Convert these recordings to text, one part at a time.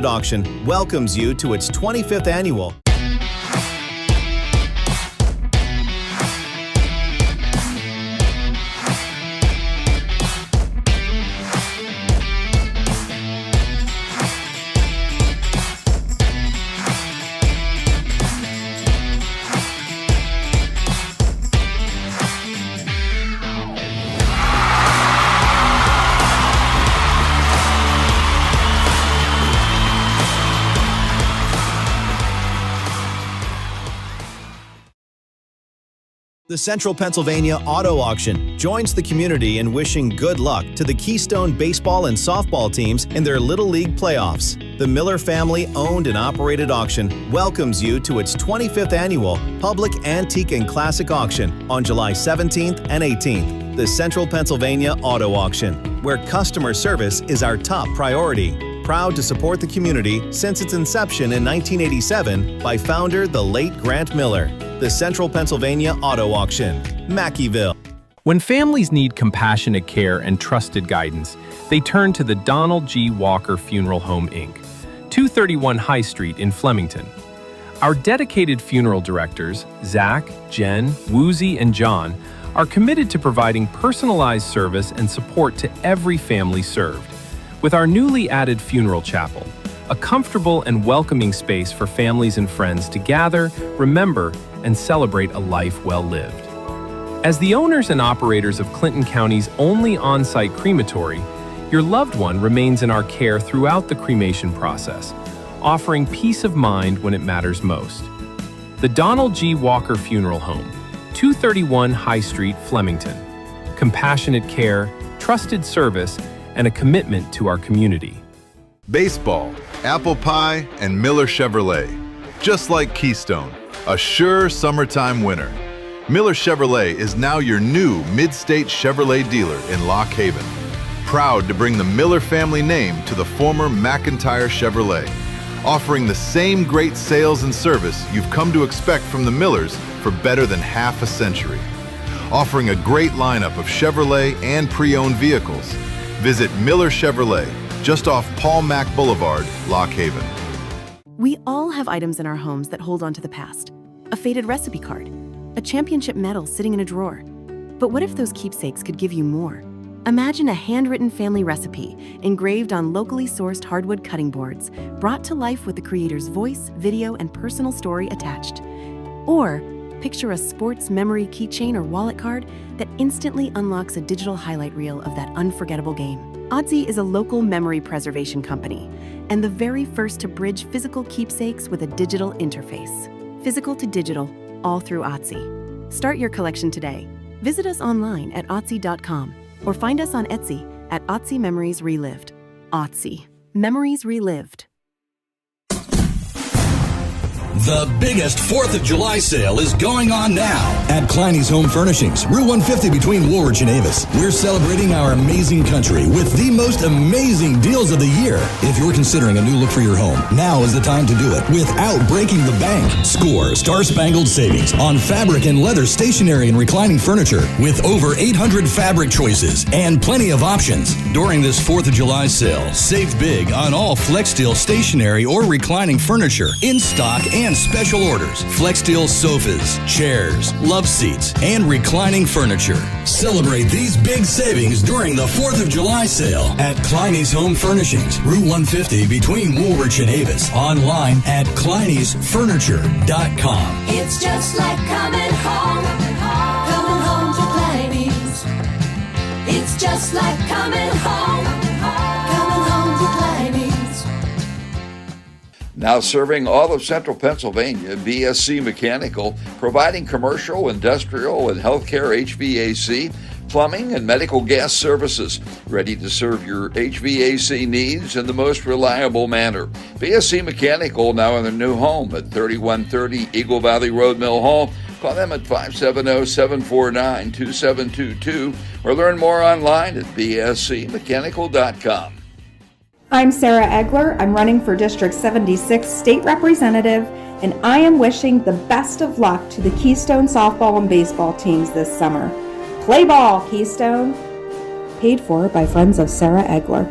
Auction welcomes you to its 25th annual The Central Pennsylvania Auto Auction joins the community in wishing good luck to the Keystone baseball and softball teams in their Little League playoffs. The Miller family owned and operated auction welcomes you to its 25th annual public antique and classic auction on July 17th and 18th. The Central Pennsylvania Auto Auction, where customer service is our top priority. Proud to support the community since its inception in 1987 by founder the late Grant Miller. The Central Pennsylvania Auto Auction, Mackeyville. When families need compassionate care and trusted guidance, they turn to the Donald G. Walker Funeral Home, Inc., 231 High Street in Flemington. Our dedicated funeral directors, Zach, Jen, Woozy, and John, are committed to providing personalized service and support to every family served. With our newly added funeral chapel, a comfortable and welcoming space for families and friends to gather, remember, and celebrate a life well lived. As the owners and operators of Clinton County's only on-site crematory, your loved one remains in our care throughout the cremation process, offering peace of mind when it matters most. The Donald G. Walker Funeral Home, 231 High Street, Flemington. Compassionate care, trusted service, and a commitment to our community. Baseball, apple pie, and Miller Chevrolet. Just like Keystone, a sure summertime winner. Miller Chevrolet is now your new mid-state Chevrolet dealer in Lock Haven. Proud to bring the Miller family name to the former McIntyre Chevrolet, offering the same great sales and service you've come to expect from the Millers for better than half a century. Offering a great lineup of Chevrolet and pre-owned vehicles. Visit Miller Chevrolet, just off Paul Mack Boulevard, Lock Haven. We all have items in our homes that hold on to the past. A faded recipe card, a championship medal sitting in a drawer. But what if those keepsakes could give you more? Imagine a handwritten family recipe engraved on locally sourced hardwood cutting boards, brought to life with the creator's voice, video, and personal story attached. Or picture a sports memory keychain or wallet card that instantly unlocks a digital highlight reel of that unforgettable game. Oddsy is a local memory preservation company and the very first to bridge physical keepsakes with a digital interface. Physical to digital, all through Oddsy. Start your collection today. Visit us online at Oddsy.com or find us on Etsy at Oddsy Memories Relived. Oddsy. Memories Relived. The biggest 4th of July sale is going on now at Kleiny's Home Furnishings, Route 150 between Woolwich and Avis. We're celebrating our amazing country with the most amazing deals of the year. If you're considering a new look for your home, now is the time to do it without breaking the bank. Score star-spangled savings on fabric and leather stationery and reclining furniture with over 800 fabric choices and plenty of options. During this 4th of July sale, save big on all FlexSteel stationery or reclining furniture in stock and special orders. FlexSteel sofas, chairs, love seats, and reclining furniture. Celebrate these big savings during the 4th of July sale at Kleiny's Home Furnishings, Route 150 between Woolwich and Avis. Online at Kleiny'sFurniture.com. It's just like coming home to Kleiny's. It's just like coming home to Kleiny's. Now serving all of Central Pennsylvania, BSC Mechanical, providing commercial, industrial, and healthcare HVAC, plumbing, and medical gas services. Ready to serve your HVAC needs in the most reliable manner. BSC Mechanical now in their new home at 3130 Eagle Valley Road, Mill Hall. Call them at 570-749-2722 or learn more online at bscmechanical.com. I'm Sarah Egler. I'm running for District 76 State Representative, and I am wishing the best of luck to the Keystone softball and baseball teams this summer. Play ball, Keystone! Paid for by Friends of Sarah Egler.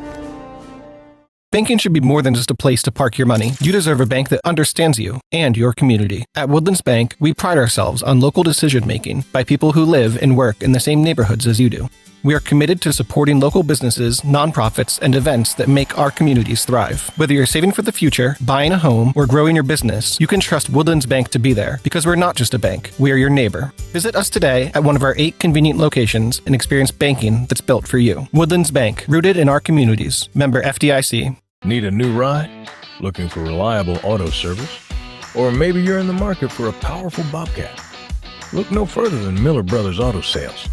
Banking should be more than just a place to park your money. You deserve a bank that understands you and your community. At Woodlands Bank, we pride ourselves on local decision-making by people who live and work in the same neighborhoods as you do. We are committed to supporting local businesses, nonprofits, and events that make our communities thrive. Whether you're saving for the future, buying a home, or growing your business, you can trust Woodlands Bank to be there because we're not just a bank, we are your neighbor. Visit us today at one of our 8 convenient locations and experience banking that's built for you. Woodlands Bank, rooted in our communities. Member FDIC. Need a new ride? Looking for reliable auto service? Or maybe you're in the market for a powerful Bobcat? Look no further than Miller Brothers Auto Sales.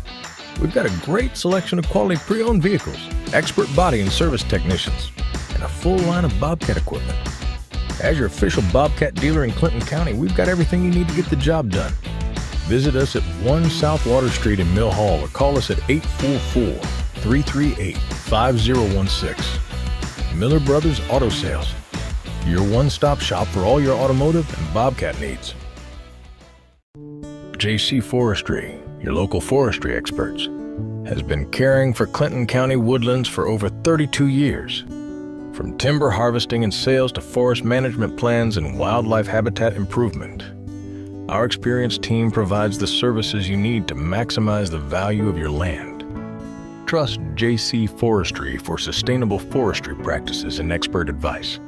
We've got a great selection of quality pre-owned vehicles, expert body and service technicians, and a full line of Bobcat equipment. As your official Bobcat dealer in Clinton County, we've got everything you need to get the job done. Visit us at 1 South Water Street in Mill Hall or call us at 844-338-5016. Miller Brothers Auto Sales, your one-stop shop for all your automotive and Bobcat needs. JC Forestry, your local forestry experts, has been caring for Clinton County woodlands for over 32 years. From timber harvesting and sales to forest management plans and wildlife habitat improvement, our experienced team provides the services you need to maximize the value of your land. Trust JC Forestry for sustainable forestry practices and expert advice.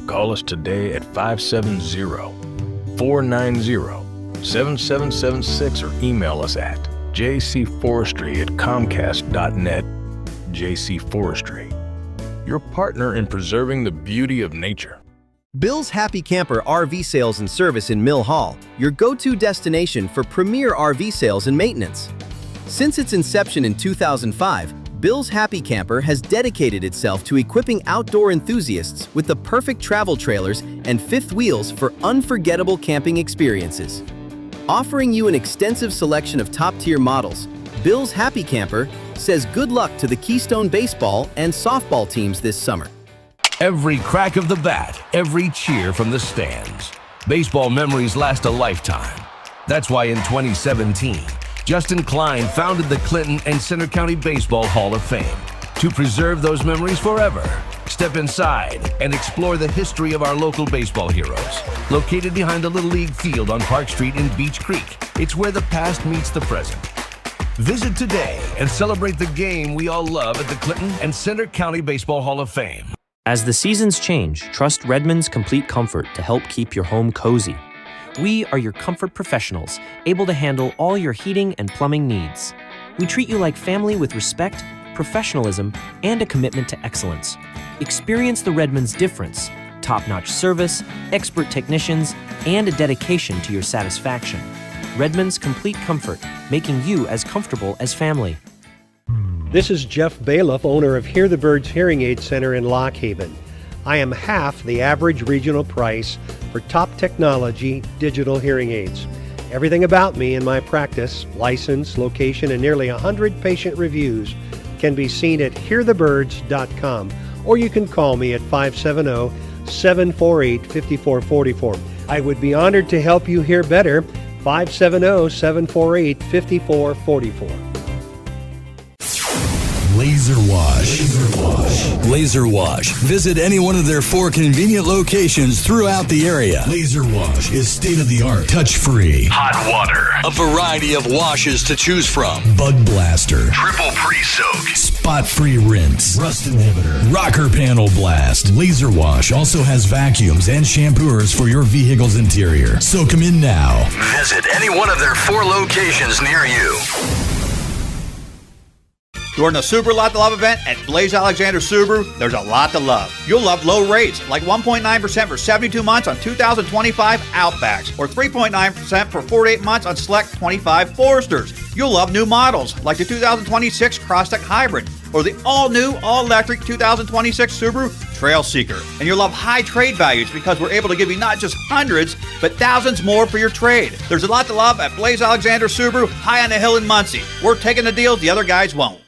Call us today at 570-490-7776 or email us at jcforestry@comcast.net. JC Forestry, your partner in preserving the beauty of nature. Bill's Happy Camper RV Sales and Service in Mill Hall, your go-to destination for premier RV sales and maintenance. Since its inception in 2005, Bill's Happy Camper has dedicated itself to equipping outdoor enthusiasts with the perfect travel trailers and fifth wheels for unforgettable camping experiences. Offering you an extensive selection of top-tier models, Bill's Happy Camper says good luck to the Keystone baseball and softball teams this summer. Every crack of the bat, every cheer from the stands. Baseball memories last a lifetime. That's why in 2017, Justin Klein founded the Clinton and Center County Baseball Hall of Fame to preserve those memories forever. Step inside and explore the history of our local baseball heroes. Located behind the Little League field on Park Street in Beech Creek, it's where the past meets the present. Visit today and celebrate the game we all love at the Clinton and Center County Baseball Hall of Fame. As the seasons change, trust Redmond's Complete Comfort to help keep your home cozy. We are your comfort professionals, able to handle all your heating and plumbing needs. We treat you like family with respect, professionalism, and a commitment to excellence. Experience the Redmond's difference: top-notch service, expert technicians, and a dedication to your satisfaction. Redmond's Complete Comfort, making you as comfortable as family. This is Jeff Bailiff, owner of Hear the Birds Hearing Aid Center in Lock Haven. I am half the average regional price for top technology digital hearing aids. Everything about me and my practice, license, location, and nearly 100 patient reviews can be seen at hearthebirds.com, or you can call me at 570-748-5444. I would be honored to help you hear better. 570-748-5444. Laser Wash. Laser Wash. Visit any one of their 4 convenient locations throughout the area. Laser Wash is state-of-the-art, touch-free, hot water, a variety of washes to choose from, bug blaster, triple pre-soak, spot-free rinse, rust inhibitor, rocker panel blast. Laser Wash also has vacuums and shampooers for your vehicle's interior. So come in now. Visit any one of their 4 locations near you. During the Subaru Lot to Love event at Blaze Alexander Subaru, there's a lot to love. You'll love low rates, like 1.9% for 72 months on 2025 Outbacks, or 3.9% for 48 months on select 25 Foresters. You'll love new models, like the 2026 Crosstech Hybrid, or the all-new, all-electric 2026 Subaru Trail Seeker. And you'll love high trade values because we're able to give you not just hundreds, but thousands more for your trade. There's a lot to love at Blaze Alexander Subaru, high on the hill in Muncy. We're taking the deals the other guys won't.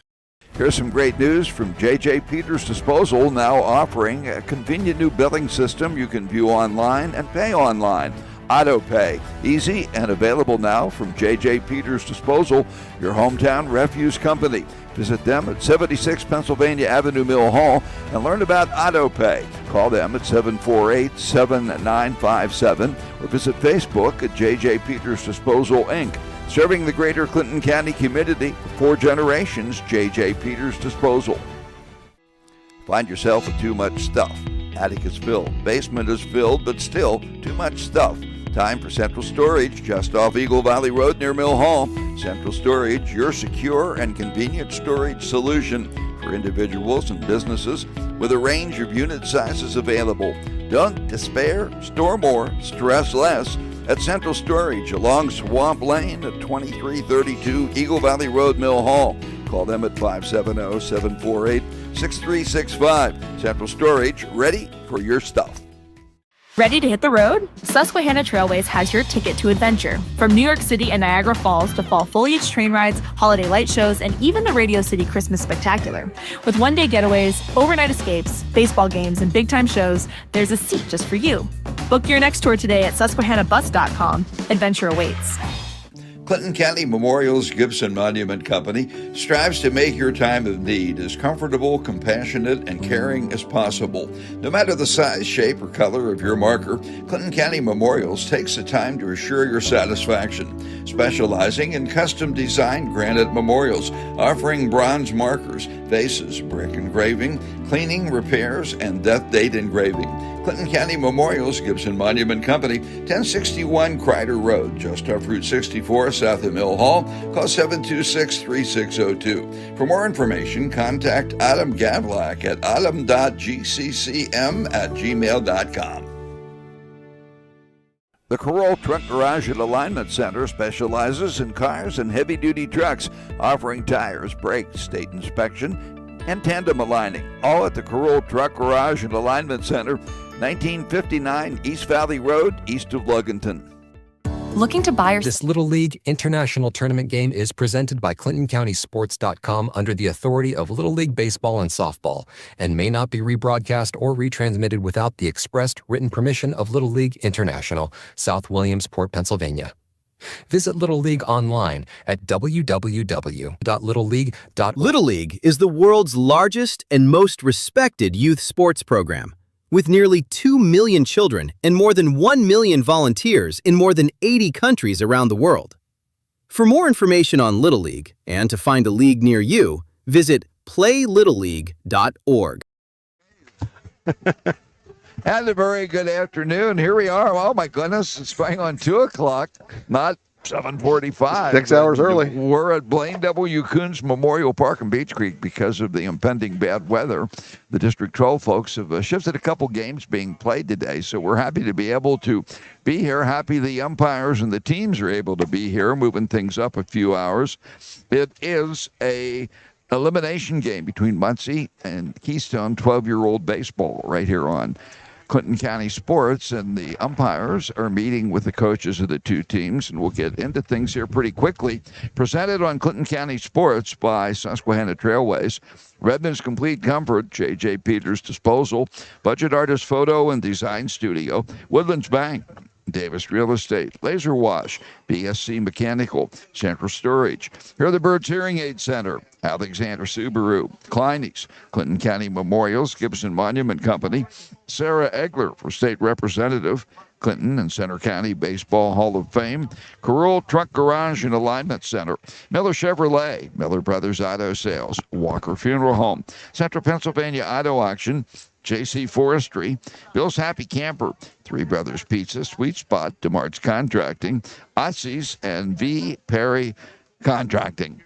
Here's some great news from J.J. Peters Disposal, now offering a convenient new billing system you can view online and pay online. AutoPay, easy and available now from J.J. Peters Disposal, your hometown refuse company. Visit them at 76 Pennsylvania Avenue, Mill Hall, and learn about AutoPay. Call them at 748-7957 or visit Facebook at J.J. Peters Disposal, Inc. Serving the greater Clinton County community for 4 generations, J.J. Peters Disposal. Find yourself with too much stuff. Attic is filled, basement is filled, but still too much stuff. Time for Central Storage, just off Eagle Valley Road near Mill Hall. Central Storage, your secure and convenient storage solution for individuals and businesses with a range of unit sizes available. Don't despair, store more, stress less at Central Storage along Swamp Lane at 2332 Eagle Valley Road, Mill Hall. Call them at 570-748-6365. Central Storage, ready for your stuff. Ready to hit the road? Susquehanna Trailways has your ticket to adventure. From New York City and Niagara Falls to fall foliage train rides, holiday light shows, and even the Radio City Christmas Spectacular. With one-day getaways, overnight escapes, baseball games, and big-time shows, there's a seat just for you. Book your next tour today at susquehannabus.com. Adventure awaits. Clinton County Memorial's Gibson Monument Company strives to make your time of need as comfortable, compassionate, and caring as possible. No matter the size, shape, or color of your marker, Clinton County Memorials takes the time to assure your satisfaction. Specializing in custom-designed granite memorials, offering bronze markers, vases, brick engraving, cleaning, repairs, and death date engraving. Clinton County Memorials Gibson Monument Company, 1061 Kreider Road, just off Route 64, south of Mill Hall. Call 726-3602. For more information, contact Adam Gavlak at adam.gccm@gmail.com. The Carroll Truck Garage and Alignment Center specializes in cars and heavy-duty trucks, offering tires, brakes, state inspection, and tandem aligning. All at the Carroll Truck Garage and Alignment Center, 1959 East Valley Road, east of Luganton. Looking to buy or... This Little League International Tournament game is presented by ClintonCountySports.com under the authority of Little League Baseball and Softball and may not be rebroadcast or retransmitted without the expressed written permission of Little League International, South Williamsport, Pennsylvania. Visit Little League online at www.littleleague.org. Little League is the world's largest and most respected youth sports program. With nearly 2 million children and more than 1 million volunteers in more than 80 countries around the world. For more information on Little League and to find a league near you, visit playlittleleague.org. And a very good afternoon. Here we are. Oh, my goodness. It's going on 2 o'clock, not 7:45. 6 hours early. We're at Blaine W. Coons Memorial Park in Beech Creek because of the impending bad weather. The District 12 folks have shifted a couple games being played today, so we're happy to be able to be here. Happy the umpires and the teams are able to be here, moving things up a few hours. It is a elimination game between Muncy and Keystone 12-year-old baseball right here on Clinton County Sports, and the umpires are meeting with the coaches of the two teams, and we'll get into things here pretty quickly. Presented on Clinton County Sports by Susquehanna Trailways, Redmond's Complete Comfort, J.J. Peters Disposal, Budget Artist Photo and Design Studio, Woodlands Bank, Davis Real Estate, Laser Wash, BSC Mechanical, Central Storage, Hear the Birds Hearing Aid Center, Alexander Subaru, Kleiny's, Clinton County Memorials, Gibson Monument Company, Sarah Egler for State Representative, Clinton and Center County Baseball Hall of Fame, Carroll Truck Garage and Alignment Center, Miller Chevrolet, Miller Brothers Auto Sales, Walker Funeral Home, Central Pennsylvania Auto Auction, JC Forestry, Bill's Happy Camper, Three Brothers Pizza, Sweet Spot, DeMart's Contracting, Otsie's, and V. Perry Contracting.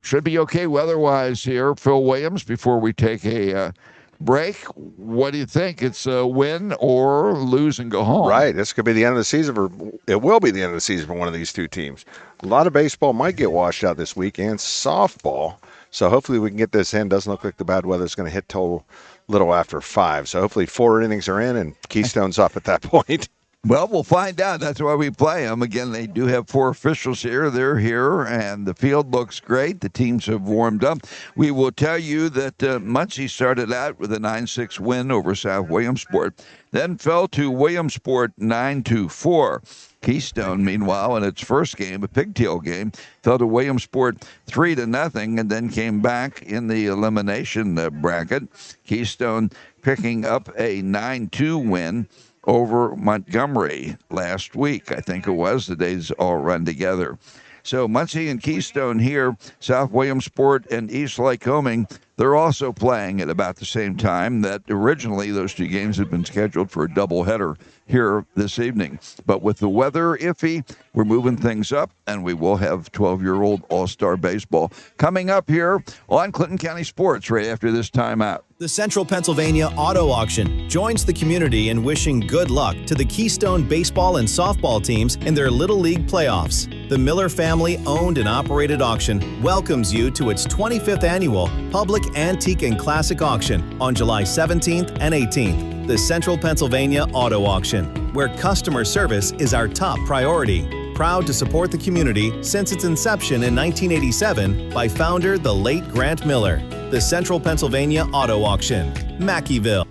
Should be okay weather-wise here. Phil Williams, before we take a break, what do you think? It's a win or lose and go home? Right. This could be the end of the season, it will be the end of the season for one of these two teams. A lot of baseball might get washed out this week, and softball. So hopefully we can get this in. Doesn't look like the bad weather is going to hit till little after 5. So hopefully 4 innings are in and Keystone's up at that point. Well, we'll find out. That's why we play them. Again, they do have 4 officials here. They're here, and the field looks great. The teams have warmed up. We will tell you that Muncy started out with a 9-6 win over South Williamsport, then fell to Williamsport 9-4. Keystone, meanwhile, in its first game, a pigtail game, fell to Williamsport 3-0, and then came back in the elimination bracket. Keystone picking up a 9-2 win over Montgomery last week, I think it was. The days all run together. So Muncy and Keystone here, South Williamsport and East Lycoming, they're also playing at about the same time. That originally those 2 games had been scheduled for a doubleheader here this evening. But with the weather iffy, we're moving things up, and we will have 12-year-old All-Star Baseball coming up here on Clinton County Sports right after this timeout. The Central Pennsylvania Auto Auction joins the community in wishing good luck to the Keystone baseball and softball teams in their Little League playoffs. The Miller family owned and operated auction welcomes you to its 25th annual Public Antique and Classic Auction on July 17th and 18th. The Central Pennsylvania Auto Auction, where customer service is our top priority. Proud to support the community since its inception in 1987 by founder the late Grant Miller. The Central Pennsylvania Auto Auction, Mackeyville.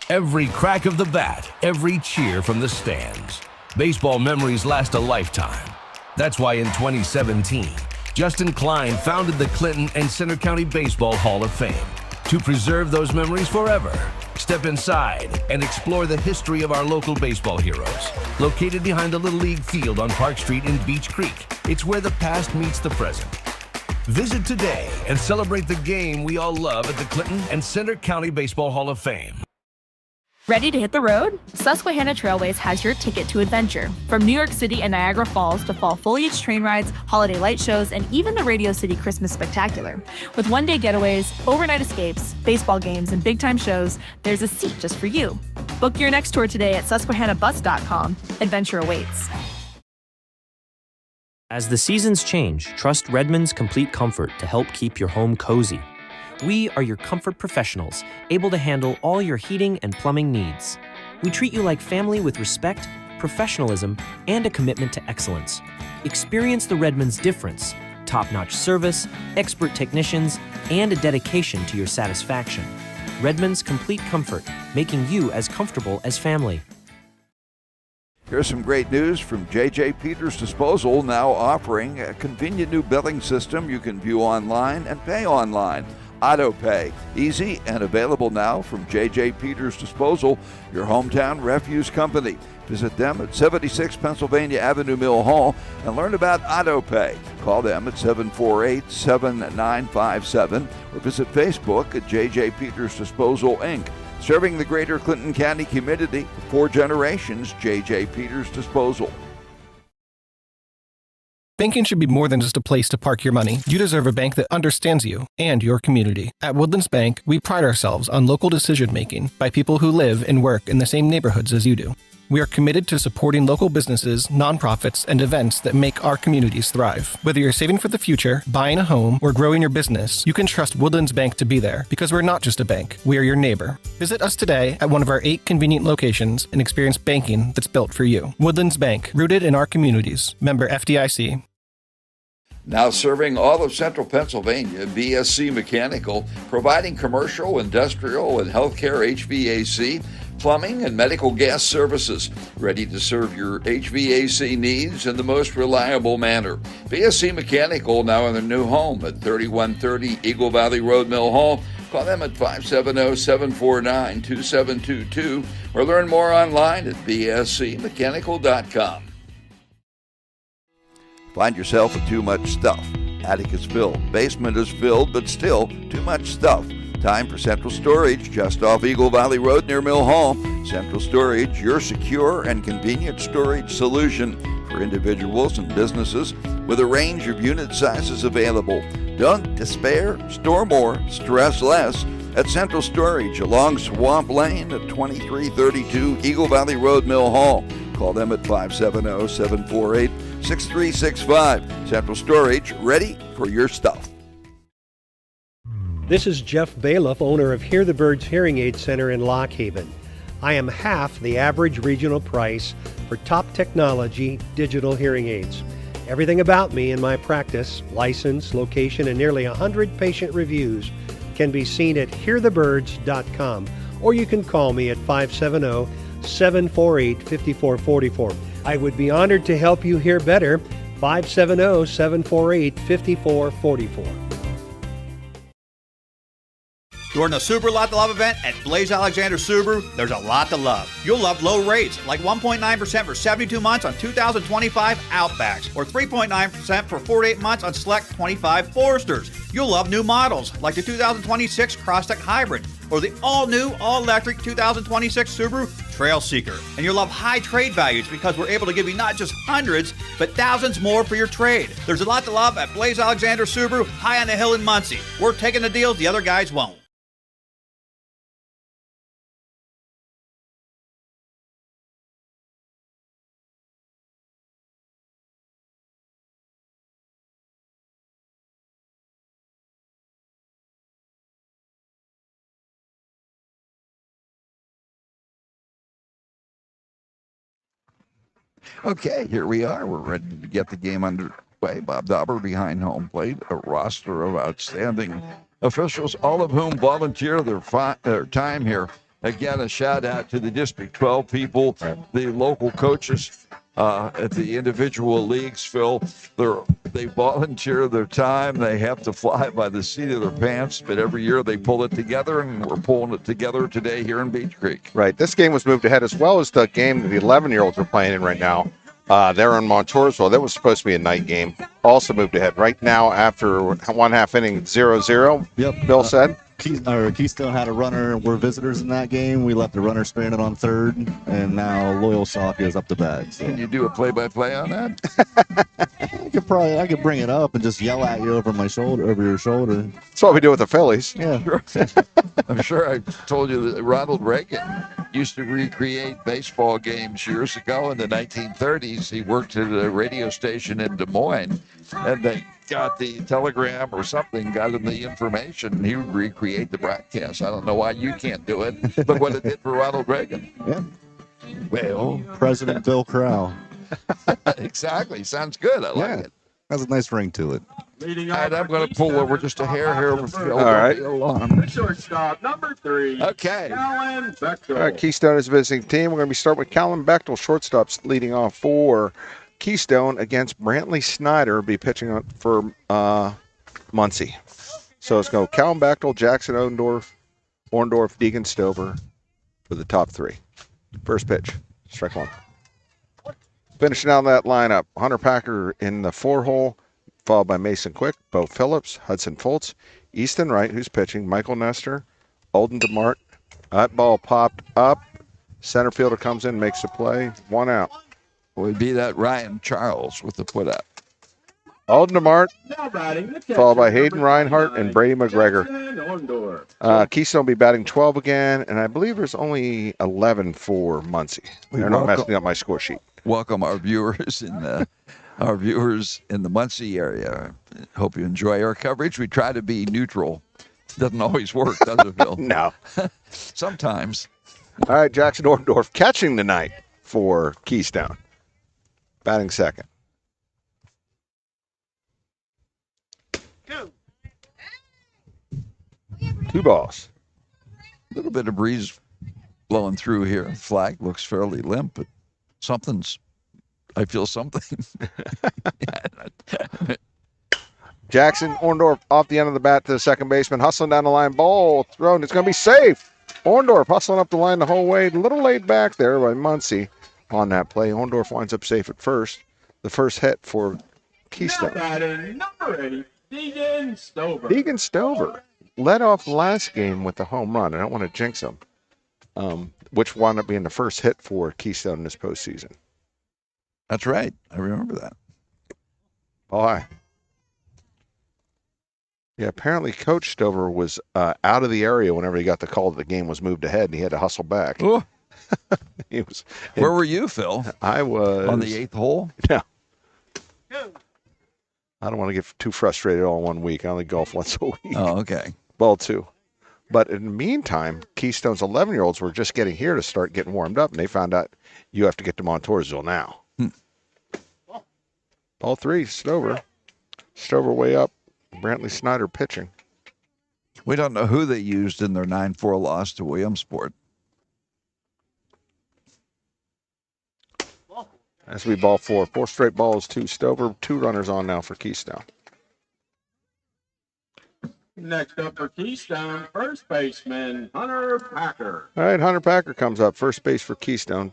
Every crack of the bat, every cheer from the stands. Baseball memories last a lifetime. That's why in 2017, Justin Klein founded the Clinton and Center County Baseball Hall of Fame to preserve those memories forever. Step inside and explore the history of our local baseball heroes. Located behind the Little League field on Park Street in Beech Creek, it's where the past meets the present. Visit today and celebrate the game we all love at the Clinton and Center County Baseball Hall of Fame. Ready to hit the road? Susquehanna Trailways has your ticket to adventure. From New York City and Niagara Falls to fall foliage train rides, holiday light shows, and even the Radio City Christmas Spectacular. With one-day getaways, overnight escapes, baseball games, and big-time shows, there's a seat just for you. Book your next tour today at susquehannabus.com. Adventure awaits. As the seasons change, trust Redmond's Complete Comfort to help keep your home cozy. We are your comfort professionals, able to handle all your heating and plumbing needs. We treat you like family with respect, professionalism, and a commitment to excellence. Experience the Redmond's difference: top-notch service, expert technicians, and a dedication to your satisfaction. Redmond's Complete Comfort, making you as comfortable as family. Here's some great news from J.J. Peters Disposal, now offering a convenient new billing system you can view online and pay online. AutoPay, easy and available now from J.J. Peters Disposal, your hometown refuse company. Visit them at 76 Pennsylvania Avenue, Mill Hall, and learn about AutoPay. Call them at 748-7957 or visit Facebook at J.J. Peters Disposal, Inc. Serving the greater Clinton County community for 4 generations, J.J. Peters Disposal. Banking should be more than just a place to park your money. You deserve a bank that understands you and your community. At Woodlands Bank, we pride ourselves on local decision-making by people who live and work in the same neighborhoods as you do. We are committed to supporting local businesses, nonprofits, and events that make our communities thrive. Whether you're saving for the future, buying a home, or growing your business, you can trust Woodlands Bank to be there, because we're not just a bank, we are your neighbor. Visit us today at one of our 8 convenient locations and experience banking that's built for you. Woodlands Bank, rooted in our communities. Member FDIC. Now serving all of central Pennsylvania, BSC Mechanical, providing commercial, industrial, and healthcare HVAC, plumbing, and medical gas services. Ready to serve your HVAC needs in the most reliable manner. BSC Mechanical now in their new home at 3130 Eagle Valley Road, Mill Hall. Call them at 570-749-2722 or learn more online at bscmechanical.com. Find yourself with too much stuff. Attic is filled, basement is filled, but still too much stuff. Time for Central Storage, just off Eagle Valley Road near Mill Hall. Central Storage, your secure and convenient storage solution for individuals and businesses with a range of unit sizes available. Don't despair, store more, stress less at Central Storage along Swamp Lane at 2332 Eagle Valley Road, Mill Hall. Call them at 570-748-6365. Central Storage, ready for your stuff. This is Jeff Bailiff, owner of Hear the Birds Hearing Aid Center in Lock Haven. I am half the average regional price for top technology digital hearing aids. Everything about me and my practice, license, location, and nearly 100 patient reviews can be seen at hearthebirds.com, or you can call me at 570-748-5444. I would be honored to help you hear better. 570-748-5444. During the Super Lot to Love event at Blaze Alexander Subaru, there's a lot to love. You'll love low rates, like 1.9% for 72 months on 2025 Outbacks, or 3.9% for 48 months on select 25 Foresters. You'll love new models, like the 2026 Crosstech Hybrid, or the all-new, all-electric 2026 Subaru Trail Seeker. And you'll love high trade values because we're able to give you not just hundreds, but thousands more for your trade. There's a lot to love at Blaze Alexander Subaru, high on the hill in Muncy. We're taking the deals the other guys won't. Okay, here we are. We're ready to get the game underway. Bob Dauber behind home plate, a roster of outstanding officials, all of whom volunteer their time here. Again, a shout out to the District 12 people, the local coaches at the individual leagues, Phil. They volunteer their time. They have to fly by the seat of their pants, but every year they pull it together, and we're pulling it together today here in Beech Creek. Right. This game was moved ahead, as well as the game the 11-year-olds are playing in right now. They're in Montoursville. That was supposed to be a night game. Also moved ahead. Right now, after one half inning, 0-0. Yep. Bill said. Keystone had a runner. We're visitors in that game. We left the runner stranded on third, and now Loyal Sock is up the bat. So. Can you do a play-by-play on that? I could bring it up and just yell at you over your shoulder. That's what we do with the Phillies. Yeah. Sure. I'm sure I told you that Ronald Reagan used to recreate baseball games years ago in the 1930s. He worked at a radio station in Des Moines, and they got the telegram or something, got him the information, and he would recreate the broadcast. I don't know why you can't do it, but what it did for Ronald Reagan. Yeah. Well, President Bill Crow. Exactly. Sounds good. I like it. Has a nice ring to it. All right, I'm going to pull over just a hair here with Phil. All right. Shortstop, number 3. Okay. Callan Bechtel. All right, Keystone is a visiting team. We're going to be starting with Callan Bechtel, shortstops, leading off for Keystone against Brantley Snyder, be pitching for Muncy. So let's go Callan Bechtel, Jackson Orndorff, Deegan Stover for the top 3. First pitch, strike 1. Finishing out that lineup, Hunter Packer in the 4-hole, followed by Mason Quick, Bo Phillips, Hudson Foltz, Easton Wright, who's pitching, Michael Nestor, Olden DeMart. That ball popped up. Center fielder comes in, makes a play. 1 out. Would be that Ryan Charles with the put up. Alden DeMart, followed by Hayden Reinhardt and Brady McGregor. Keystone will be batting 12 again, and I believe there's only 11 for Muncy. They're not messing up my score sheet. Welcome our viewers in the Muncy area. Hope you enjoy our coverage. We try to be neutral. Doesn't always work, does it, Bill? No. Sometimes. All right, Jackson Orndorff catching tonight for Keystone. Batting second. 2 balls. A little bit of breeze blowing through here. Flag looks fairly limp, but I feel something. Jackson Orndorff off the end of the bat to the second baseman, hustling down the line, ball thrown. It's going to be safe. Orndorff hustling up the line the whole way. A little laid back there by Muncy on that play. Orndorff winds up safe at first. The first hit for Keystone. Number 8, Deegan Stover. Deegan Stover led off last game with a home run. I don't want to jinx him, which wound up being the first hit for Keystone in this postseason. That's right. I remember that. Oh, hi. Yeah, apparently Coach Stover was out of the area whenever he got the call that the game was moved ahead, and he had to hustle back. Oh. Where were you, Phil? I was on the 8th hole. No. I don't want to get too frustrated all in one week. I only golf once a week. Oh, okay. Ball 2. But in the meantime, Keystone's 11-year-olds were just getting here to start getting warmed up, and they found out you have to get to Montoursville now. Ball 3, Stover. Stover way up. Brantley Snyder pitching. We don't know who they used in their 9-4 loss to Williamsport. As we ball 4. 4 straight balls to Stover. 2 runners on now for Keystone. Next up for Keystone, first baseman Hunter Packer. All right, Hunter Packer comes up. First base for Keystone.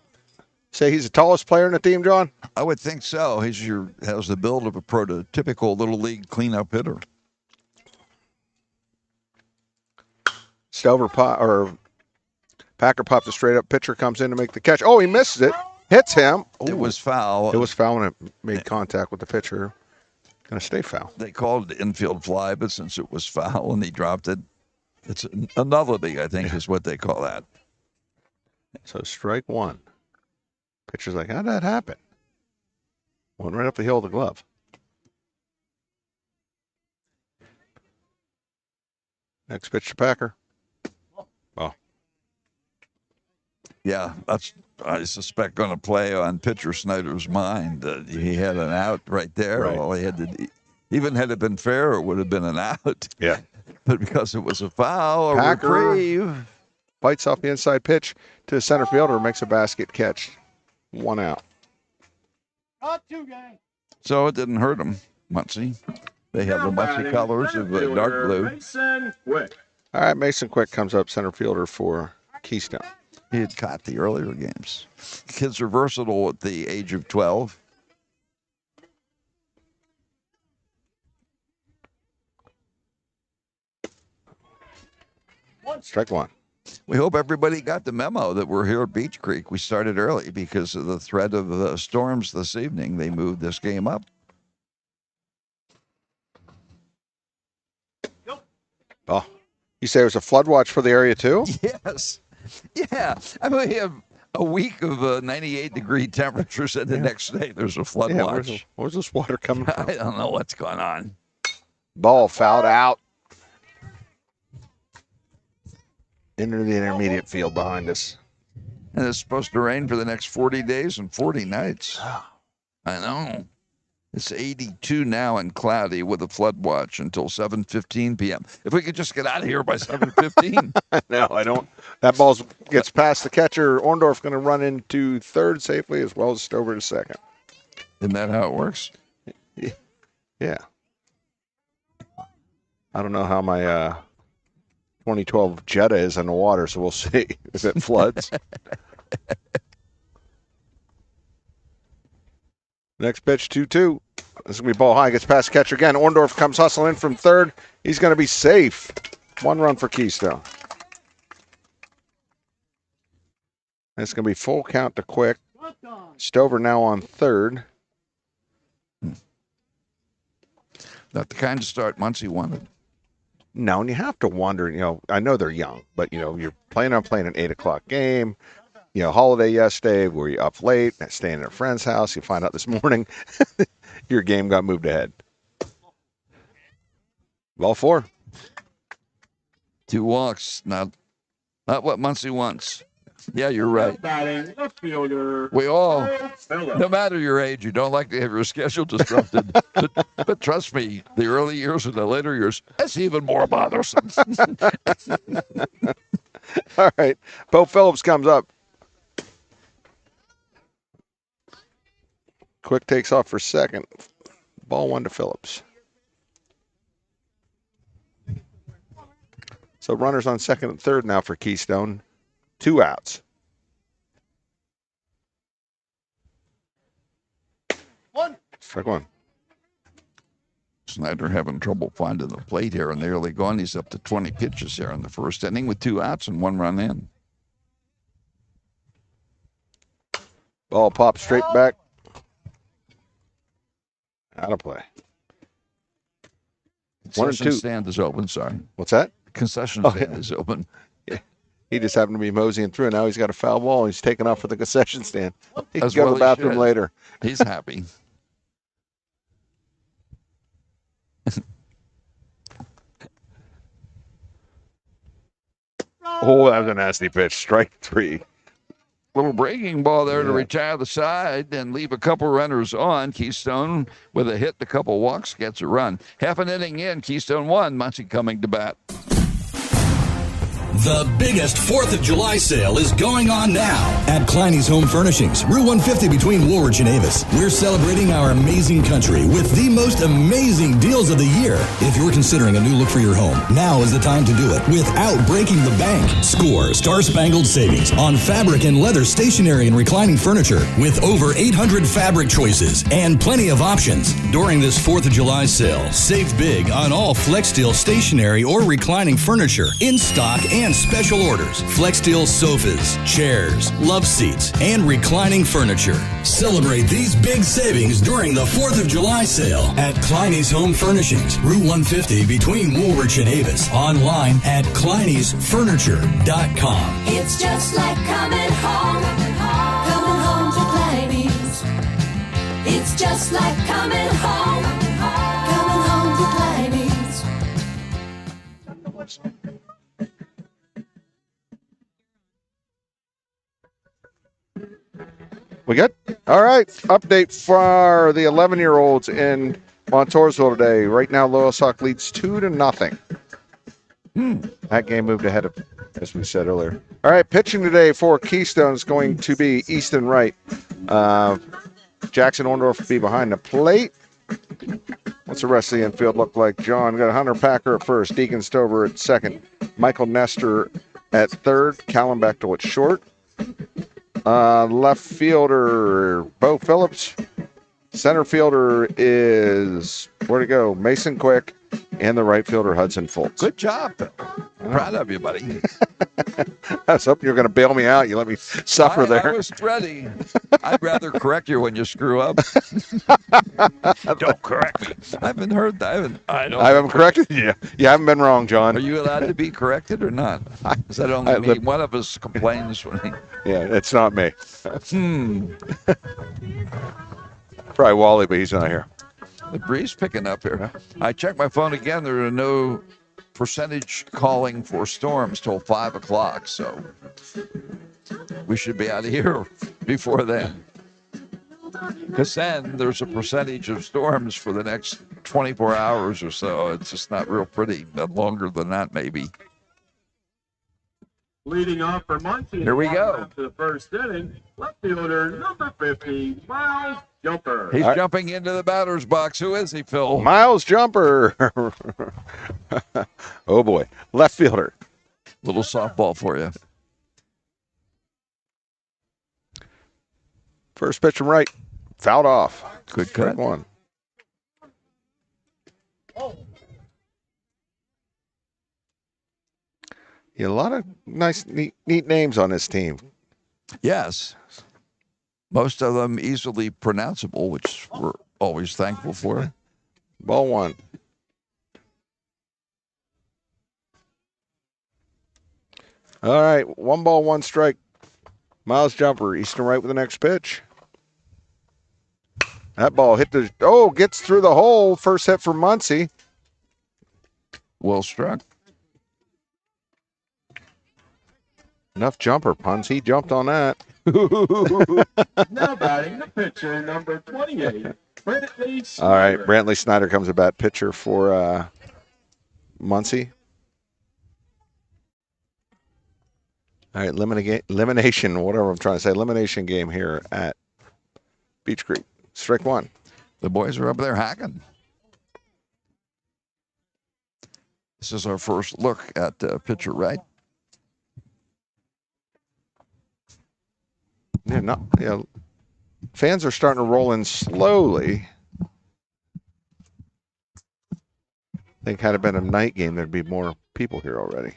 Say he's the tallest player in the team, John? I would think so. Has the build of a prototypical Little League cleanup hitter. Packer pops a straight up pitcher, comes in to make the catch. Oh, he misses it. Hits him. Ooh. It was foul. It was foul when it made contact with the pitcher. Going to stay foul. They called it infield fly, but since it was foul and he dropped it, it's a nullity, I think, is what they call that. So strike 1. Pitcher's like, how'd that happen? Went right up the hill of the glove. Next pitch to Packer. Oh. Yeah, that's, I suspect, going to play on pitcher Snyder's mind. He had an out right there. Right. All he had to, even had it been fair, it would have been an out. Yeah. But because it was a foul, Packer reprieve. Bites off the inside pitch to the center fielder, makes a basket catch. 1 out. So it didn't hurt him, Muncy. They have the Muncy colors of dark blue. Mason Quick. All right, Mason Quick comes up, center fielder for Keystone. He had caught the earlier games. Kids are versatile at the age of 12. Strike 1. We hope everybody got the memo that we're here at Beech Creek. We started early because of the threat of storms this evening. They moved this game up. Oh, you say it was a flood watch for the area too? Yes. Yeah. I mean, we have a week of 98-degree temperatures, and the next day there's a flood watch. Where's this water coming from? I don't know what's going on. Ball fouled out. Into the intermediate field behind us. And it's supposed to rain for the next 40 days and 40 nights. I know. It's 82 now and cloudy with a flood watch until 7:15 p.m. If we could just get out of here by 7:15. No, I don't. That ball gets past the catcher. Orndorff going to run into third safely as well as Stover to second. Isn't that how it works? Yeah. I don't know how my 2012 Jetta is in the water, so we'll see if it floods. Next pitch, 2-2. This is going to be ball high. Gets past catcher again. Orndorff comes hustling in from third. He's going to be safe. 1 run for Keystone. It's going to be full count to Quick. Stover now on third. Not the kind of start Muncy wanted. No, and you have to wonder, I know they're young, but, you're planning on playing an 8 o'clock game. Holiday yesterday, were you up late, staying at a friend's house? You find out this morning your game got moved ahead. Ball 4. 2 walks, not what Muncy wants. Yeah, you're right. Batting left fielder. We all, Phillips. no matter your age, you don't like to have your schedule disrupted. but trust me, the early years and the later years, that's even more bothersome. All right. Bo Phillips comes up. Quick takes off for second. Ball 1 to Phillips. So runners on second and third now for Keystone. 2 outs. Strike 1. Snyder having trouble finding the plate here in the early going. He's up to 20 pitches here in the first inning with 2 outs and 1 run in. Ball pops straight back. Out of play. 1 and 2. Concession stand is open, sorry. What's that? Concession stand is open. Yeah. He just happened to be moseying through, and now he's got a foul ball. He's taking off for the concession stand. He can go to the bathroom later. He's happy. Oh, that was a nasty pitch. Strike 3. Little breaking ball there to retire the side and leave a couple runners on. Keystone with a hit, a couple walks, gets a run. Half an inning in, Keystone 1, Muncy coming to bat. The biggest 4th of July sale is going on now at Kleiny's Home Furnishings, Route 150 between Woolwich and Avis. We're celebrating our amazing country with the most amazing deals of the year. If you're considering a new look for your home, now is the time to do it without breaking the bank. Score star-spangled savings on fabric and leather stationery and reclining furniture with over 800 fabric choices and plenty of options. During this 4th of July sale, save big on all FlexSteel stationery or reclining furniture in stock and special orders. FlexSteel sofas, chairs, love seats, and reclining furniture. Celebrate these big savings during the 4th of July sale at Kleiny's Home Furnishings, Route 150 between Woolwich and Avis. Online at Kleiny'sFurniture.com. It's just like coming home to Kleiny's. It's just like coming home to Kleiny's. We good? All right. Update for the 11-year-olds in Montoursville today. Right now, Loyalsock leads 2-0. That game moved ahead of, as we said earlier. All right. Pitching today for Keystone is going to be Easton Wright. Jackson Orndorff will be behind the plate. What's the rest of the infield look like, John? Got Hunter Packer at first, Deacon Stover at second, Michael Nestor at third, Callum Bechtel at short. Left fielder, Bo Phillips. Center fielder is, where'd it go? Mason Quick. And the right fielder, Hudson Fultz. Good job. Proud of you, buddy. I was hoping you were going to bail me out. You let me suffer there. I was ready. I'd rather correct you when you screw up. Don't correct me. I haven't heard that. I haven't corrected you. You haven't been wrong, John. Are you allowed to be corrected or not? Is that only me? One of us complains when he... Yeah, it's not me. Probably Wally, but he's not here. The breeze picking up here. I checked my phone again. There are no percentage calling for storms till 5 o'clock, so we should be out of here before then. Because then there's a percentage of storms for the next 24 hours or so. It's just not real pretty. But longer than that, maybe. Leading off for Muncy. Here we go. To the first inning, left fielder number 50, Miles Jumper. He's jumping into the batter's box. Who is he, Phil? Miles Jumper. Oh, boy. Left fielder. Little softball for you. First pitch from right. Fouled off. Good cut. One. Yeah, a lot of nice, neat names on this team. Yes. Most of them easily pronounceable, which we're always thankful for. Ball one. All right, 1 ball, 1 strike. Miles Jumper, Eastern right with the next pitch. That ball hit gets through the hole. First hit for Muncy. Well struck. Enough jumper puns. He jumped on that. Now batting the pitcher, number 28, Brantley Snyder. All right, Brantley Snyder comes to bat, pitcher for Muncy. All right, elimination, whatever I'm trying to say, elimination game here at Beech Creek. Strike one. The boys are up there hacking. This is our first look at pitcher right. Yeah, fans are starting to roll in slowly. I think had it been a night game, there'd be more people here already.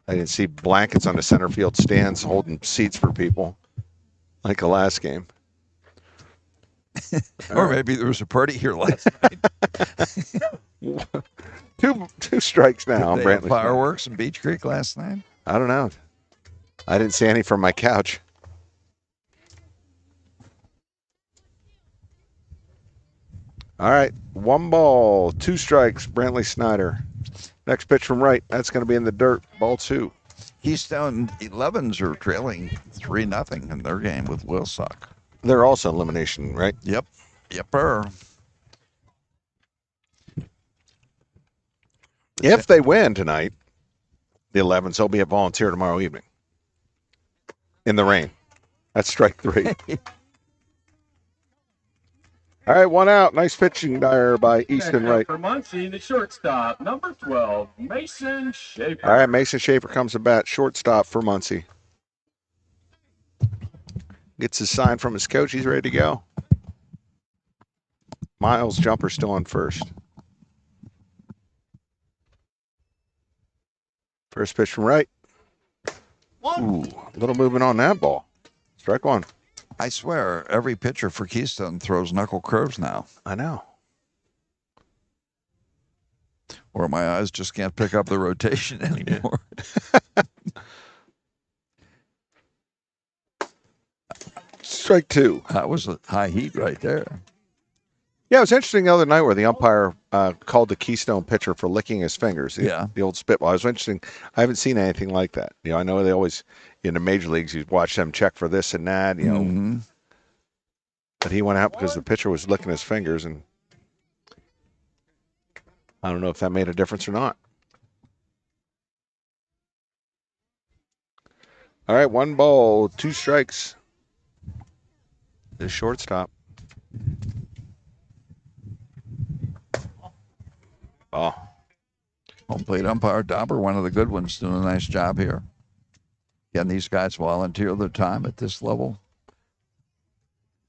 I didn't see blankets on the center field stands holding seats for people like the last game. Or maybe there was a party here last night. Two strikes now. Did they have fireworks in Beech Creek last night? I don't know. I didn't see any from my couch. All right, 1 ball, 2 strikes, Brantley Snyder. Next pitch from right. That's going to be in the dirt. Ball 2. Keystone 11s are trailing 3-0 in their game with Loyalsock. They're also elimination, right? Yep. Yepper. If they win tonight, the 11s, they'll be at Volunteer tomorrow evening. In the rain. That's strike 3. All right, 1 out. Nice pitching there by Easton Wright. For Muncy, the shortstop, number 12, Mason Schaefer. All right, Mason Schaefer comes to bat, shortstop for Muncy. Gets his sign from his coach. He's ready to go. Miles jumper still on first. First pitch from right. Ooh, a little movement on that ball. Strike 1. I swear, every pitcher for Keystone throws knuckle curves now. I know. Or my eyes just can't pick up the rotation anymore. Strike 2. That was a high heat right there. Yeah, it was interesting the other night where the umpire called the Keystone pitcher for licking his fingers. The old spitball. It was interesting. I haven't seen anything like that. You know, I know they always, in the major leagues, you watch them check for this and that, you know. But he went out because the pitcher was licking his fingers, and I don't know if that made a difference or not. All right, 1 ball, 2 strikes. The shortstop. Oh. Home plate umpire Dauber, one of the good ones, doing a nice job here. Getting these guys volunteer their time at this level.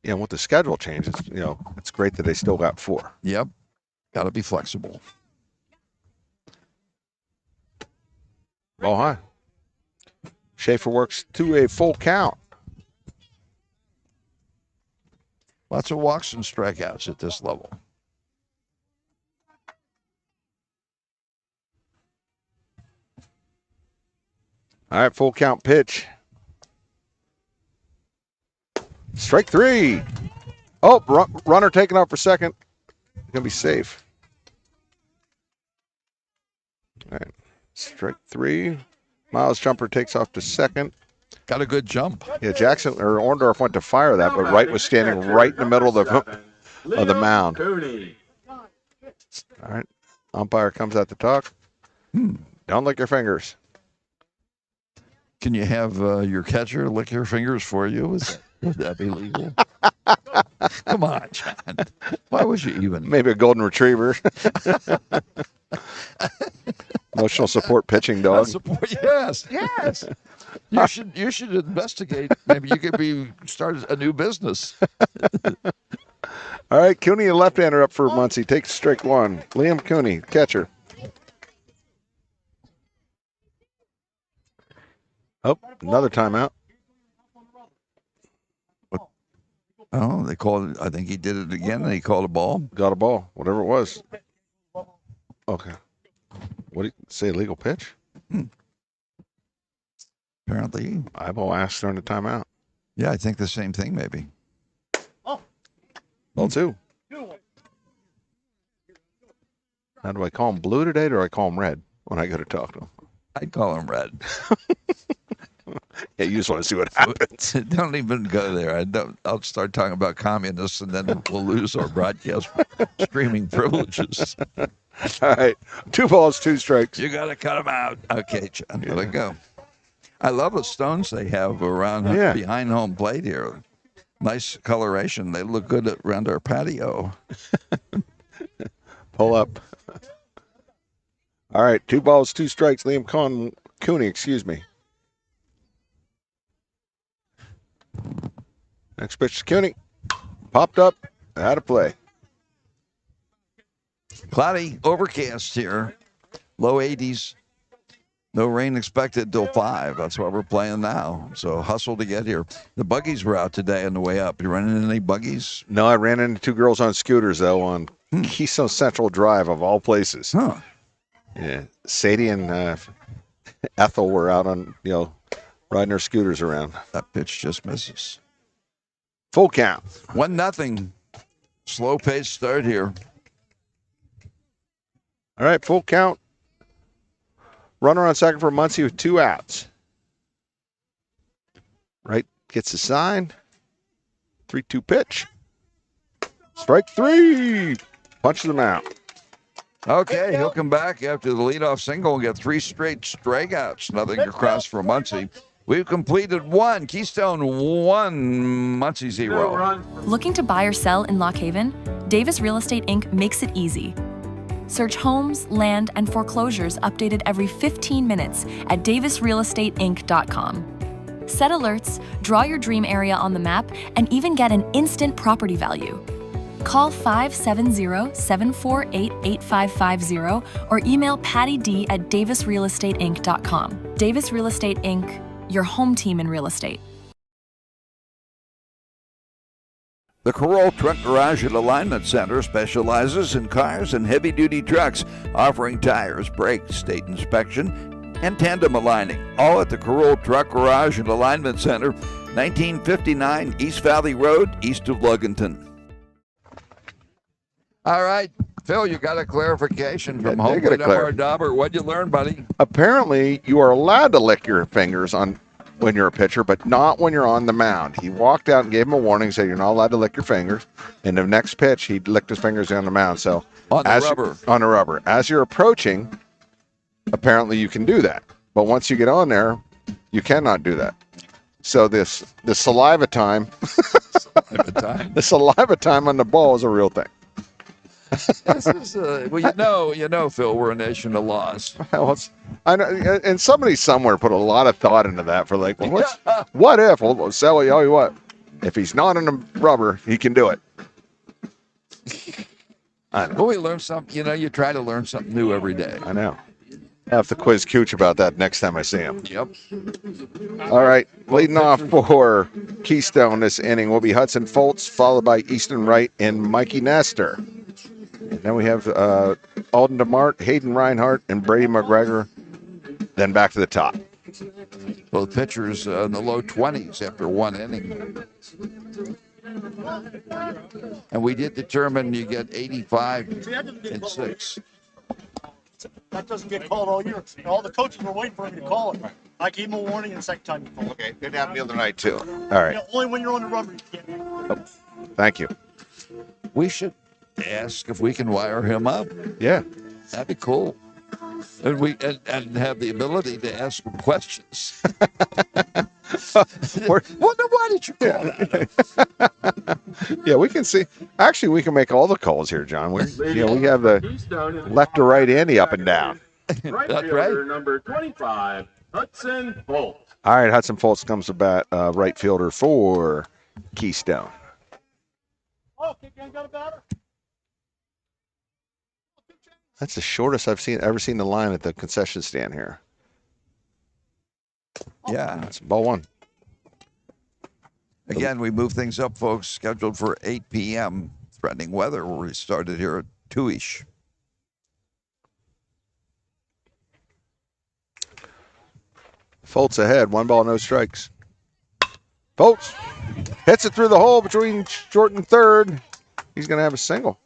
Yeah, with the schedule changes, you know, it's great that they still got 4. Yep. Got to be flexible. Ball high. Schaefer works to a full count. Lots of walks and strikeouts at this level. All right, full count pitch. Strike 3. Oh, runner taken off for second. Going to be safe. All right, strike 3. Miles jumper takes off to second. Got a good jump. Yeah, Jackson or Orndorff went to fire that, but Wright was standing right in the middle of the mound. All right, umpire comes out to talk. Don't lick your fingers. Can you have your catcher lick your fingers for you? Would that be legal? Come on, John. Why would you even? Maybe a golden retriever. Emotional support pitching dog. Yes. You should investigate. Maybe you could start a new business. All right, Cooney, a left-hander up for Muncy. Takes strike 1. Liam Cooney, catcher. Oh, another timeout. Oh, they called it. I think he did it again, and he called a ball. Got a ball, whatever it was. Okay. What do you say, legal pitch? Apparently. Eyeball asked during the timeout. Yeah, I think the same thing, maybe. Ball 2. Now, do I call him blue today, or do I call him red when I go to talk to him? I'd call him red. Yeah, you just want to see what happens. Don't even go there. I'll start talking about communists, and then we'll lose our broadcast streaming privileges. All right, 2 balls, 2 strikes. You got to cut them out. Okay, John, let it go. I love the stones they have around behind home plate here. Nice coloration. They look good around our patio. Pull up. All right, 2 balls, 2 strikes. Liam Cooney, excuse me. Next pitch to Cooney. Popped up. Out of play. Cloudy, overcast here. Low 80s. No rain expected till 5. That's what we're playing now. So hustle to get here. The buggies were out today on the way up. You running into any buggies? No, I ran into 2 girls on scooters, though, on Keystone Central Drive, of all places. Huh. Yeah. Sadie and Ethel were out on, riding their scooters around. That pitch just misses. Full count. 1-0. Slow pace start here. All right, full count. Runner on second for Muncy with 2 outs. Right gets the sign. 3-2 pitch. Strike 3. Punches him out. Okay, he'll come back after the leadoff single and get 3 straight strikeouts. Nothing across for Muncy. We've completed 1. Keystone 1, Muncy 0. Looking to buy or sell in Lock Haven? Davis Real Estate Inc. makes it easy. Search homes, land, and foreclosures updated every 15 minutes at davisrealestateinc.com. Set alerts, draw your dream area on the map, and even get an instant property value. Call 570-748-8550 or email Patty D at davisrealestateinc.com. Davis Real Estate Inc., your home team in real estate. The Carroll Truck Garage and Alignment Center specializes in cars and heavy-duty trucks, offering tires, brakes, state inspection, and tandem aligning. All at the Carroll Truck Garage and Alignment Center, 1959 East Valley Road, east of Luganton. All right, Phil, you got a clarification from home plate umpire Dauber. What'd you learn, buddy? Apparently, you are allowed to lick your fingers on when you're a pitcher, but not when you're on the mound. He walked out and gave him a warning, said you're not allowed to lick your fingers. And the next pitch, he licked his fingers on the mound. So on the rubber. As you're approaching, apparently you can do that. But once you get on there, you cannot do that. So the saliva time, the saliva time on the ball is a real thing. This is, well, you know, Phil, we're a nation of laws. Well, I know, and somebody somewhere put a lot of thought into that for like, well, what if? Well, Sally, tell you what, if he's not in the rubber, he can do it. I know. Well, we learn something. You know, you try to learn something new every day. I know. I have to quiz Cooch about that next time I see him. Yep. All right, leading off for Keystone this inning will be Hudson Foltz, followed by Easton Wright and Mikey Nestor. And then we have Alden DeMart, Hayden Reinhardt, and Brady McGregor. Then back to the top. Both pitchers in the low 20s after 1 inning. And we did determine you get 85 in 6. That doesn't get called all year. All the coaches were waiting for him to call it. I gave him a warning, and the second time you called it. Okay, did happen the other night too. All right. Yeah, only when you're on the rubber you can't. Oh, thank you. We should ask if we can wire him up. Yeah, that'd be cool. And we and have the ability to ask him questions. Well, then why did you call that? Yeah, we can see. Actually, we can make all the calls here, John. We have the left to right and the up and down. That's right. Number 25, Hudson Bolt. All right, Hudson Foltz comes to bat, right fielder for Keystone. Oh, Kick-In got a batter. That's the shortest I've ever seen the line at the concession stand here. Yeah. That's ball 1. Again, we move things up, folks. Scheduled for 8 p.m. Threatening weather. We started here at 2-ish. Foltz ahead. 1 ball, no strikes. Foltz hits it through the hole between short and third. He's going to have a single.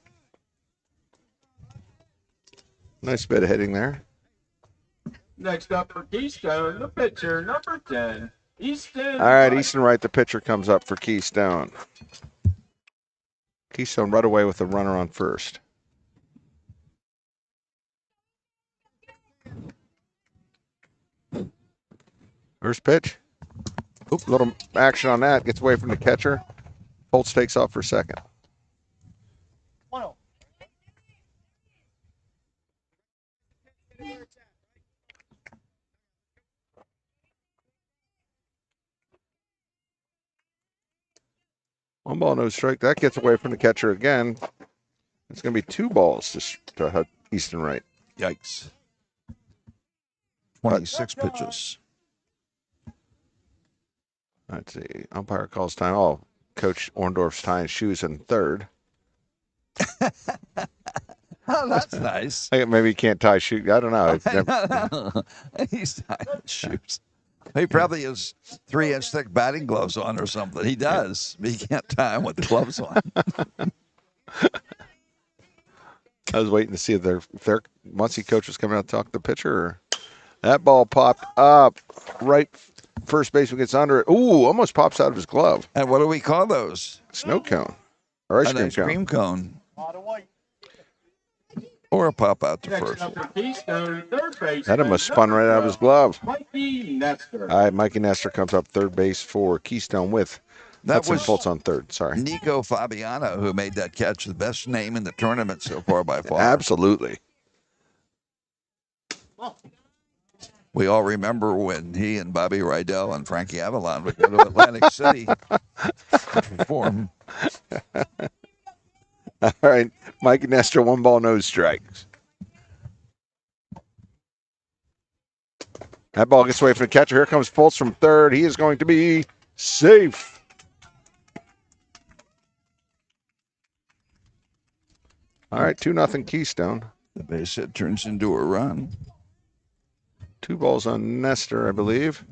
Nice bit of hitting there. Next up for Keystone, the pitcher, number 10, Easton. All right, Easton Wright, the pitcher, comes up for Keystone. Keystone right away with the runner on first. First pitch. Oop, little action on that. Gets away from the catcher. Foltz takes off for second. One ball, no strike. That gets away from the catcher again. It's going to be 2 balls to Easton Wright. Yikes. 26 pitches. Let's see. Umpire calls time. Oh, Coach Orndorff's tying shoes in third. Oh, that's nice. Maybe he can't tie shoes. I don't know. He's tying shoes. He probably has 3-inch thick batting gloves on or something. He does. But he can't tie them with the gloves on. I was waiting to see if their Muncy coach was coming out to talk to the pitcher. That ball popped up. Right first baseman gets under it. Ooh, almost pops out of his glove. And what do we call those? Snow cone. Or ice An cream ice cone. cream cone. Or a pop out to first. That almost spun right out of his glove. Mikey Nestor. All right, Mikey Nestor comes up third base for Keystone with Hudson Fultz on third. Sorry. Nico Fabiano who made that catch. The best name in the tournament so far by far. Absolutely. We all remember when he and Bobby Rydell and Frankie Avalon would go to Atlantic City to perform. All right, Mikey Nestor, 1 ball, no strikes. That ball gets away from the catcher. Here comes Fultz from third. He is going to be safe. All right, 2-0 Keystone. The base hit turns into a run. 2 balls on Nestor, I believe.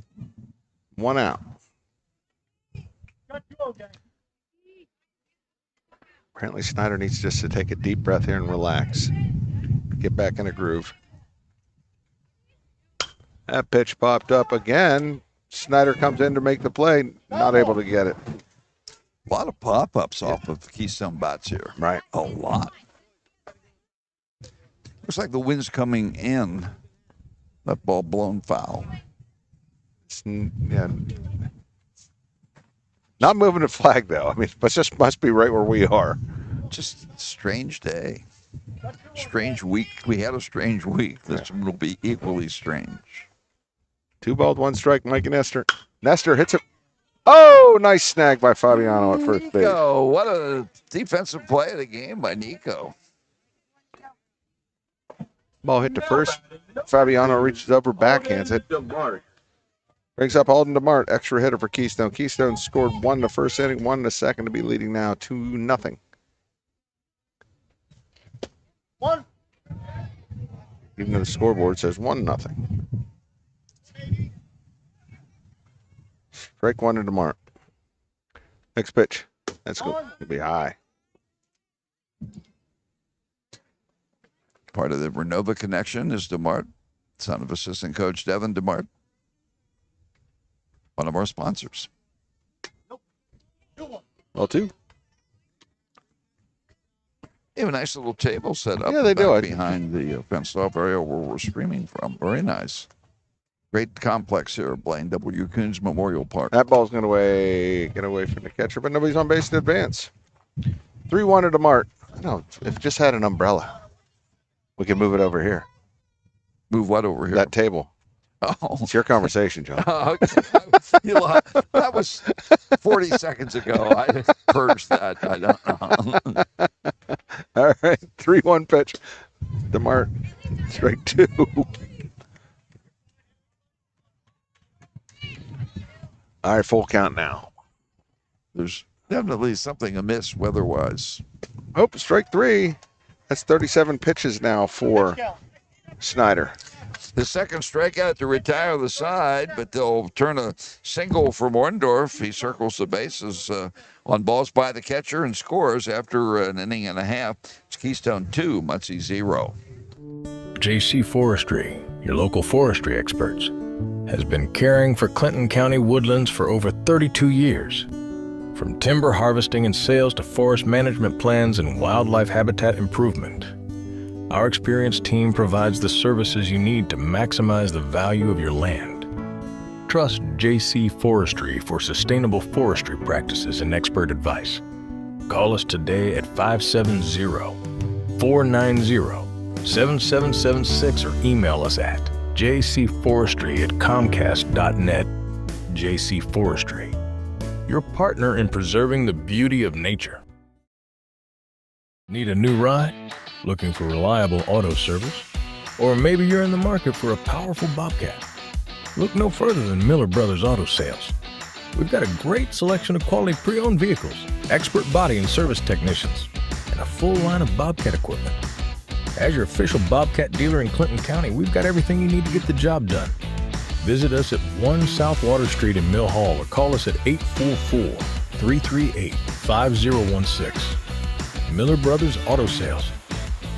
1 out. Apparently Snyder needs just to take a deep breath here and relax. Get back in a groove. That pitch popped up again. Snyder comes in to make the play. Not able to get it. A lot of pop-ups off of Keystone bats here. Right. A lot. Looks like the wind's coming in. That ball blown foul. Yeah. Not moving the flag, though. I mean, but just must be right where we are. Just a strange day. Strange week. We had a strange week. This one will be equally strange. 2 balls, 1 strike, Mikey Nestor. Nestor hits it. Oh, nice snag by Fabiano at first base. Nico, what a defensive play of the game by Nico. Ball hit to first. Fabiano reaches over, backhands it. Brings up Alden DeMart, extra hitter for Keystone. Keystone scored 1 the first inning, 1 the second to be leading now 2-0. 1. Even though the scoreboard says 1-0. Strike 1 to DeMart. Next pitch. That's going to be high. Part of the Renova connection is DeMart, son of assistant coach Devin DeMart. One of our sponsors. Well, 2. They have a nice little table set up. Yeah, they do. Behind the fenced-off area where we're streaming from. Very nice. Great complex here at Blaine W. Coons Memorial Park. That ball's going to get away from the catcher, but nobody's on base to advance. 3-1 to DeMart. No, if it just had an umbrella, we could move it over here. Move what over here? That table. Oh. It's your conversation, John. That was 40 seconds ago. I purged that. I don't know. All right, 3-1 pitch. DeMart, strike 2. All right, full count now. There's definitely something amiss weather-wise. Oh, strike 3. That's 37 pitches now for Snyder. The second strikeout to retire the side, but they'll turn a single for Morndorf. He circles the bases on balls by the catcher and scores after an inning and a half. It's Keystone 2, Muncy 0. JC Forestry, your local forestry experts, has been caring for Clinton County woodlands for over 32 years. From timber harvesting and sales to forest management plans and wildlife habitat improvement, our experienced team provides the services you need to maximize the value of your land. Trust JC Forestry for sustainable forestry practices and expert advice. Call us today at 570-490-7776 or email us at jcforestry@comcast.net. JC Forestry, your partner in preserving the beauty of nature. Need a new ride? Looking for reliable auto service? Or maybe you're in the market for a powerful Bobcat? Look no further than Miller Brothers Auto Sales. We've got a great selection of quality pre-owned vehicles, expert body and service technicians, and a full line of Bobcat equipment. As your official Bobcat dealer in Clinton County, we've got everything you need to get the job done. Visit us at 1 South Water Street in Mill Hall or call us at 844-338-5016. Miller Brothers Auto Sales,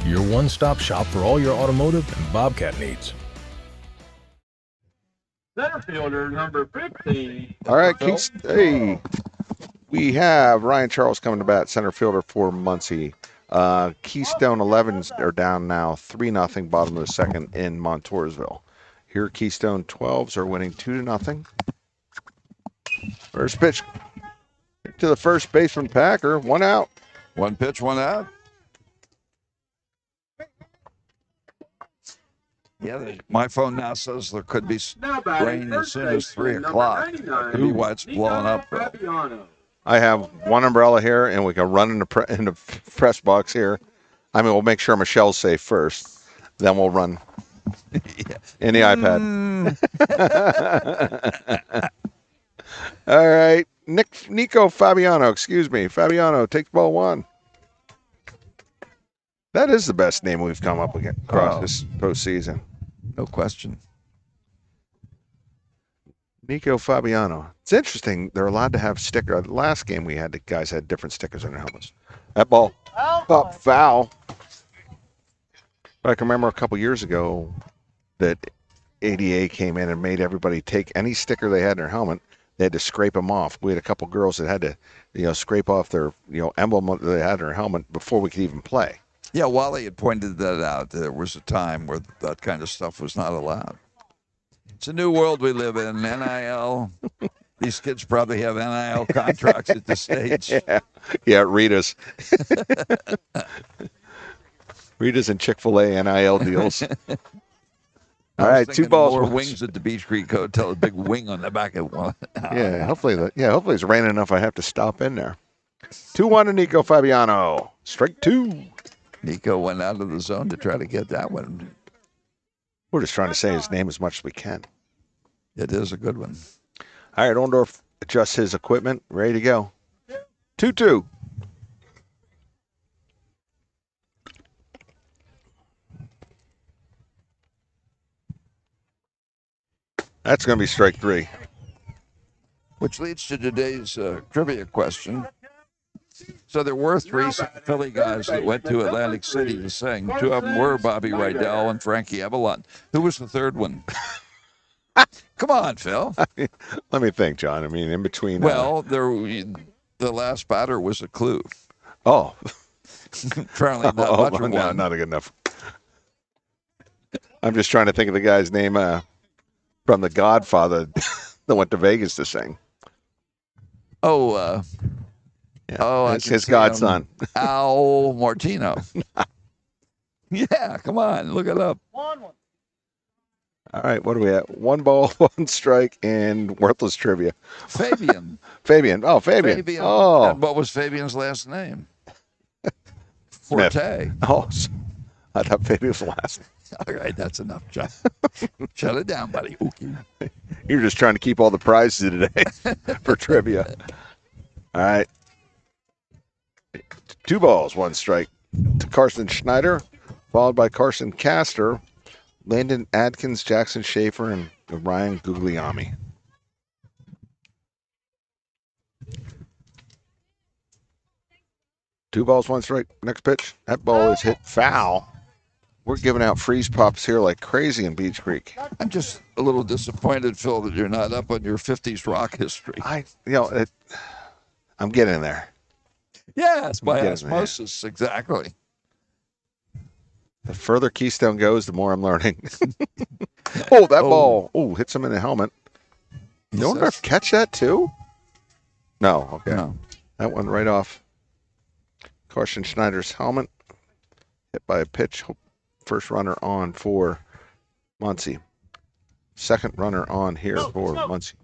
your one-stop shop for all your automotive and Bobcat needs. Center fielder number 15. All right, Phil. hey, we have Ryan Charles coming to bat, center fielder for Muncy. Keystone 11s are down now 3-0, bottom of the second in Montoursville. Here, Keystone 12s are winning 2-0. First pitch to the first baseman Packer, 1 out. 1 pitch, 1 out. Yeah, my phone now says there could be rain as soon as 3 o'clock. That could be why it's blowing up. I have one umbrella here, and we can run in the press box here. I mean, we'll make sure Michelle's safe first. Then we'll run in the iPad. All right. Nico Fabiano, Fabiano takes ball 1. That is the best name we've come up with across this postseason. No question. Nico Fabiano. It's interesting. They're allowed to have stickers. The last game we had, the guys had different stickers on their helmets. That ball. Foul. But I can remember a couple years ago that ADA came in and made everybody take any sticker they had in their helmet. They had to scrape them off. We had a couple girls that had to, scrape off their, emblem that they had in their helmet before we could even play. Yeah, Wally had pointed that out. There was a time where that kind of stuff was not allowed. It's a new world we live in, NIL. These kids probably have NIL contracts at the States. Yeah, Rita's. Rita's and Chick-fil-A NIL deals. All right, 2 balls. More wings at the Beech Creek Hotel. A big wing on the back of one. Yeah, hopefully it's raining enough I have to stop in there. 2-1 to Nico Fabiano. Strike 2. Nico went out of the zone to try to get that one. We're just trying to say his name as much as we can. It is a good one. All right, Orndorff adjusts his equipment. Ready to go. 2-2. That's going to be strike 3. Which leads to today's trivia question. So there were 3 Philly guys that went to Atlantic City to sing. 2 of them were Bobby Rydell and Frankie Avalon. Who was the third one? Come on, Phil. Let me think, John. I mean, in between. Well, the last batter was a clue. Oh. Apparently not much of one. No, not good enough. I'm just trying to think of the guy's name from The Godfather that went to Vegas to sing. Oh, it's his godson. Al Martino. Yeah, come on, look it up. All right, what are we at? 1 ball, 1 strike, and worthless trivia. Fabian. Fabian. Oh, Fabian. Oh. And what was Fabian's last name? Forte. Oh, I thought Fabian was the last name. All right, that's enough, John. Shut it down, buddy. Okay. You're just trying to keep all the prizes today for trivia. All right. 2 balls, 1 strike to Carson Schneider, followed by Carson Castor, Landon Adkins, Jackson Schaefer, and Ryan Guglielmi. Two balls, 1 strike. Next pitch. That ball is hit foul. We're giving out freeze pops here like crazy in Beech Creek. I'm just a little disappointed, Phil, that you're not up on your 50s rock history. I'm getting there. Yes, by osmosis, exactly. The further Keystone goes, the more I'm learning. That ball. Oh, hits him in the helmet. No one catch that too? No, okay. No. That one right off Carson Schneider's helmet. Hit by a pitch. First runner on for Muncy. Second runner on here for Muncy.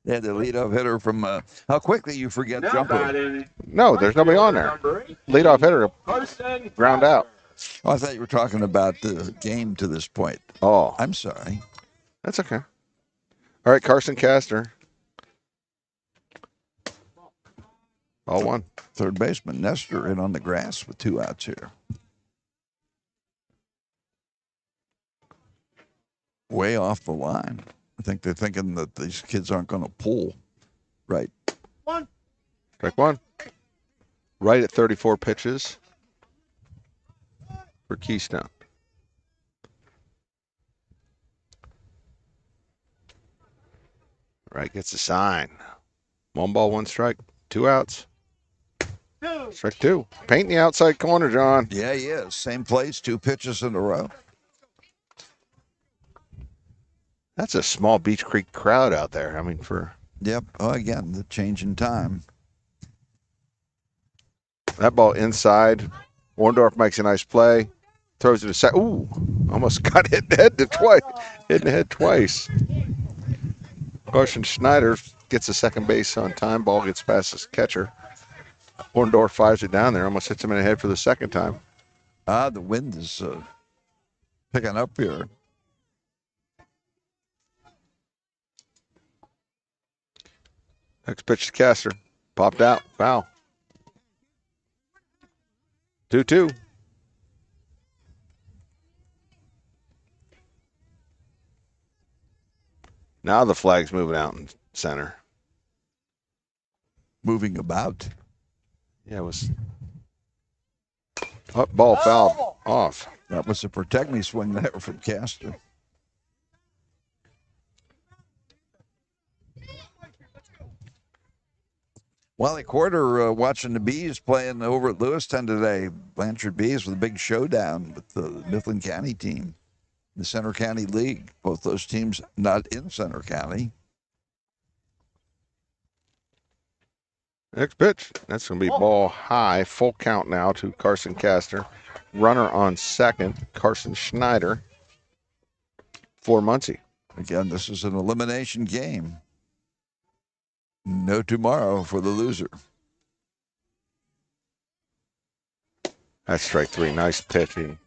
They had the leadoff hitter from how quickly you forget jumper. No, there's nobody on there. Leadoff hitter ground out. Oh, I thought you were talking about the game to this point. Oh. I'm sorry. That's okay. All right, Carson Castor. All one. Third baseman Nestor in on the grass with 2 outs here. Way off the line. I think they're thinking that these kids aren't going to pull. Right. Strike 1. Right at 34 pitches for Keystone. Right gets a sign. 1 ball, 1 strike, 2 outs. Strike 2. Painting the outside corner, John. Yeah, he is. Same place, 2 pitches in a row. That's a small Beech Creek crowd out there. I mean, for... Yep. Oh, again, the change in time. That ball inside. Warndorf makes a nice play. Throws it aside. Ooh, almost got hit in the head twice. Hit in the head twice. Carson Schneider gets the second base on time. Ball gets past his catcher. Warndorf fires it down there. Almost hits him in the head for the second time. The wind is picking up here. Next pitch to Castor. Popped out. Foul. 2-2. Now the flag's moving out in center. Moving about. Yeah, it was. Oh, ball fouled off. That was a protect me swing there from Castor. Wally Quarter watching the Bees playing over at Lewiston today. Blanchard Bees with a big showdown with the Mifflin County team. The Center County League. Both those teams not in Center County. Next pitch. That's going to be ball high. Full count now to Carson Castor. Runner on second, Carson Schneider for Muncy. Again, this is an elimination game. No tomorrow for the loser. That's strike 3. Nice pitching.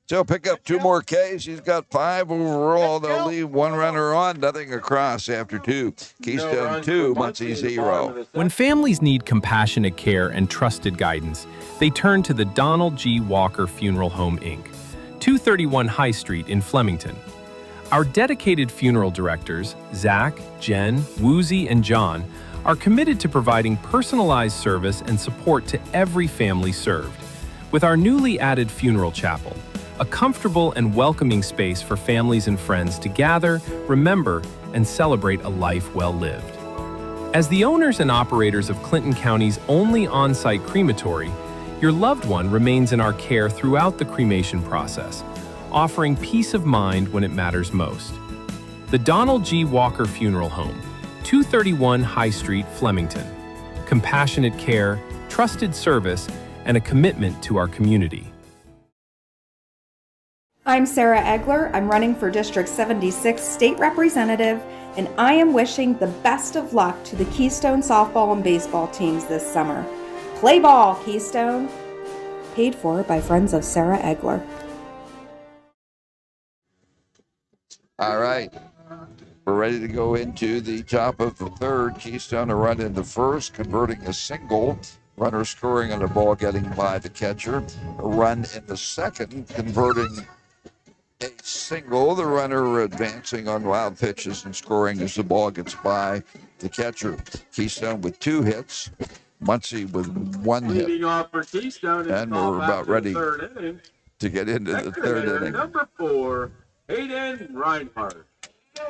So pick up 2 more Ks. He's got 5 overall. They'll leave 1 runner on, nothing across after 2. Keystone 2, Muncy 0. When families need compassionate care and trusted guidance, they turn to the Donald G. Walker Funeral Home, Inc., 231 High Street in Flemington. Our dedicated funeral directors, Zach, Jen, Woozy, and John, are committed to providing personalized service and support to every family served. With our newly added funeral chapel, a comfortable and welcoming space for families and friends to gather, remember, and celebrate a life well lived. As the owners and operators of Clinton County's only on-site crematory, your loved one remains in our care throughout the cremation process, offering peace of mind when it matters most. The Donald G. Walker Funeral Home, 231 High Street, Flemington. Compassionate care, trusted service, and a commitment to our community. I'm Sarah Egler. I'm running for District 76 State Representative, and I am wishing the best of luck to the Keystone softball and baseball teams this summer. Play ball, Keystone! Paid for by Friends of Sarah Egler. All right. We're ready to go into the top of the third. Keystone a run in the first, converting a single. Runner scoring on the ball, getting by the catcher. A run in the second, converting a single. The runner advancing on wild pitches and scoring as the ball gets by the catcher. Keystone with 2 hits. Muncy with 1 hit. Leading off for Keystone. And we're about ready to get into the third inning. Number 4, Hayden Reinhardt.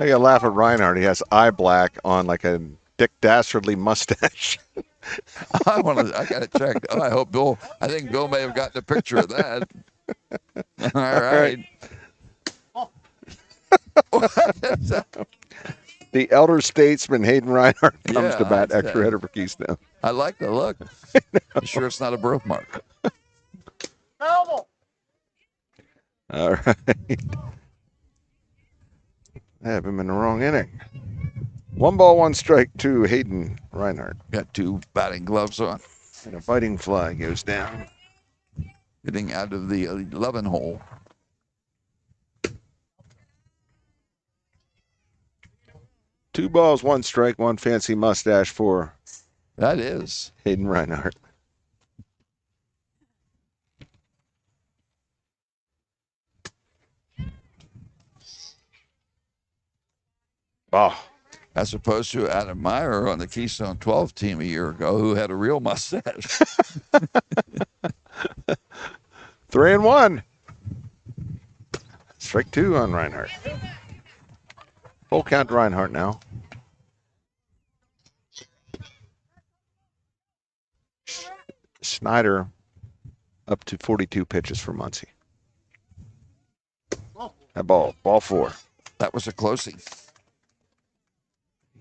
I gotta laugh at Reinhardt. He has eye black on like a Dick Dastardly mustache. I gotta check. Oh, I think Bill may have gotten a picture of that. All right. The elder statesman Hayden Reinhardt comes to bat, extra hitter for Keystone. I like the look. I'm sure it's not a birthmark. All right. I have him in the wrong inning. 1 ball, 1 strike to Hayden Reinhardt. Got 2 batting gloves on. And a fighting fly goes down. Getting out of the 11 hole. Two balls, 1 strike, 1 fancy mustache for that is Hayden Reinhardt. Oh. As opposed to Adam Meyer on the Keystone 12 team a year ago, who had a real mustache. 3-1. Strike 2 on Reinhardt. Full count to Reinhardt now. Snyder up to 42 pitches for Muncy. That ball 4. That was a closing.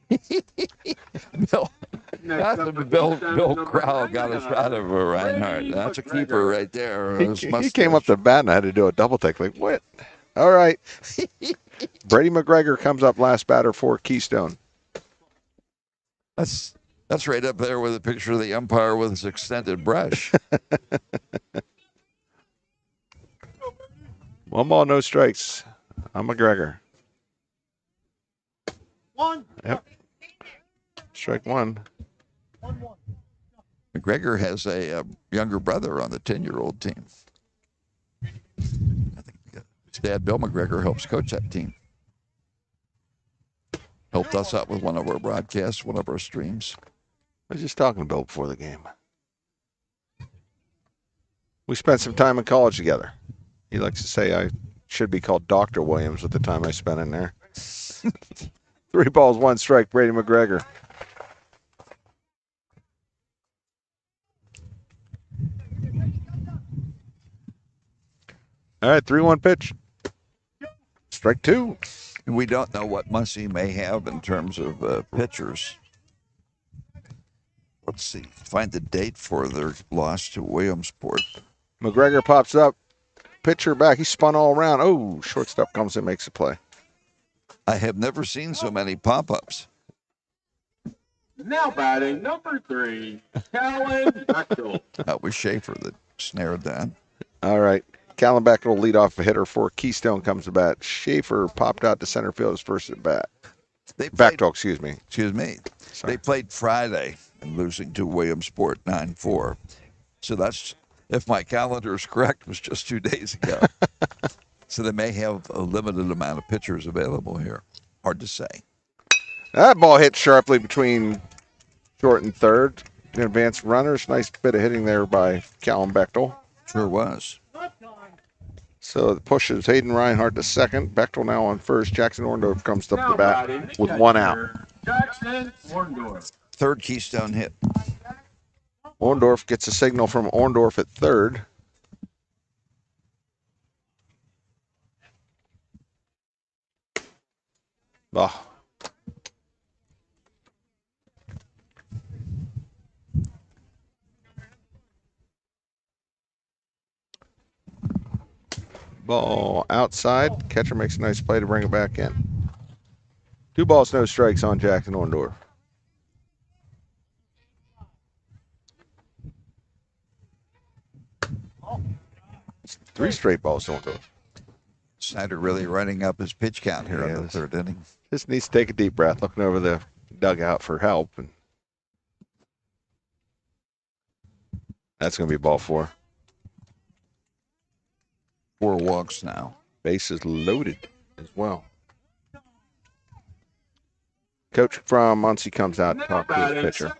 Bill Crow got a shot of Reinhardt. That's a keeper right there. He came up the bat and I had to do a double take. Like, what? All right. Brady McGregor comes up last batter for Keystone. That's right up there with a picture of the umpire with his extended brush. 1 ball, no strikes. I'm McGregor. 1. Yep. Strike 1. McGregor has a younger brother on the 10-year-old team. I think his dad, Bill McGregor, helps coach that team. Helped us out with one of our broadcasts, one of our streams. I was just talking to Bill before the game. We spent some time in college together. He likes to say I should be called Dr. Williams with the time I spent in there. 3 balls, 1 strike, Brady McGregor. All right, 3-1 pitch. Strike 2. We don't know what Muncy may have in terms of pitchers. Let's see. Find the date for their loss to Williamsport. McGregor pops up. Pitcher back. He spun all around. Oh, shortstop comes in, makes a play. I have never seen so many pop-ups. Now batting number 3, Callan Bechtel. That was Schaefer that snared that. All right. Callan Bechtel will lead off a hitter for Keystone comes to bat. Schaefer popped out to center field his first at bat. Bechtel, excuse me. Excuse me. Sorry. They played Friday and losing to Williamsport 9-4. So that's, if my calendar is correct, was just 2 days ago. So they may have a limited amount of pitchers available here. Hard to say. That ball hit sharply between short and third. Advanced runners. Nice bit of hitting there by Callan Bechtel. Sure was. So the pushes Hayden Reinhardt to second. Bechtel now on first. Jackson Orndorff comes up the bat with 1 out. Jackson Orndorff. Third Keystone hit. Orndorff gets a signal from Orndorff at third. Oh. Ball outside. Catcher makes a nice play to bring it back in. 2 balls, no strikes on Jackson Orndorff. Three straight balls don't go. Snyder really running up his pitch count here in the third inning. Just needs to take a deep breath, looking over the dugout for help. And that's going to be ball 4. 4 walks now. Bases loaded as well. Coach from Muncy comes out to talk to his pitcher.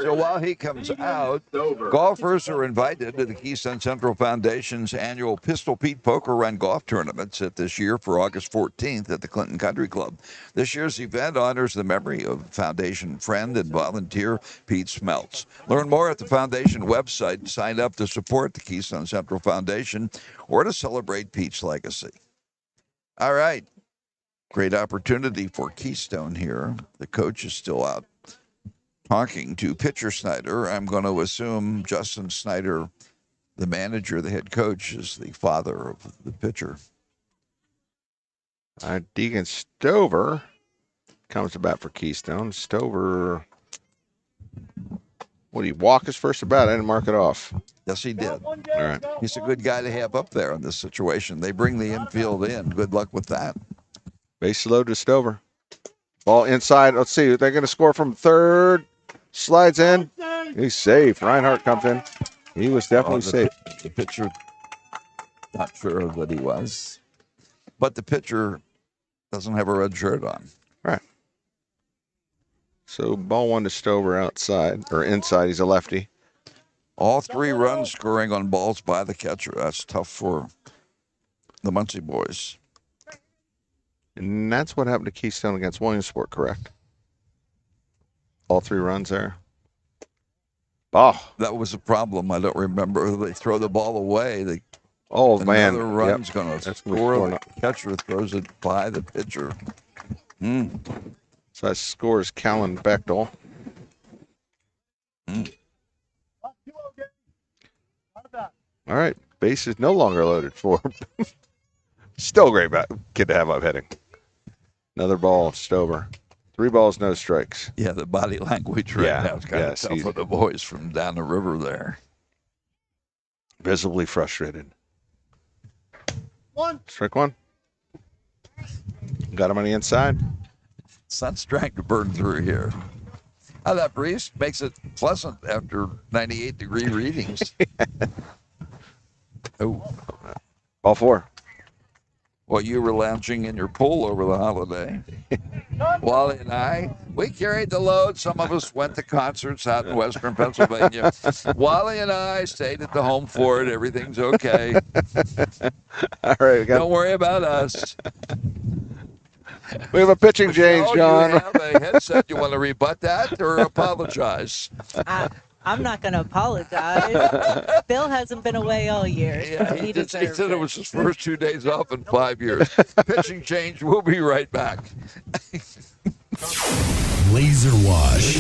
So while he comes out, golfers are invited to the Keystone Central Foundation's annual Pistol Pete Poker Run Golf Tournament set this year for August 14th at the Clinton Country Club. This year's event honors the memory of Foundation friend and volunteer Pete Smeltz. Learn more at the Foundation website. Sign up to support the Keystone Central Foundation or to celebrate Pete's legacy. All right. Great opportunity for Keystone here. The coach is still out talking to pitcher Snyder. I'm going to assume Justin Snyder, the manager, the head coach, is the father of the pitcher. Deegan Stover comes to bat for Keystone. Stover, what, did he walk his first at bat? I didn't mark it off. Yes, he did. All right. He's a good guy to have up there in this situation. They bring the infield in. Good luck with that. Base load to Stover. Ball inside. Let's see. They're going to score from third. Slides in. He's safe. Reinhardt comes in. He was definitely safe. The pitcher, not sure that he was. But the pitcher doesn't have a red shirt on. Right. So ball 1 to Stover outside, or inside. He's a lefty. All 3 runs scoring on balls by the catcher. That's tough for the Muncy boys. And that's what happened to Keystone against Williamsport, correct? All 3 runs there. Oh, that was a problem. I don't remember. They throw the ball away. man. Another run's going to score. The catcher throws it by the pitcher. So that scores Callan Bechtel. All right. Base is no longer loaded for him. Still a great kid to have up hitting. Another ball, Stover. 3 balls, no strikes. Yeah, the body language right now is kind of tough for the boys from down the river there. Visibly frustrated. 1. Strike 1. Got him on the inside. Sun's trying to burn through here. How that breeze makes it pleasant after 98-degree readings. Oh, Ball 4. Well, you were lounging in your pool over the holiday. Wally and I, we carried the load. Some of us went to concerts out in western Pennsylvania. Wally and I stayed at the home fort. Everything's okay. All right. Don't worry about us. We have a pitching change, John. You have a headset. You want to rebut that or apologize? I'm not going to apologize. Bill hasn't been away all year. Yeah, he said it was his first 2 days off in 5 years. Pitching change. We'll be right back. Laser Wash.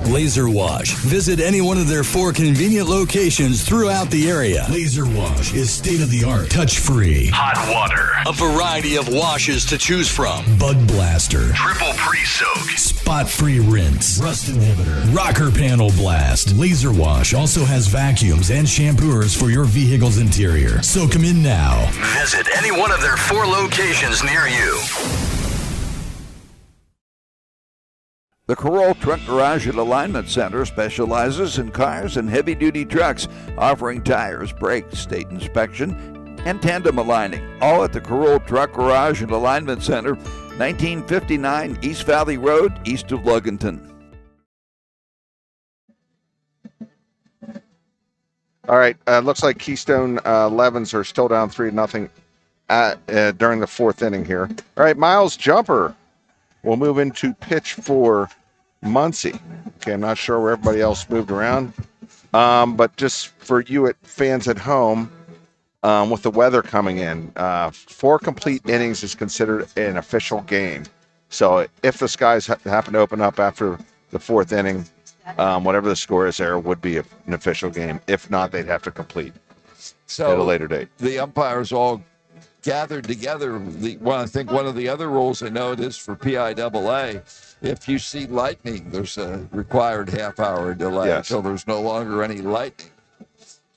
Laser Wash. Visit any one of their 4 convenient locations throughout the area. Laser Wash is state-of-the-art, touch-free. Hot water. A variety of washes to choose from. Bug Blaster. Triple pre-soak. Spot-free rinse. Rust inhibitor. Rocker panel blast. Laser Wash also has vacuums and shampooers for your vehicle's interior. So come in now. Visit any one of their 4 locations near you. The Carroll Truck Garage and Alignment Center specializes in cars and heavy-duty trucks, offering tires, brakes, state inspection, and tandem aligning. All at the Carroll Truck Garage and Alignment Center, 1959 East Valley Road, east of Luganton. All right. Looks like Keystone 11s are still down 3-0 during the 4th inning here. All right, Miles Jumper will move into pitch for Muncy. Okay, I'm not sure where everybody else moved around. But just for you fans at home, with the weather coming in, 4 complete innings is considered an official game. So if the skies happen to open up after the 4th inning, whatever the score is there would be an official game. If not, they'd have to complete at a later date. The umpires all gathered together. I think one of the other rules I know it is for PIAA. If you see lightning, there's a required half-hour delay until there's no longer any lightning.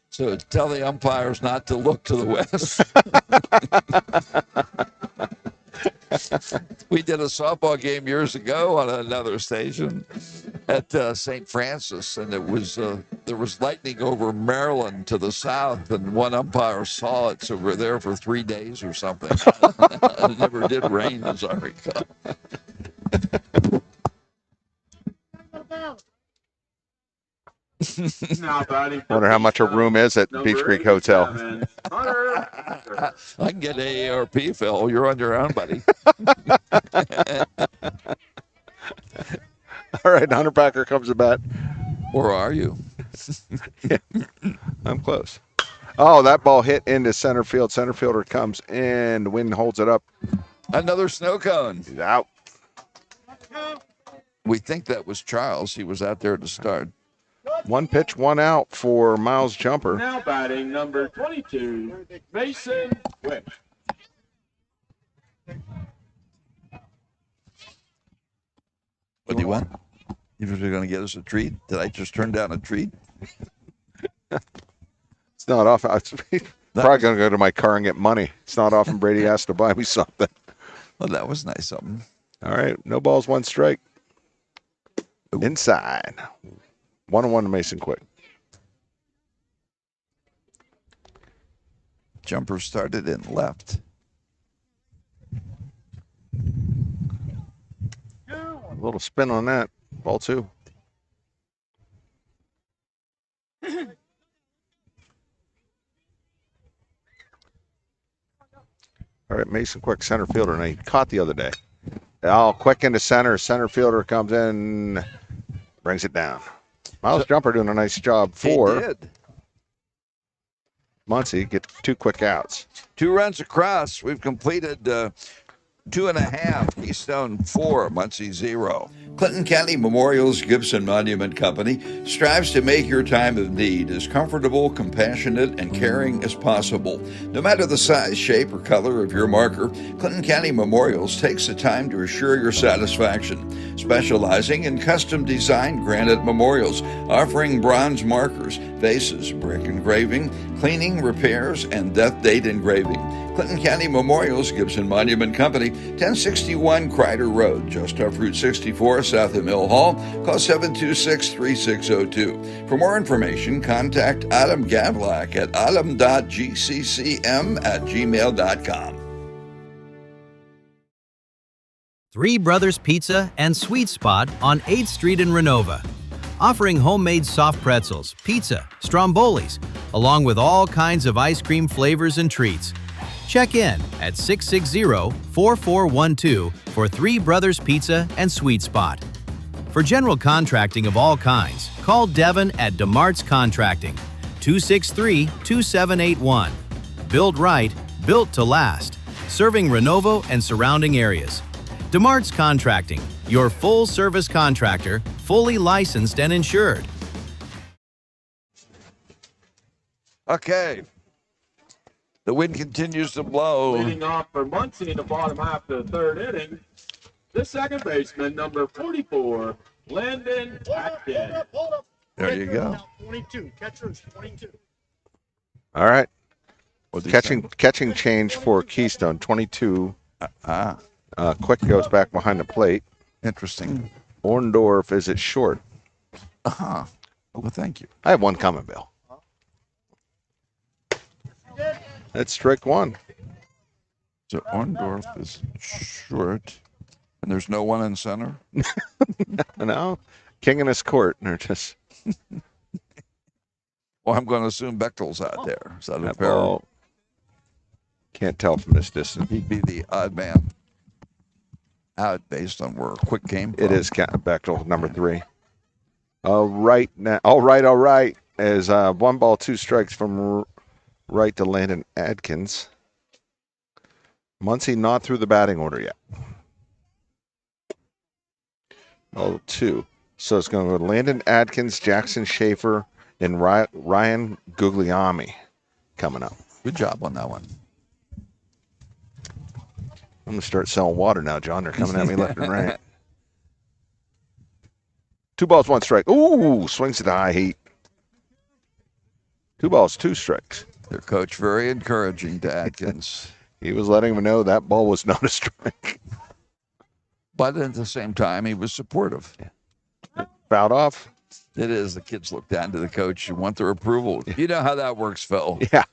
So tell the umpires not to look to the west. We did a softball game years ago on another station at St. Francis, and it was there was lightning over Maryland to the south, and one umpire saw it, so we're there for 3 days or something. It never did rain, as I recall. Wonder how much a room is at Beech Creek Hotel. I can get AARP, Phil. You're on your own, buddy. All right, Hunter Packer comes to bat. Where are you? Yeah, I'm close. Oh, that ball hit into center field. Center fielder comes in. The wind holds it up. Another snow cone. He's out. We think that was Charles. He was out there to start. 1 pitch, 1 out for Miles Jumper. Now batting number 22, Mason Wick. What do you want? You were going to get us a treat? Did I just turn down a treat? It's not often. I'm probably going to go to my car and get money. It's not often Brady has to buy me something. Well, that was nice of him. All right, no balls, 1 strike. Ooh. Inside. 1-1 to Mason Quick. Jumper started in left. A little spin on that. Ball 2. All right, Mason Quick, center fielder, and he caught the other day. Oh, quick into center. Center fielder comes in, brings it down. Miles Jumper doing a nice job for He did. Muncy. Get 2 quick outs. 2 runs across. We've completed 2.5. Keystone 4, Muncy 0. Clinton County Memorial's Gibson Monument Company strives to make your time of need as comfortable, compassionate, and caring as possible. No matter the size, shape, or color of your marker, Clinton County Memorials takes the time to assure your satisfaction. Specializing in custom-designed granite memorials, offering bronze markers, vases, brick engraving, cleaning, repairs, and death date engraving. Clinton County Memorials Gibson Monument Company, 1061 Crider Road, just off Route 64, south of Mill Hall. Call 726-3602. For more information, contact Adam Gavlak at adam.gccm@gmail.com. Three Brothers Pizza and Sweet Spot on 8th Street in Renova, offering homemade soft pretzels, pizza, strombolis, along with all kinds of ice cream flavors and treats. Check in at 660-4412 for Three Brothers Pizza and Sweet Spot. For general contracting of all kinds, call Devin at DeMart's Contracting, 263-2781. Built right, built to last. Serving Renovo and surrounding areas. DeMart's Contracting, your full-service contractor, fully licensed and insured. Okay. The wind continues to blow. Leading off for Muncy in the bottom half of the 3rd inning, the second baseman, number 44, Landon Atkins. There you go. 22. Catcher's 22. All right. Catching change for Keystone, 22. Quick goes back behind the plate. Interesting. Orndorff is at short. Well, thank you. I have one comment, Bill. That's strike 1. So Orndorff is short, and there's no one in center? No. King in his court. They're just... Well, I'm going to assume Bechtel's out there. Is that a fair? Ball, can't tell from this distance. He'd be the odd man out based on where a quick came from. It is Bechtel, number 3. All right. As 1 ball, 2 strikes from right to Landon Adkins. Muncy not through the batting order yet. 0-2. So it's going to go Landon Adkins, Jackson Schaefer, and Ryan Guglielmi coming up. Good job on that one. I'm going to start selling water now, John. They're coming at me left and right. 2 balls, 1 strike. Ooh, swings at the high heat. 2 balls, 2 strikes. Their coach very encouraging to Atkins. He was letting him know that ball was not a strike. But at the same time, he was supportive. Fouled off? It is. The kids look down to the coach and want their approval. You know how that works, Phil. Yeah.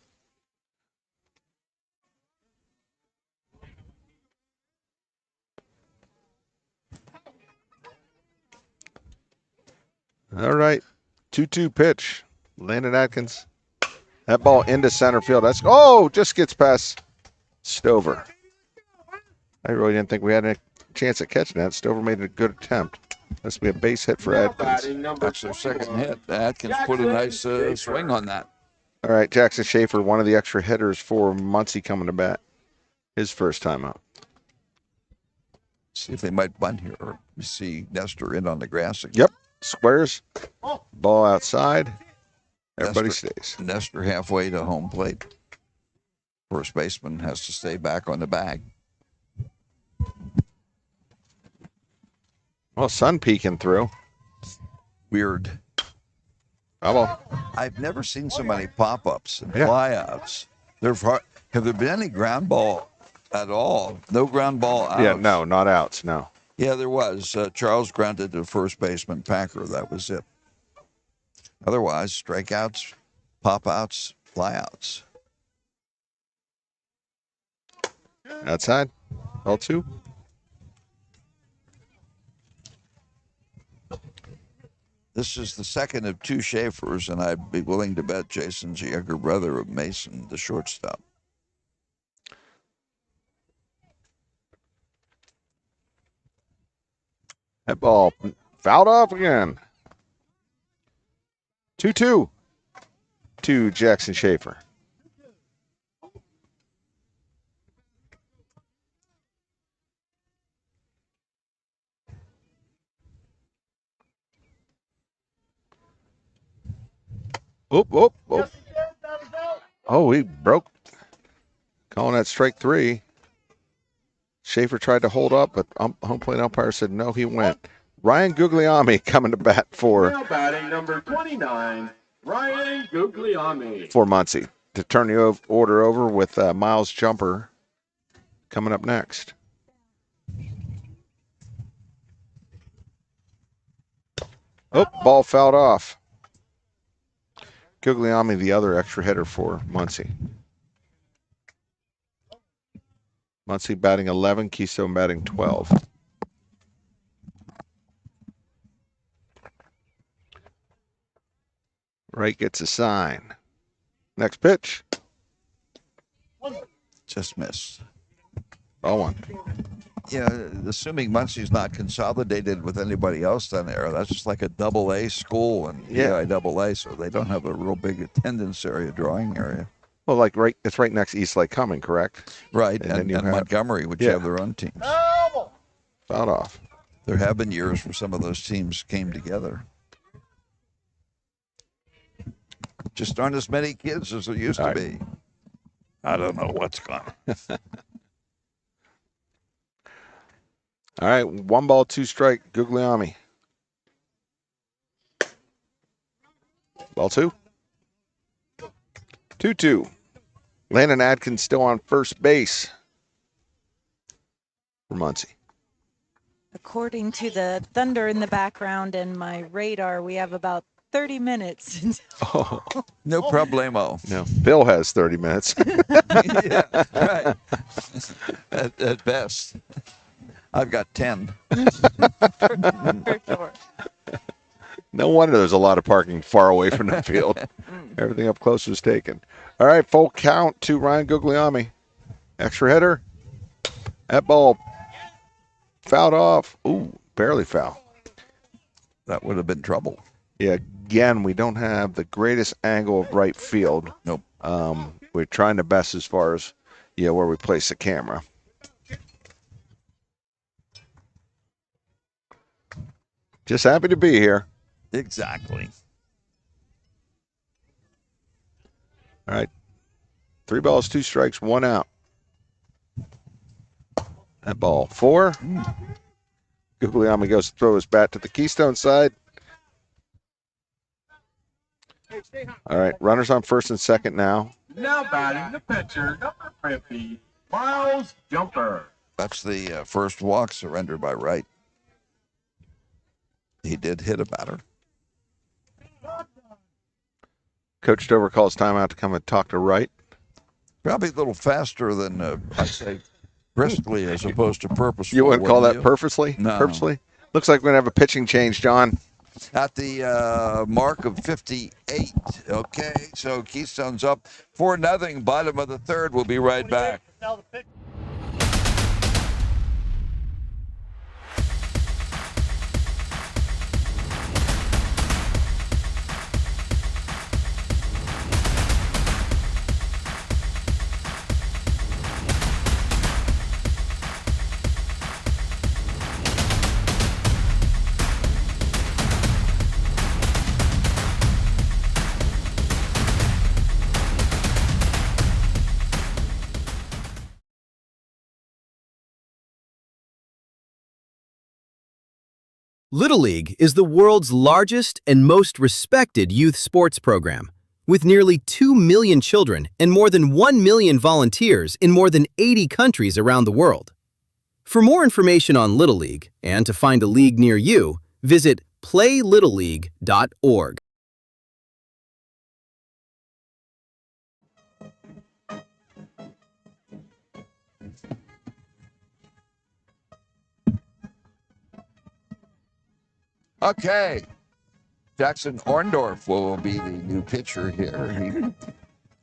All right. 2-2 pitch. Landon Atkins. That ball into center field. Just gets past Stover. I really didn't think we had any chance at catching that. Stover made a good attempt. Must be a base hit for Atkins. That's their second hit. Atkins put a nice swing on that. All right, Jackson Schaefer, one of the extra hitters for Muncy coming to bat. His first time out. See if they might bunt here. Or you see Nestor in on the grass again. Yep. Squares. Ball outside. Everybody stays. Nestor halfway to home plate. First baseman has to stay back on the bag. Well, sun peeking through. Weird. Bravo. I've never seen so many pop-ups and flyouts. Have there been any ground ball at all? No ground ball outs? Yeah, no, not outs, no. Yeah, there was. Charles grounded to first baseman Packer. That was it. Otherwise, strikeouts, pop-outs, flyouts. Outside. L2. This is the second of 2 Schaefers, and I'd be willing to bet Jason's the younger brother of Mason, the shortstop. That ball fouled off again. 2-2 to Jackson Schaefer. Oop, oop, oop. Oh, he broke. Calling that strike 3. Schaefer tried to hold up, but home plate umpire said no, he went. Ryan Guglielmi coming to bat for Now batting number 29, Ryan Guglielmi. for Muncy to turn the order over with Miles Jumper coming up next. Oh, ball fouled off. Guglielmi, the other extra hitter for Muncy. Muncy batting 11, Keystone batting 12. Wright gets a sign. Next pitch. Just missed. Ball one. Yeah, assuming Muncy's not consolidated with anybody else down there, that's just like a double-A school and PI-AA, so they don't have a real big attendance area, drawing area. Well, like it's right next to East Lake Cumming, correct? Right, and Montgomery, which have their own teams. Fouled off. There have been years where some of those teams came together. Just aren't as many kids as there used to be. I don't know what's going on. All right, 1 ball, 2 strike, Guglielmi. Ball 2. 2-2. Landon Adkins still on first base for Muncy. According to the thunder in the background and my radar, we have about 30 minutes. Oh. No problemo. No, Bill has 30 minutes. Yeah, right. At best. I've got 10. For sure. No wonder there's a lot of parking far away from the field. Everything up close was taken. All right, full count to Ryan Guglielmi. Extra hitter. That ball fouled off. Ooh, barely foul. That would have been trouble. Yeah, again, we don't have the greatest angle of right field. Nope. We're trying the best as far as where we place the camera. Just happy to be here. Exactly. All right. 3 balls, 2 strikes, 1 out. That ball 4. Guglielmi goes to throw his bat to the Keystone side. All right, runners on first and second now. Now batting the pitcher, number 50, Miles Jumper. That's the first walk surrendered by Wright. He did hit a batter. Coach Dover calls timeout to come and talk to Wright. Probably a little faster than, I say, briskly as opposed to purposefully. You wouldn't call that purposely? No. Purposely? Looks like we're going to have a pitching change, John. At the mark of 58. Okay, so Keystone's up 4-0. Bottom of the third. We'll be right back. Little League is the world's largest and most respected youth sports program, with nearly 2 million children and more than 1 million volunteers in more than 80 countries around the world. For more information on Little League and to find a league near you, visit playlittleleague.org. Okay. Jackson Orndorff will be the new pitcher here. He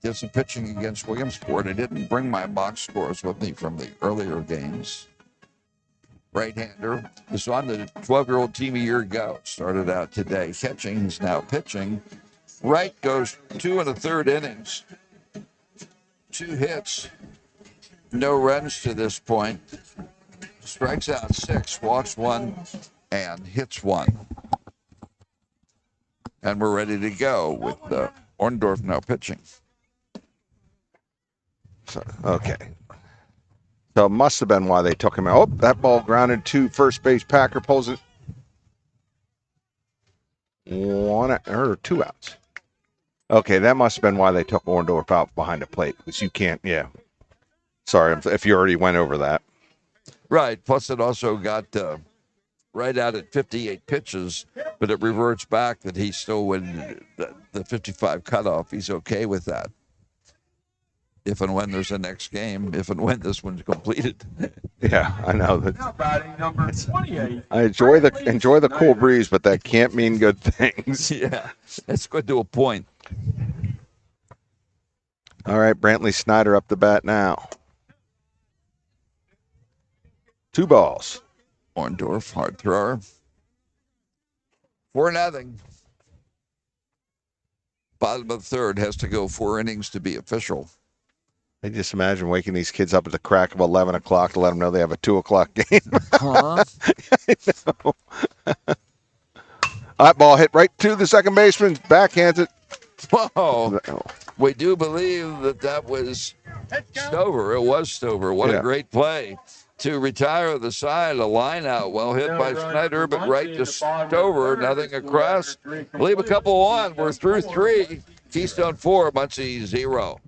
did some pitching against Williamsport. I didn't bring my box scores with me from the earlier games. right-hander, was on the 12-year-old team a year ago. Started out today catching. He's now pitching. Wright goes 2 1/3 innings. 2 hits, no runs to this point. Strikes out 6, walks 1, and hits 1. And we're ready to go with Orndorff now pitching. Okay. So it must have been why they took him out. Oh, that ball grounded to first base. Packer pulls it. 2 outs. Okay, that must have been why they took Orndorff out behind the plate, because you can't, yeah. Sorry if you already went over that. Right, plus it also got right out at 58 pitches, but it reverts back that he's still winning the 55 cutoff. He's okay with that. If and when there's a next game, if and when this one's completed. Yeah, I know that. Now batting number 28. I enjoy the cool breeze, but that can't mean good things. Yeah, that's good to a point. All right, Brantley Snyder up the bat now. 2 balls. Orndorff, hard thrower. 4-0. Bottom of the third, has to go 4 innings to be official. I just imagine waking these kids up at the crack of 11 o'clock to let them know they have a 2 o'clock game. Huh? I know. That ball hit right to the second baseman. Backhands it. Whoa. We do believe that was Stover. It was Stover. What a great play to retire the side. A line out. Well hit by Snyder, but right to Stover. Nothing across. Leave a couple on. We're through 3. Keystone 4, Muncy 0.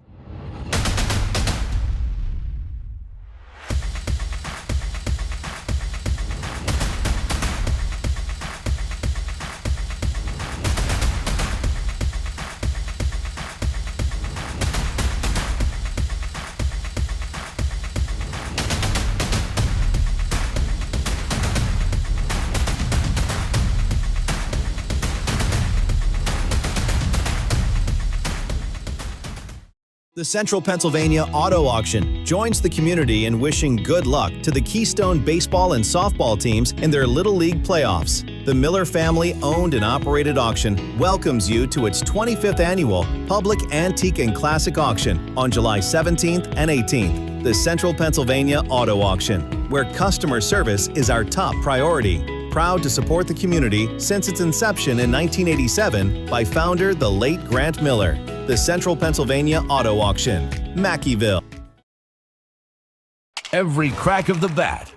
The Central Pennsylvania Auto Auction joins the community in wishing good luck to the Keystone baseball and softball teams in their Little League playoffs. The Miller family owned and operated auction welcomes you to its 25th annual Public Antique and Classic Auction on July 17th and 18th. The Central Pennsylvania Auto Auction, where customer service is our top priority. Proud to support the community since its inception in 1987 by founder the late Grant Miller. The Central Pennsylvania Auto Auction, Mackeyville. Every crack of the bat.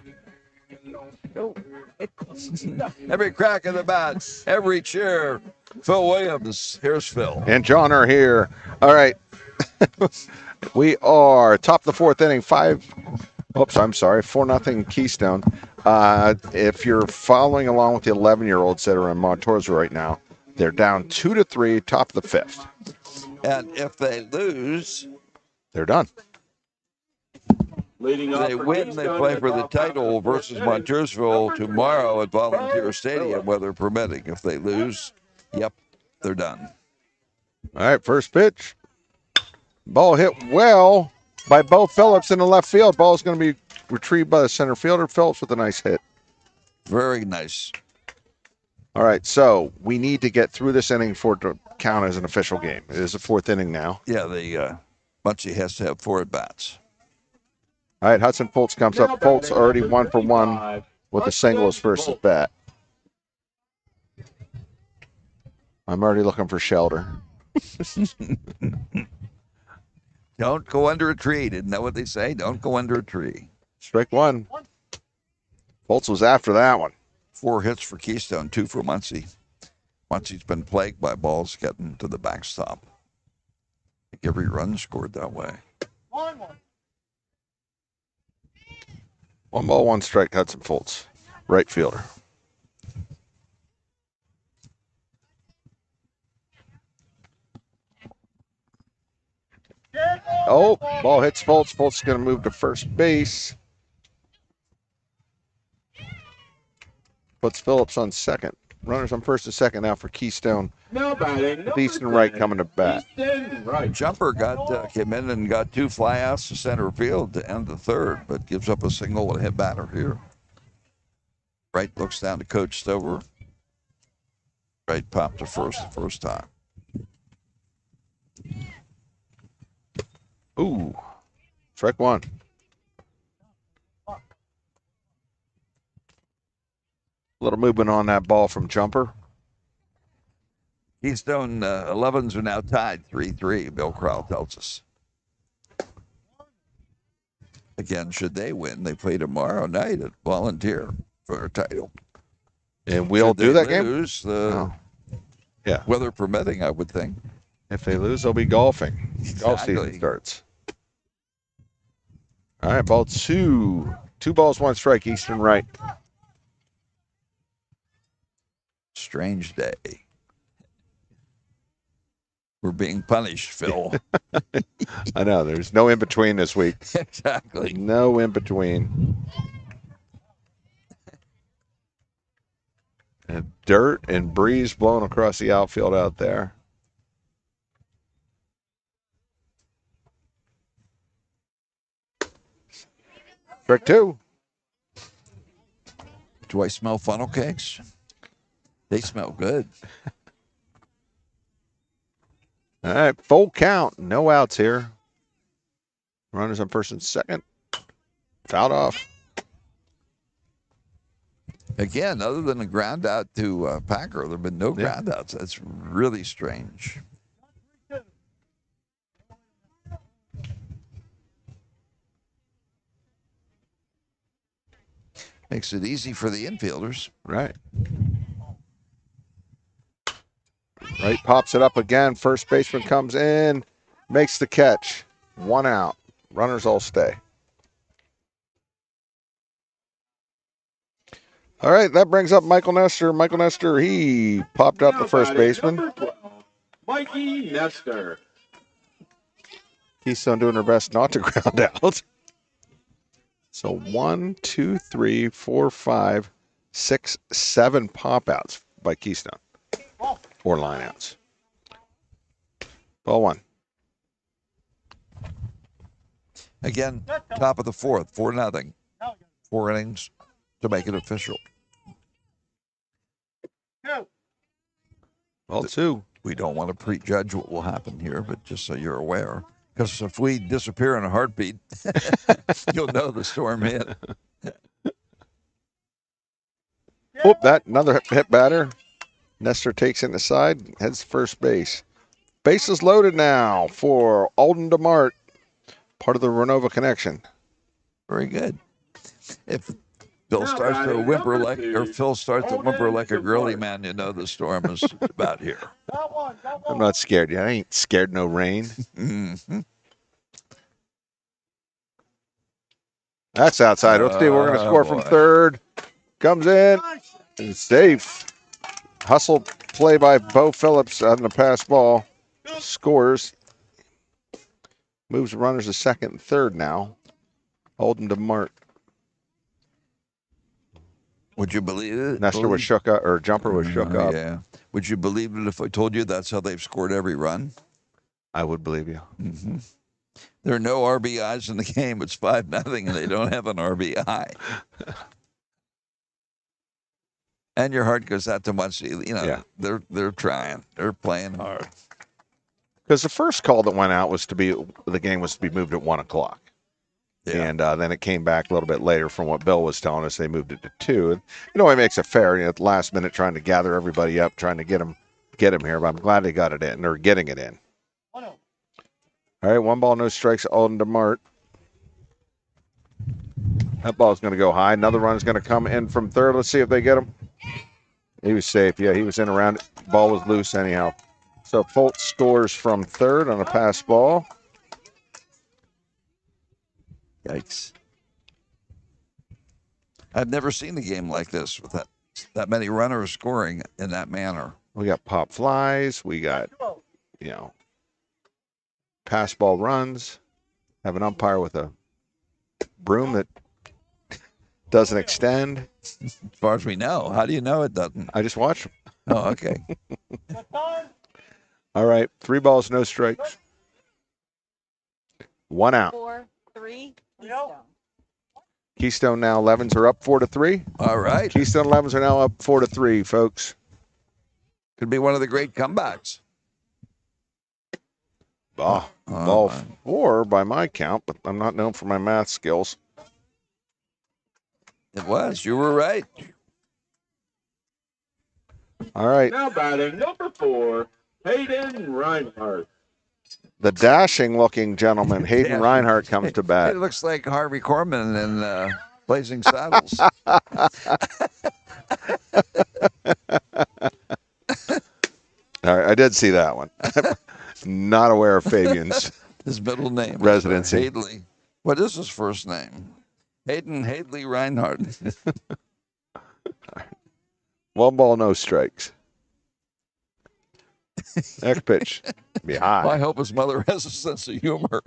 Every crack of the bat, every cheer. Phil Williams, here's Phil. And John are here. All right. We are top of the 4th inning, 4-0 Keystone. If you're following along with the 11-year-olds that are in Montour's right now, they're down 2-3, top of the 5th. And if they lose, they're done. They win, they play for the title versus Montoursville tomorrow at Volunteer Stadium, weather permitting. If they lose, yep, they're done. All right, first pitch. Ball hit well by Bo Phillips in the left field. Ball's going to be retrieved by the center fielder. Phillips with a nice hit. Very nice. All right, so we need to get through this inning for it to count as an official game. It is the 4th inning now. Yeah, the Muncy has to have 4 at-bats. All right, Hudson Fultz comes up. Fultz already 1 for 1 with a single his first at bat. I'm already looking for shelter. Don't go under a tree. Didn't know what they say? Don't go under a tree. Strike 1. Fultz was after that one. 4 hits for Keystone, 2 for Muncy. Muncy's been plagued by balls getting to the backstop. I think every run scored that way. 1 ball, 1 strike, Hudson Fultz, right fielder. Oh, ball hits Fultz. Fultz is going to move to first base. Puts Phillips on second. Runners on first and second now for Keystone. Now batting with Easton Wright coming to bat. Right. Jumper came in and got 2 flyouts to center field to end the third, but gives up a single and a hit batter here. Wright looks down to Coach Stover. Wright popped to first the first time. Ooh, strike one. A little movement on that ball from Jumper. Keystone 11s are now tied 3-3, Bill Crowell tells us. Again, should they win, they play tomorrow night at Volunteer for their title. And we'll do that game? Lose, yeah. Weather permitting, I would think. If they lose, they'll be golfing. Exactly. Golf season starts. All right, ball two. 2 balls, 1 strike, Eastern Wright. Strange day. We're being punished, Phil. I know. There's no in between this week. Exactly. No in between. And dirt and breeze blowing across the outfield out there. Strike 2. Do I smell funnel cakes? They smell good. All right, full count. No outs here. Runners on first and second. Fouled off. Again, other than a ground out to Packer, there have been no ground outs. That's really strange. Makes it easy for the infielders. Right. Right, pops it up again. First baseman comes in, makes the catch. 1 out. Runners all stay. All right, that brings up Michael Nestor. Michael Nestor, he popped up the first baseman. Mikey Nestor. Keystone doing their best not to ground out. So 1, 2, 3, 4, 5, 6, 7 pop outs by Keystone. 4 line outs. Ball 1. Again, top of the 4th, 4-0. 4 innings to make it official. Ball 2. We don't want to prejudge what will happen here, but just so you're aware. Because if we disappear in a heartbeat, you'll know the storm hit. Whoop, that another hit batter. Nestor takes it aside, heads to first base. Bases loaded now for Alden DeMart, part of the Renova connection. Very good. If Phil starts to whimper like, or Phil starts to whimper like a girly man, you know the storm is about here. I'm not scared yet. I ain't scared no rain. Mm-hmm. That's outside. Let's see. We're going to score from third. Comes in. And safe. Hustle play by Bo Phillips on the pass ball. Scores. Moves runners to second and third now. Holden DeMart. Would you believe it? Nestor was shook up, or Jumper was shook up. Yeah. Would you believe it if I told you that's how they've scored every run? I would believe you. Mm-hmm. There are no RBIs in the game. It's 5-0, and they don't have an RBI. And your heart goes out to Muncy. You know, they're trying. They're playing hard. Because the first call that went out was the game was to be moved at 1 o'clock. Yeah. And then it came back a little bit later from what Bill was telling us. They moved it to 2. And, it makes it fair. At the last minute, trying to gather everybody up, trying to get them here. But I'm glad they got it in. They're getting it in. All right, 1 ball, no strikes. Alden DeMart. That ball's going to go high. Another run is going to come in from third. Let's see if they get him. He was safe. Yeah, he was in around. Ball was loose anyhow. So Fultz scores from third on a pass ball. Yikes. I've never seen a game like this with that many runners scoring in that manner. We got pop flies. We got, pass ball runs. Have an umpire with a broom that doesn't extend. As far as we know. How do you know it doesn't? I just watch them. Oh, okay. All right. 3 balls, no strikes. 1 out. 4-3. Keystone now 11s are up 4-3. All right. Keystone 11s are now up 4-3, folks. Could be one of the great comebacks. Ball 4 by my count, but I'm not known for my math skills. It was. You were right. All right. Now batting number 4, Hayden Reinhardt. The dashing-looking gentleman, Hayden Reinhardt, comes to bat. It looks like Harvey Korman in Blazing Saddles. All right, I did see that one. Not aware of Fabian's his middle name residency. Hadley. What is his first name? Hayden Hadley Reinhardt. 1 ball, no strikes. Next pitch. Be high. Well, I hope his mother has a sense of humor.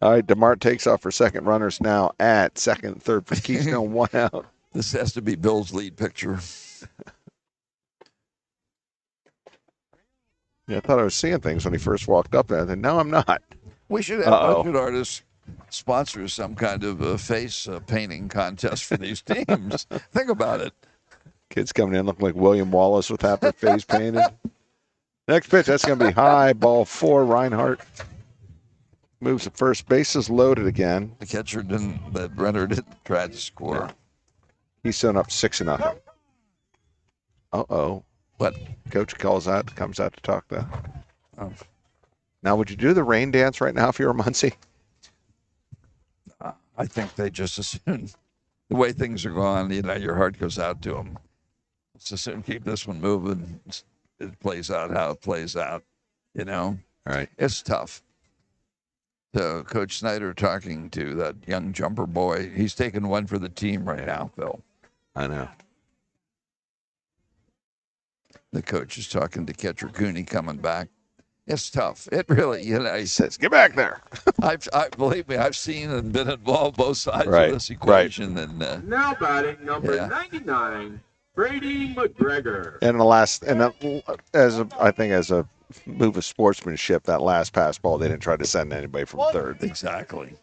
All right, DeMart takes off for second. Runners now at second, third for Keystone, 1 out. This has to be Bill's lead picture. Yeah, I thought I was seeing things when he first walked up there. I said, no, I'm not. We should have budget artists sponsor some kind of a face painting contest for these teams. Think about it. Kids coming in looking like William Wallace with half their face painted. Next pitch, that's going to be high. Ball 4, Reinhardt. Moves to first. Bases loaded again. The catcher didn't, the runner didn't try to score. Yeah. He's up 6-0. Uh-oh. What? Coach comes out to talk to. Oh. Now, would you do the rain dance right now if you were Muncy? I think they just assume the way things are going, your heart goes out to them. Let's as soon keep this one moving. It plays out how it plays out, All right. It's tough. So Coach Snyder talking to that young jumper boy. He's taking one for the team right now, Phil. I know. The coach is talking to catcher Cooney coming back. It's tough. It really, he says, get back there. Believe me, I've seen and been involved both sides of this equation. Right. And now batting number 99, Brady McGregor. And as a move of sportsmanship, that last pass ball, they didn't try to send anybody from third. Exactly.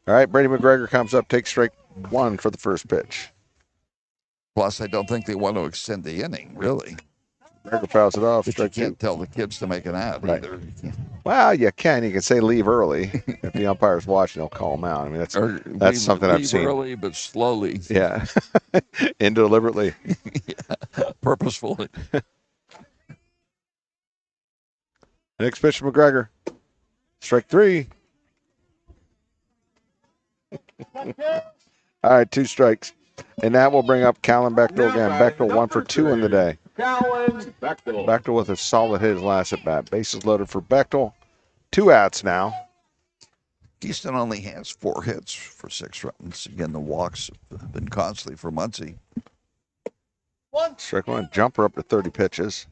All right, Brady McGregor comes up, takes strike 1 for the first pitch. Plus, I don't think they want to extend the inning, really. McGregor fouls it off. But you can't tell the kids to make an out either. Well, you can. You can say leave early. If the umpire's watching, they'll call them out. I mean, that's something I've seen. Early, but slowly. Yeah. Indeliberately. Yeah. Purposefully. Next pitch from McGregor. Strike 3. All right, 2 strikes. And that will bring up Callan Bechtel again. Bechtel 1 for 2 in the day. Callan Bechtel. Bechtel with a solid hit his last at bat. Bases loaded for Bechtel. 2 outs now. Keystone only has 4 hits for 6 runs. Again, the walks have been costly for Muncy. Strike 1. Jumper up to 30 pitches.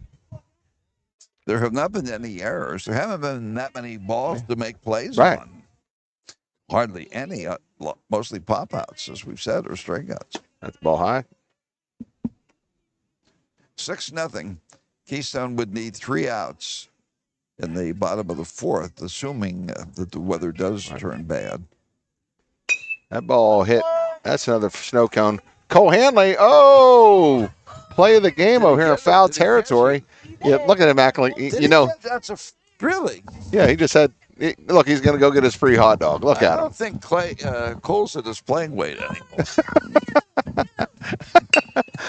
There have not been any errors. There haven't been that many balls to make plays on. Hardly any. Mostly pop-outs, as we've said, or strikeouts. That's ball high. 6-0. Keystone would need 3 outs in the bottom of the 4th, assuming that the weather does turn bad. That ball hit. That's another snow cone. Cole Hanley. Oh! Play of the game over here in foul territory. Yeah, look at him acting like, That's really? Yeah, he just had. Look, he's going to go get his free hot dog. Look at him. I don't think Cole's at his playing weight anymore.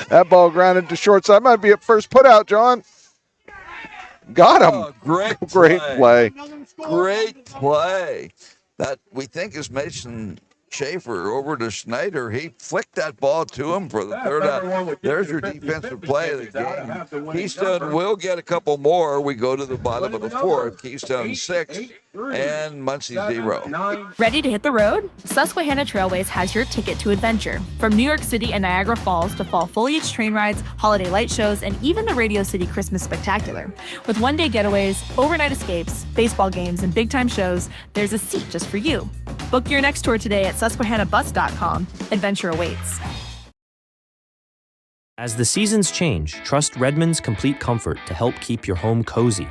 That ball grounded to shortside. Might be at first put out, John. Got him. Oh, great play. Great play. That we think is Mason Schaefer over to Snyder. He flicked that ball to him for the 3rd out. There's your defensive play of the game. Keystone will get a couple more. We go to the bottom of the 4th. Keystone 6 and Muncy 0. Ready to hit the road? Susquehanna Trailways has your ticket to adventure. From New York City and Niagara Falls to fall foliage train rides, holiday light shows, and even the Radio City Christmas Spectacular. With one-day getaways, overnight escapes, baseball games, and big-time shows, there's a seat just for you. Book your next tour today at susquehannabus.com. Adventure awaits. As the seasons change, trust Redmond's Complete Comfort to help keep your home cozy.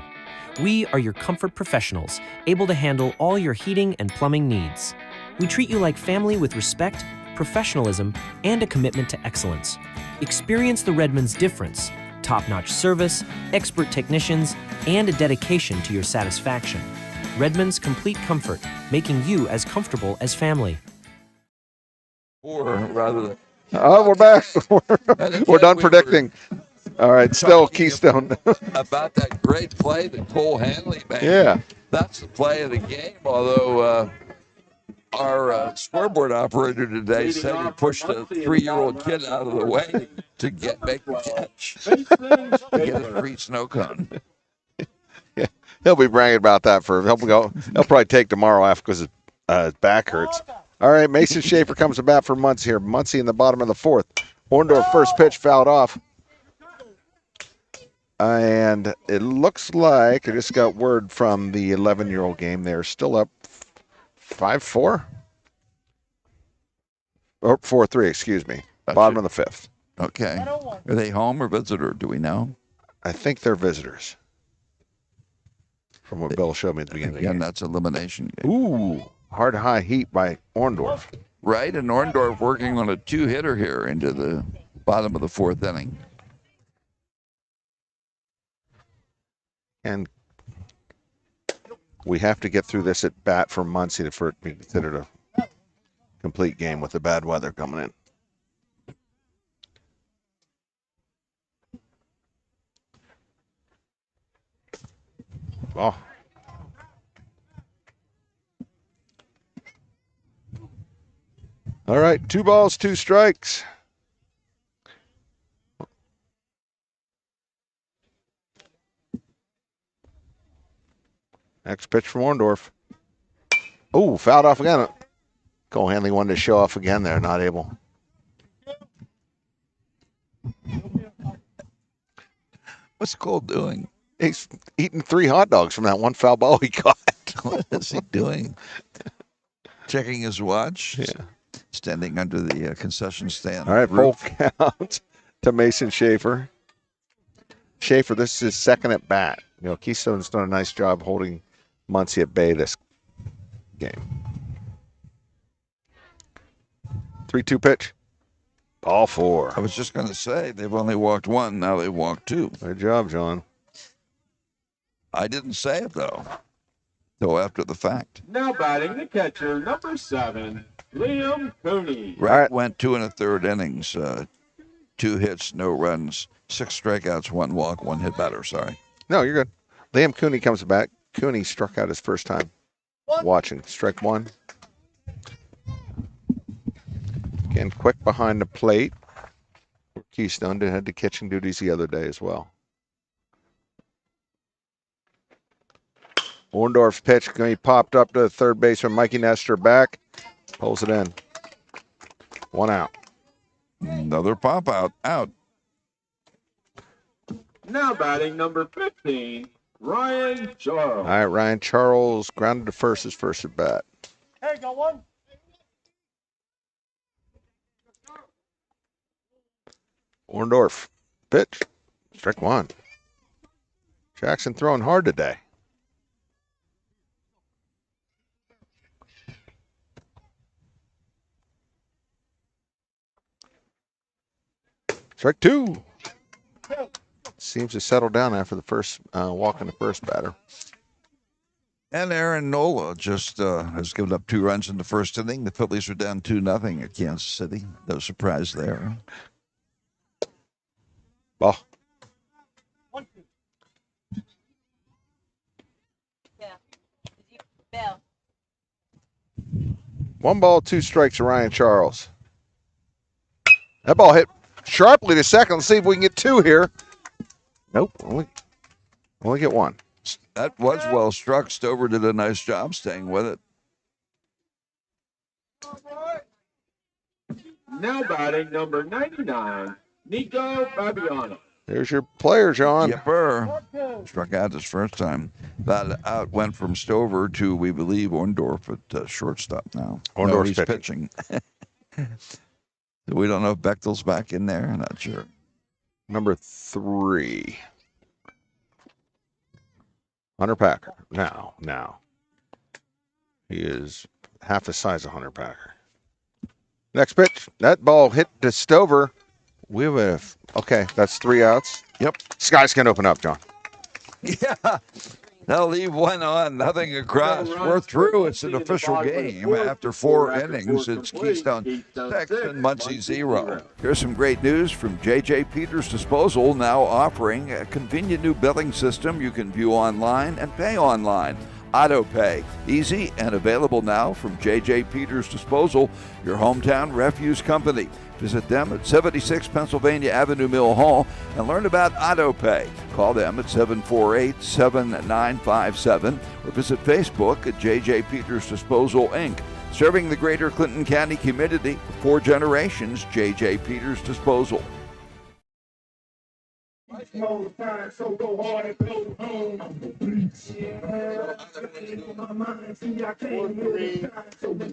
We are your comfort professionals, able to handle all your heating and plumbing needs. We treat you like family with respect, professionalism, and a commitment to excellence. Experience the Redmond's difference: top-notch service, expert technicians, and a dedication to your satisfaction. Redmond's Complete Comfort, making you as comfortable as family. Or rather than Oh, we're back. We're done predicting. All right, still Keystone. about that great play that Cole Hanley made. Yeah. That's the play of the game, although our scoreboard operator today said he pushed a 3-year-old kid out of the way to make the catch, to get a free snow cone. Yeah, he'll be bragging about that he'll probably take tomorrow off because his back hurts. All right, Mason Schaefer comes to bat for Muncy here. Muncy in the bottom of the fourth. Orndorff first pitch fouled off. And it looks like I just got word from the 11-year-old game. They're still up 5-4? Or 4-3, excuse me. Bottom of the fifth. Okay. Are they home or visitor? Do we know? I think they're visitors. From what Bill showed me at the beginning of the game. That's elimination game. Ooh, hard high heat by Orndorff. Right, and Orndorff working on a 2-hitter here into the bottom of the fourth inning. And we have to get through this at bat for Muncy for it to be considered a complete game with the bad weather coming in. Oh. All right, 2 balls, 2 strikes. Next pitch from Orndorff. Oh, fouled off again. Cole Hanley wanted to show off again there, not able. What's Cole doing? He's eating 3 hot dogs from that one foul ball he caught. What is he doing? Checking his watch? Yeah. Standing under the concession stand. All right, full count to Mason Schaefer. Schaefer, this is his second at bat. You know, Keystone's done a nice job holding Muncy at bay this game. 3-2 pitch. Ball 4. I was just going to say, they've only walked 1, now they walked 2. Good job, John. I didn't say it, though, till after the fact. Now batting the catcher, number 7, Liam Cooney. Right, went 2 1/3 innings, 2 hits, no runs, 6 strikeouts, 1 walk, 1 hit batter. Sorry. No, you're good. Liam Cooney comes back. Cooney struck out his first time watching. Strike 1. Again, quick behind the plate. Keystone had the catching duties the other day as well. Orndorff's pitch, he popped up to the third baseman, Mikey Nestor back, pulls it in. 1 out. Another pop out. Now batting number 15, Ryan Charles. All right, Ryan Charles grounded to first, his first at bat. Hey, got one. Orndorff, pitch, strike 1. Jackson throwing hard today. Strike 2. Seems to settle down after the first walk in the first batter. And Aaron Nola just has given up 2 runs in the first inning. The Phillies are down 2-0 at Kansas City. No surprise there. Ball. One ball, 2 strikes to Ryan Charles. That ball hit sharply to second. Let's see if we can get 2 here. Nope, only get 1. That was well struck. Stover did a nice job staying with it. Now batting number 99, Nico Fabiano. There's your player, John. Yepper. Struck out his first time. That out went from Stover to, we believe, Orndorff at shortstop now. Orndorff's he's pitching. We don't know if Bechtel's back in there. I'm not sure. Number 3. Hunter Packer. Now. He is half the size of Hunter Packer. Next pitch. That ball hit to Stover. Okay, that's 3 outs. Yep. Skies can open up, John. Yeah. They'll leave one on, nothing across. We're through. It's an official game. After 4 innings, it's Keystone 6 and Muncy 0. Here's some great news from J.J. Peters Disposal, now offering a convenient new billing system you can view online and pay online. Auto Pay, easy and available now from J.J. Peters Disposal, your hometown refuse company. Visit them at 76 Pennsylvania Avenue, Mill Hall, and learn about Auto Pay. Call them at 748-7957 or visit Facebook at J.J. Peters Disposal, Inc. Serving the greater Clinton County community for 4 generations, J.J. Peters Disposal.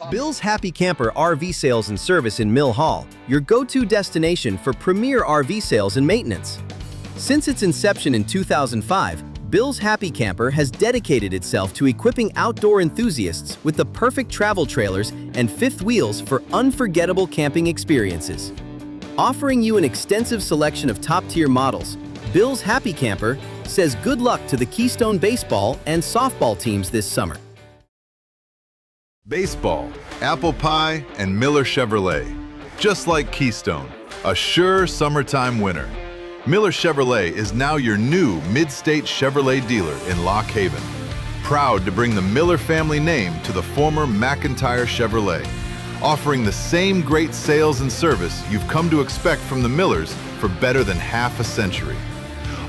Bill's Happy Camper RV Sales and Service in Mill Hall, your go-to destination for premier RV sales and maintenance. Since its inception in 2005, Bill's Happy Camper has dedicated itself to equipping outdoor enthusiasts with the perfect travel trailers and fifth wheels for unforgettable camping experiences. Offering you an extensive selection of top-tier models, Bill's Happy Camper says good luck to the Keystone baseball and softball teams this summer. Baseball, apple pie, and Miller Chevrolet. Just like Keystone, a sure summertime winner. Miller Chevrolet is now your new mid-state Chevrolet dealer in Lock Haven. Proud to bring the Miller family name to the former McIntyre Chevrolet, offering the same great sales and service you've come to expect from the Millers for better than half a century.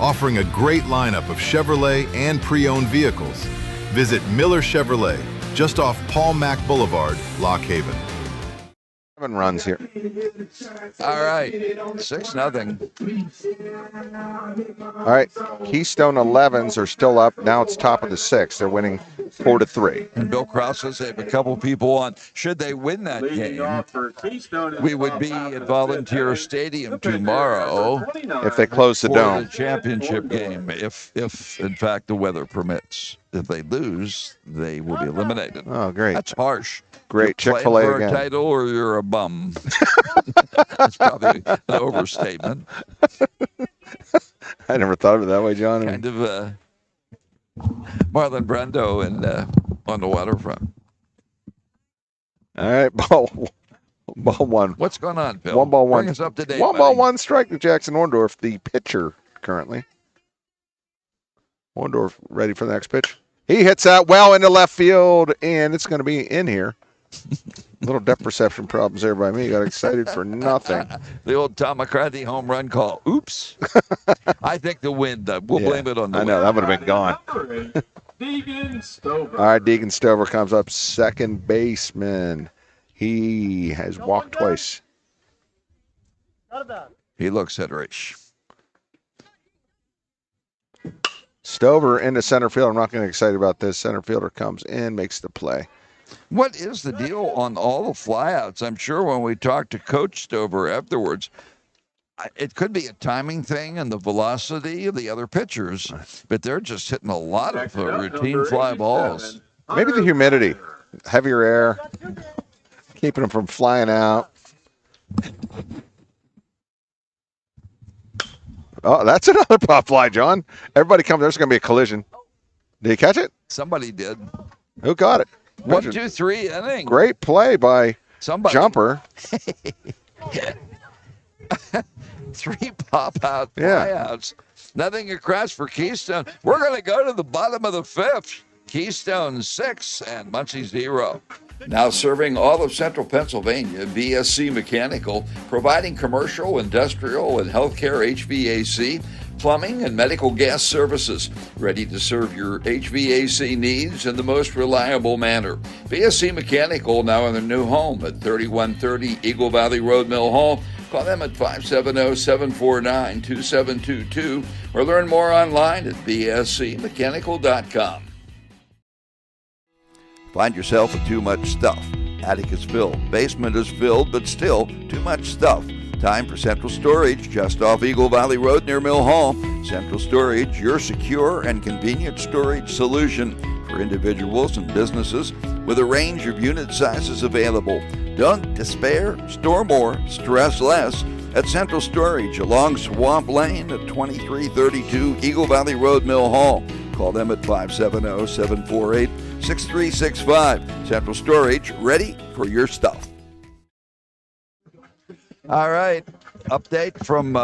Offering a great lineup of Chevrolet and pre-owned vehicles. Visit Miller Chevrolet, just off Paul Mack Boulevard, Lock Haven. 7 runs here. All right, 6-0. All right, Keystone 11s are still up. Now it's top of the 6th. They're winning 4-3. And Bill Krause says they have a couple people on. Should they win that game, we would be at Volunteer Stadium tomorrow if they close the for dome. the championship game, if in fact the weather permits. If they lose, they will be eliminated. Oh, great. That's harsh. Great. You're Chick-fil-A playing for again. a title or you're a bum. That's probably an overstatement. I never thought of it that way, John. Kind of Marlon Brando on the waterfront. All right, ball 1. What's going on, Bill? 1 ball 1. Bring us up to date, 1 ball buddy. 1 strike to Jackson Orndorff, the pitcher currently. Orndorff ready for the next pitch. He hits that well into left field, and it's going to be in here. Little depth perception problems there by me. Got excited for nothing. The old Tom McCarthy home run call. Oops. I think the wind. We'll blame it on the wind. I know, that would have been gone. Deegan Stover. All right, Deegan Stover comes up, second baseman. He has walked twice. He looks hitlerish. Stover into center field. I'm not going to get excited about this. Center fielder comes in, makes the play. What is the deal on all the flyouts? I'm sure when we talked to Coach Stover afterwards, it could be a timing thing and the velocity of the other pitchers, but they're just hitting a lot of routine fly balls. Maybe the humidity, heavier air, keeping them from flying out. Oh, that's another pop fly, John. Everybody come. There's going to be a collision. Did you catch it? Somebody did. Who got it? 1, 2, 3 inning. Great play by Somebody. Jumper. 3 pop-out flyouts. Nothing across for Keystone. We're going to go to the bottom of the 5th. Keystone 6 and Muncy 0. Now serving all of central Pennsylvania, BSC Mechanical, providing commercial, industrial, and healthcare HVAC, plumbing, and medical gas services. Ready to serve your HVAC needs in the most reliable manner. BSC Mechanical now in their new home at 3130 Eagle Valley Road, Mill Hall. Call them at 570-749-2722 or learn more online at bscmechanical.com. Find yourself with too much stuff. Attic is filled. Basement is filled, but still too much stuff. Time for central storage just off Eagle Valley Road near Mill Hall. Central Storage, your secure and convenient storage solution for individuals and businesses with a range of unit sizes available. Don't despair, store more, stress less at Central Storage along Swamp Lane at 2332 Eagle Valley Road, Mill Hall. Call them at 570-748-6365. Central Storage, ready for your stuff. All right. Update from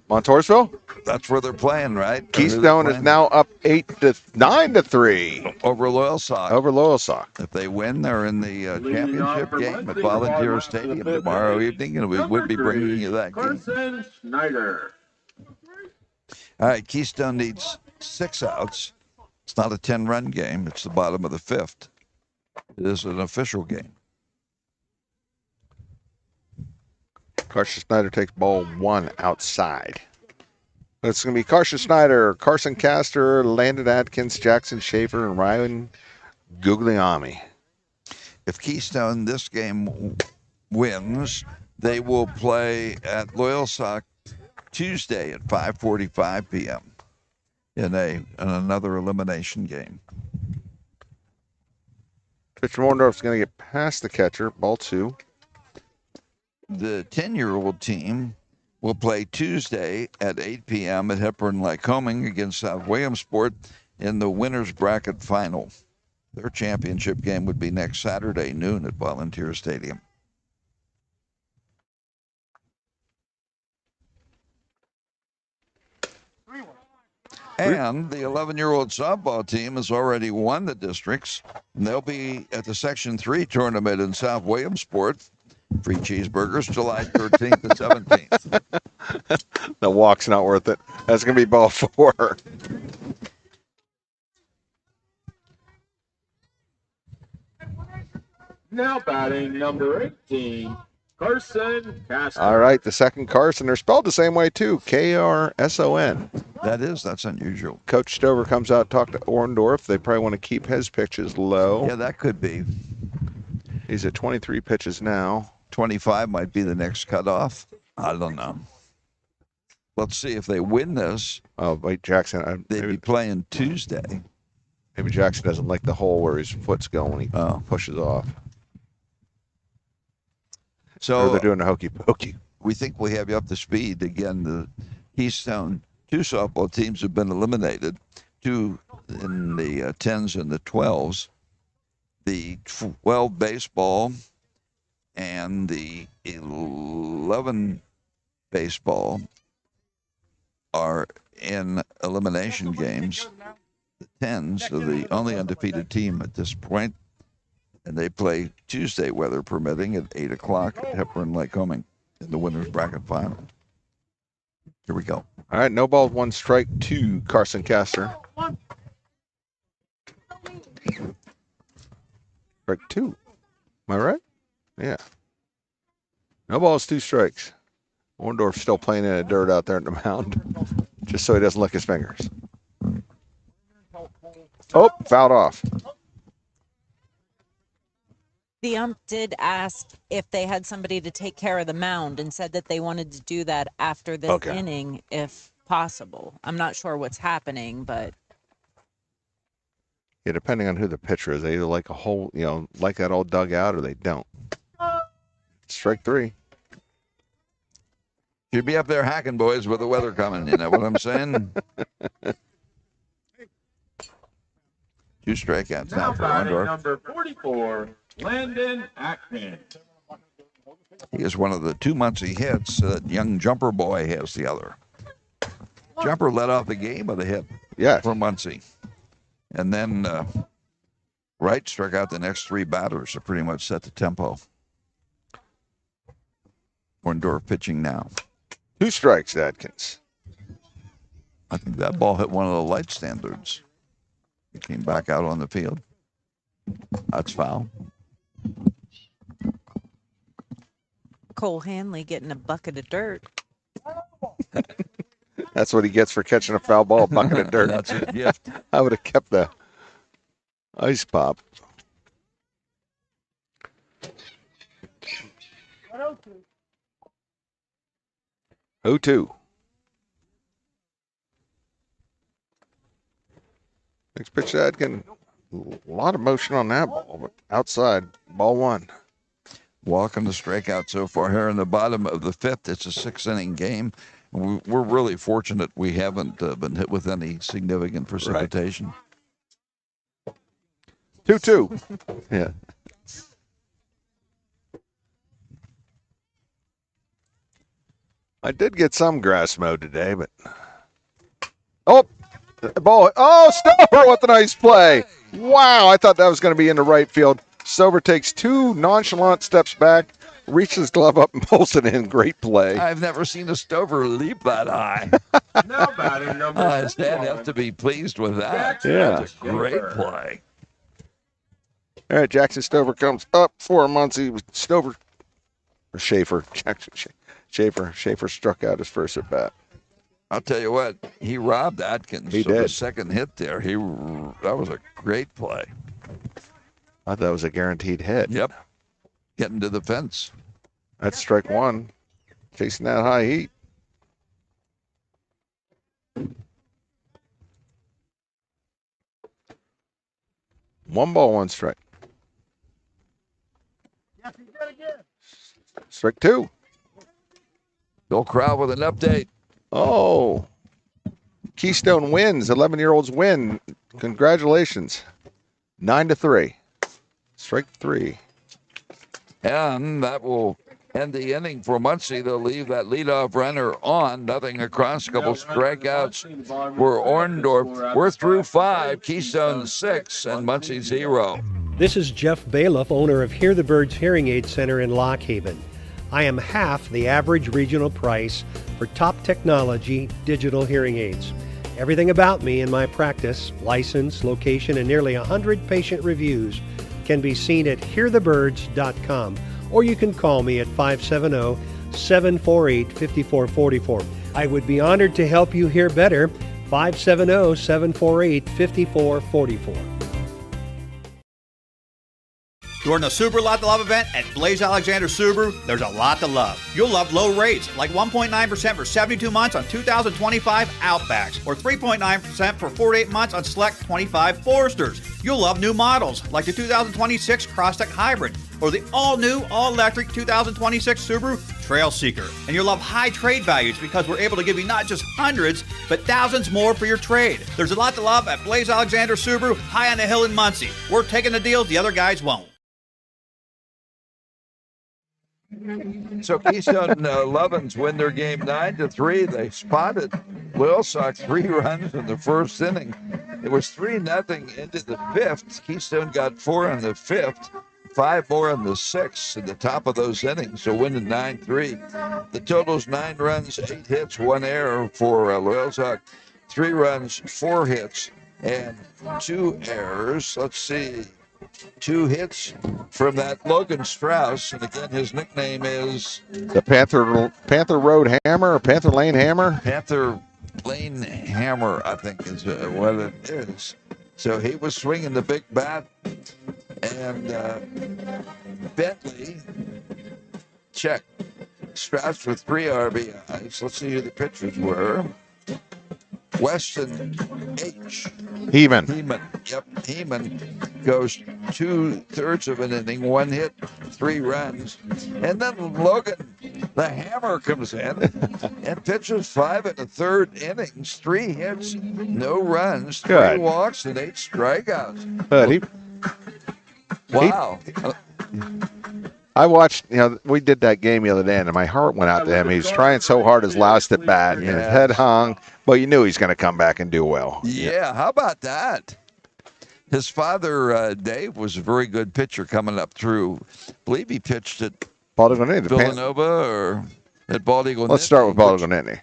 Montoursville? That's where they're playing, right? Keystone is now up 9-3 over Loyalsock. Over Loyalsock. If they win, they're in the championship game at Volunteer Stadium tomorrow evening, and we would be bringing you that game. Carson Schneider. All right, Keystone needs 6 outs. It's not a 10-run game. It's the bottom of the 5th. It is an official game. Carson Schneider takes ball 1 outside. It's going to be Carson Schneider, Carson Castor, Landon Atkins, Jackson Schaefer, and Ryan Guglielmi. If Keystone this game wins, they will play at Loyalsock Tuesday at 5:45 p.m. in another elimination game. Pitcher Morndorf's going to get past the catcher, ball 2. The 10-year-old team will play Tuesday at 8 p.m. at Hepburn-Lycoming against South Williamsport in the winner's bracket final. Their championship game would be next Saturday noon at Volunteer Stadium. And the 11-year-old softball team has already won the districts, and they'll be at the Section 3 tournament in South Williamsport. Free cheeseburgers, July 13th and 17th. The walk's not worth it. That's going to be ball 4. Now batting number 18, Carson Castor. All right, the second Carson. They're spelled the same way, too. K-R-S-O-N. That's unusual. Coach Stover comes out, talk to Orndorff. They probably want to keep his pitches low. Yeah, that could be. He's at 23 pitches now. 25 might be the next cutoff. I don't know. Let's see if they win this. Oh, wait, Jackson. They'd be playing Tuesday. Maybe Jackson doesn't like the hole where his foot's going. He pushes off. So or they're doing a hokey pokey. We think we have you up to speed. Again, the Keystone 2 softball teams have been eliminated. 2 in the 10s and the 12s. The 12 baseball and the 11 baseball are in elimination games. The 10s are the only undefeated team at this point, and they play Tuesday, weather permitting, at 8 o'clock at Hepburn-Lycoming in the winner's bracket final. Here we go. All right, no ball, 1 strike to Carson Castor. Strike 2. Am I right? Yeah. No balls, 2 strikes. Orndorff's still playing in the dirt out there in the mound, just so he doesn't lick his fingers. Oh, fouled off. The ump did ask if they had somebody to take care of the mound and said that they wanted to do that after this inning if possible. I'm not sure what's happening, but... Yeah, depending on who the pitcher is, they either like a whole, like that all dug out, or they don't. Strike 3. You'd be up there hacking, boys, with the weather coming. You know what I'm saying? 2 strikeouts now for Orndorff. Number 44, Landon Atkins. He is one of the 2 Muncy hits. Young Jumper Boy has the other. Jumper led off the game with a hit for Muncy. And then Wright struck out the next 3 batters to pretty much set the tempo. Orndorff pitching now. 2 strikes, Atkins. I think that ball hit one of the light standards. He came back out on the field. That's foul. Cole Hanley getting a bucket of dirt. That's what he gets for catching a foul ball, a bucket of dirt. That's a gift. I would have kept the ice pop. Who 2? Next pitch to Adkin. A lot of motion on that ball, but outside. Ball 1. Walk on the strikeout so far here in the bottom of the 5th. It's a 6-inning game. We're really fortunate we haven't been hit with any significant precipitation. 2-2. Yeah. I did get some grass mowed today, but the ball. Oh, Stover with a nice play. Wow, I thought that was going to be in the right field. Stover takes 2 nonchalant steps back, reaches his glove up and pulls it in. Great play. I've never seen a Stover leap that high. Now batting number His dad has to be pleased with that. Yeah. That's a great play. All right, Jackson Stover comes up for Muncy. Stover, or Schaefer. Jackson Schaefer struck out his first at bat. I'll tell you what, he robbed Atkins. He so did. The second hit there, that was a great play. I thought that was a guaranteed hit. Yep. Getting to the fence. That's strike 1. Chasing that high heat. One ball, 1 strike. Strike 2. Bill Crow with an update. Oh. Keystone wins. 11-year-olds win. Congratulations. 9-3. Strike 3. And that will end the inning for Muncy. They'll leave that leadoff runner on. Nothing across. A couple strikeouts for Orndorff. We're through 5. Keystone 6 and Muncy 0. This is Jeff Bailiff, owner of Hear the Birds Hearing Aid Center in Lock Haven. I am half the average regional price for top technology digital hearing aids. Everything about me and my practice, license, location, and nearly 100 patient reviews can be seen at hearthebirds.com, or you can call me at 570-748-5444. I would be honored to help you hear better. 570-748-5444. During the Super Lot to Love event at Blaze Alexander Subaru, there's a lot to love. You'll love low rates, like 1.9% for 72 months on 2025 Outbacks, or 3.9% for 48 months on select 25 Foresters. You'll love new models, like the 2026 Crosstech Hybrid, or the all-new, all-electric 2026 Subaru Trail Seeker. And you'll love high trade values because we're able to give you not just hundreds, but thousands more for your trade. There's a lot to love at Blaze Alexander Subaru, high on the hill in Muncy. We're taking the deals the other guys won't. So Keystone Lovins win their game 9-3. They spotted Wilsock 3 runs in the first inning. It was 3-0 into the 5th. Keystone got 4 in the 5th, 5 more in the 6th in the top of those innings, so winning 9-3. The total's 9 runs, 8 hits, 1 error for Wilsock, 3 runs, 4 hits, and 2 errors. Let's see. 2 hits from that Logan Strauss, and again his nickname is the Panther Road Hammer, or Panther Lane Hammer. Panther Lane Hammer, I think is what it is. So he was swinging the big bat, and Bentley check Strauss with 3 RBIs. Let's see who the pitchers were. Weston H. Heeman. Yep, Heeman goes 2/3 of an inning, 1 hit, 3 runs. And then Logan, the Hammer, comes in and pitches 5 1/3 innings, 3 hits, no runs, 3 walks, and 8 strikeouts. Good. Wow. I watched, we did that game the other day, and my heart went out to him. He was trying so hard his last at bat, and his head hung, but you knew he's going to come back and do well. Yeah, how about that? His father, Dave, was a very good pitcher coming up through. I believe he pitched at Villanova or at Bald Eagle. Let's start with Bald Eagle Nittany.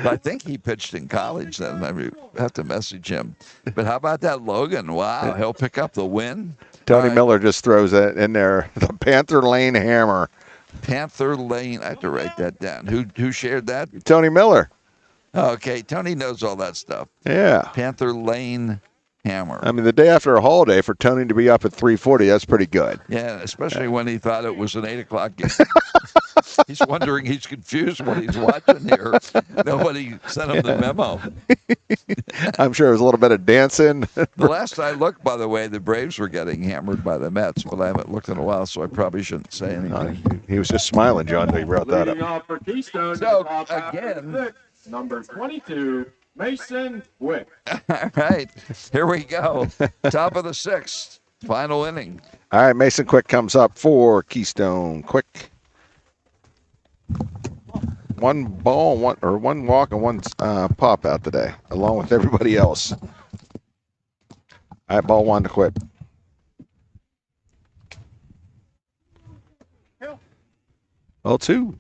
I think he pitched in college then. I mean, have to message him. But how about that Logan? Wow, he'll pick up the win. Tony Miller just throws that in there. The Panther Lane Hammer. Panther Lane. I have to write that down. Who shared that? Tony Miller. Okay, Tony knows all that stuff. Yeah. Panther Lane hammer. I mean, the day after a holiday for Tony to be up at 3:40, that's pretty good. Yeah, especially when he thought it was an 8 o'clock game. He's wondering, he's confused what he's watching here. Nobody sent him the memo. I'm sure it was a little bit of dancing. The last I looked, by the way, the Braves were getting hammered by the Mets, but I haven't looked in a while, so I probably shouldn't say anything. He was just smiling, John, when he wrote that Leading up. off for Keystone. So, Top again. 6, number 22, Mason Wick. All right, here we go. Top of the 6th, final inning. All right, Mason Quick comes up for Keystone. Quick. One ball, one walk, and one pop out today, along with everybody else. All right, ball 1 to Quick. Ball 2.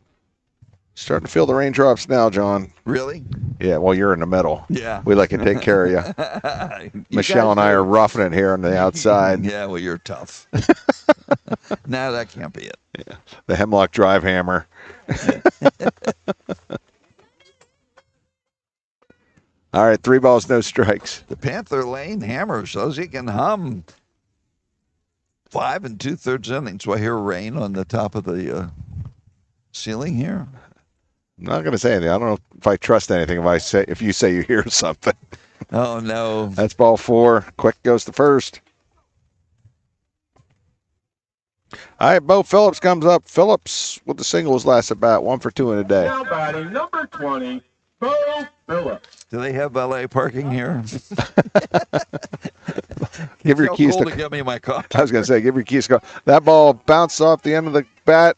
Starting to feel the raindrops now, John. Really? Yeah, well, you're in the middle. Yeah. We like to take care of you. Michelle and I are roughing it here on the outside. Yeah, well, you're tough. No, that can't be it. Yeah. The Hemlock Drive hammer. All right, 3 balls, no strikes. The Panther Lane hammer shows he can hum 5 2/3 innings. Do I hear rain on the top of the ceiling here? I'm not going to say anything. I don't know if I trust anything if you say you hear something. Oh, no. That's ball 4. Quick goes to first. All right, Bo Phillips comes up. Phillips with the singles last at bat, 1 for 2 in a day. Now batting number 20, Bo Phillips. Do they have valet parking here? Give your keys to get me my car. I was going to say, give your keys to go. That ball bounced off the end of the bat.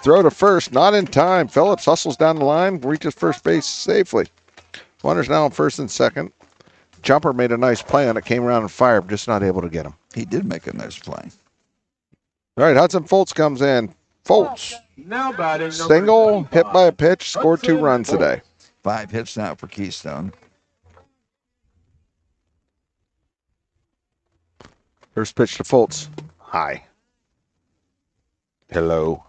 Throw to first, not in time. Phillips hustles down the line, reaches first base safely. Runners now on first and second. Jumper made a nice play on it, came around and fired, just not able to get him. He did make a nice play. All right, Hudson Foltz comes in. Foltz, Now batting number single, 25, hit by a pitch, scored 2 runs Hudson today. 5 hits now for Keystone. First pitch to Foltz. High. Hello.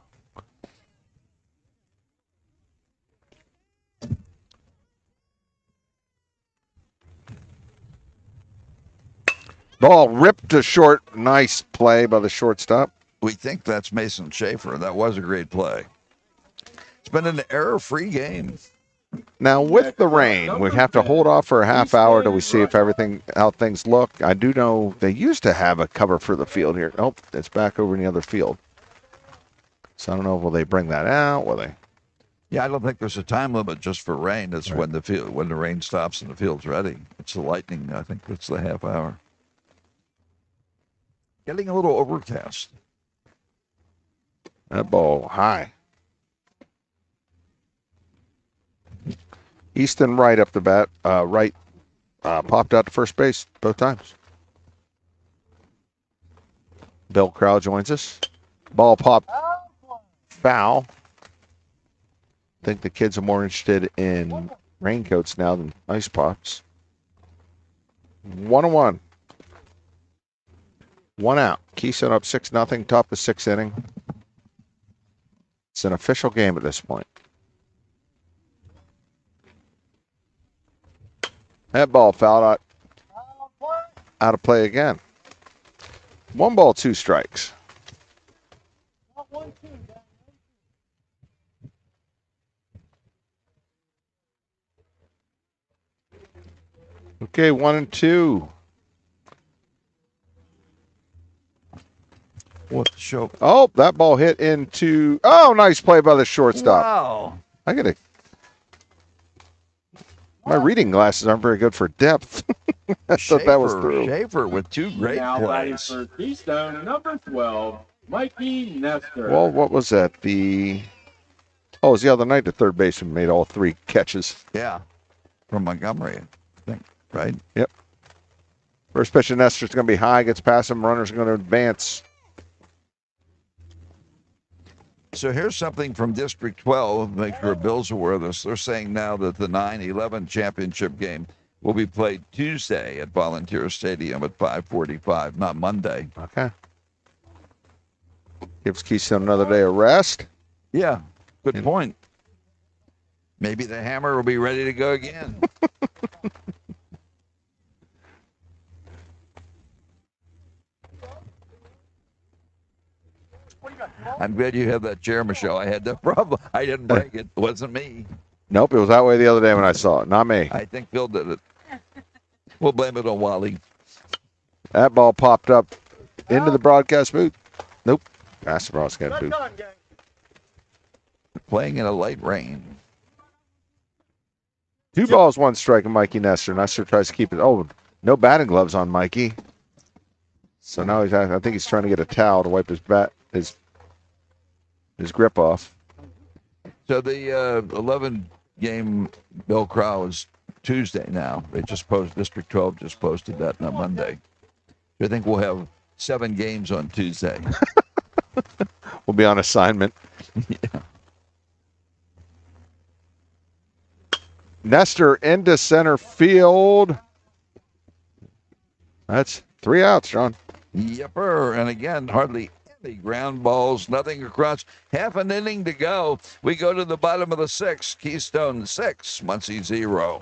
Ball ripped to short. Nice play by the shortstop. We think that's Mason Schaefer. That was a great play. It's been an error-free game. Now with the rain, we have to hold off for a half hour till we see if how things look. I do know they used to have a cover for the field here. Nope, it's back over in the other field. So I don't know, will they bring that out? Will they? Yeah, I don't think there's a time limit just for rain. It's right. when the rain stops and the field's ready. It's the lightning. I think it's the half hour. Getting a little overcast. That ball high. Easton right up the bat. Right popped out to first base both times. Bill Crow joins us. Ball popped foul. I think the kids are more interested in raincoats now than ice pops. 1-1. 1 out. Keystone up 6-0, top of the 6th inning. It's an official game at this point. That ball fouled out of play again. 1 ball, 2 strikes. Okay, 1-2. What the show? Oh, that ball hit into. Oh, nice play by the shortstop. Wow. I gotta. My reading glasses aren't very good for depth. I thought that was through. Schaefer with 2 great now batting plays. for Keystone, number 12, Mikey Nestor. Well, what was that? It was the other night the third baseman made all 3 catches. Yeah, from Montgomery, I think, right? Yep. First pitch to Nestor's going to be high, gets past him, runner's going to advance. So here's something from District 12, make sure Bill's aware of this. They're saying now that the 9-11 championship game will be played Tuesday at Volunteer Stadium at 5:45, not Monday. Okay. Gives Keystone another day of rest. Yeah, good point. Maybe the hammer will be ready to go again. I'm glad you have that chair, Michelle. I had that problem. I didn't break it. It wasn't me. Nope, it was that way the other day when I saw it. Not me. I think Phil did it. We'll blame it on Wally. That ball popped up into the broadcast booth. Nope. Past the broadcast booth. Playing in a light rain. 2 balls, 1 strike, and Mikey Nestor. Nestor tries to keep it. Oh, no batting gloves on Mikey. So now I think he's trying to get a towel to wipe his grip off. So the 11-game Bill Crow is Tuesday now. They just posted, District 12 just posted that on Monday. I think we'll have 7 games on Tuesday. We'll be on assignment. Yeah. Nestor into center field. That's 3 outs, John. Yepper. And again, hardly any ground balls, nothing across. Half an inning to go. We go to the bottom of the 6th. Keystone 6, Muncy 0.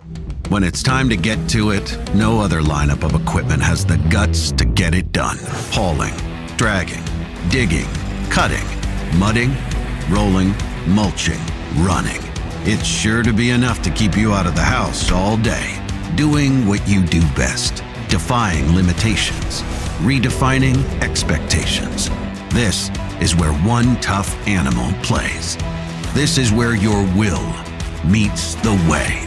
When it's time to get to it, no other lineup of equipment has the guts to get it done. Hauling, dragging, digging, cutting, mudding, rolling, mulching, running. It's sure to be enough to keep you out of the house all day, doing what you do best, defying limitations, redefining expectations. This is where one tough animal plays. This is where your will meets the way.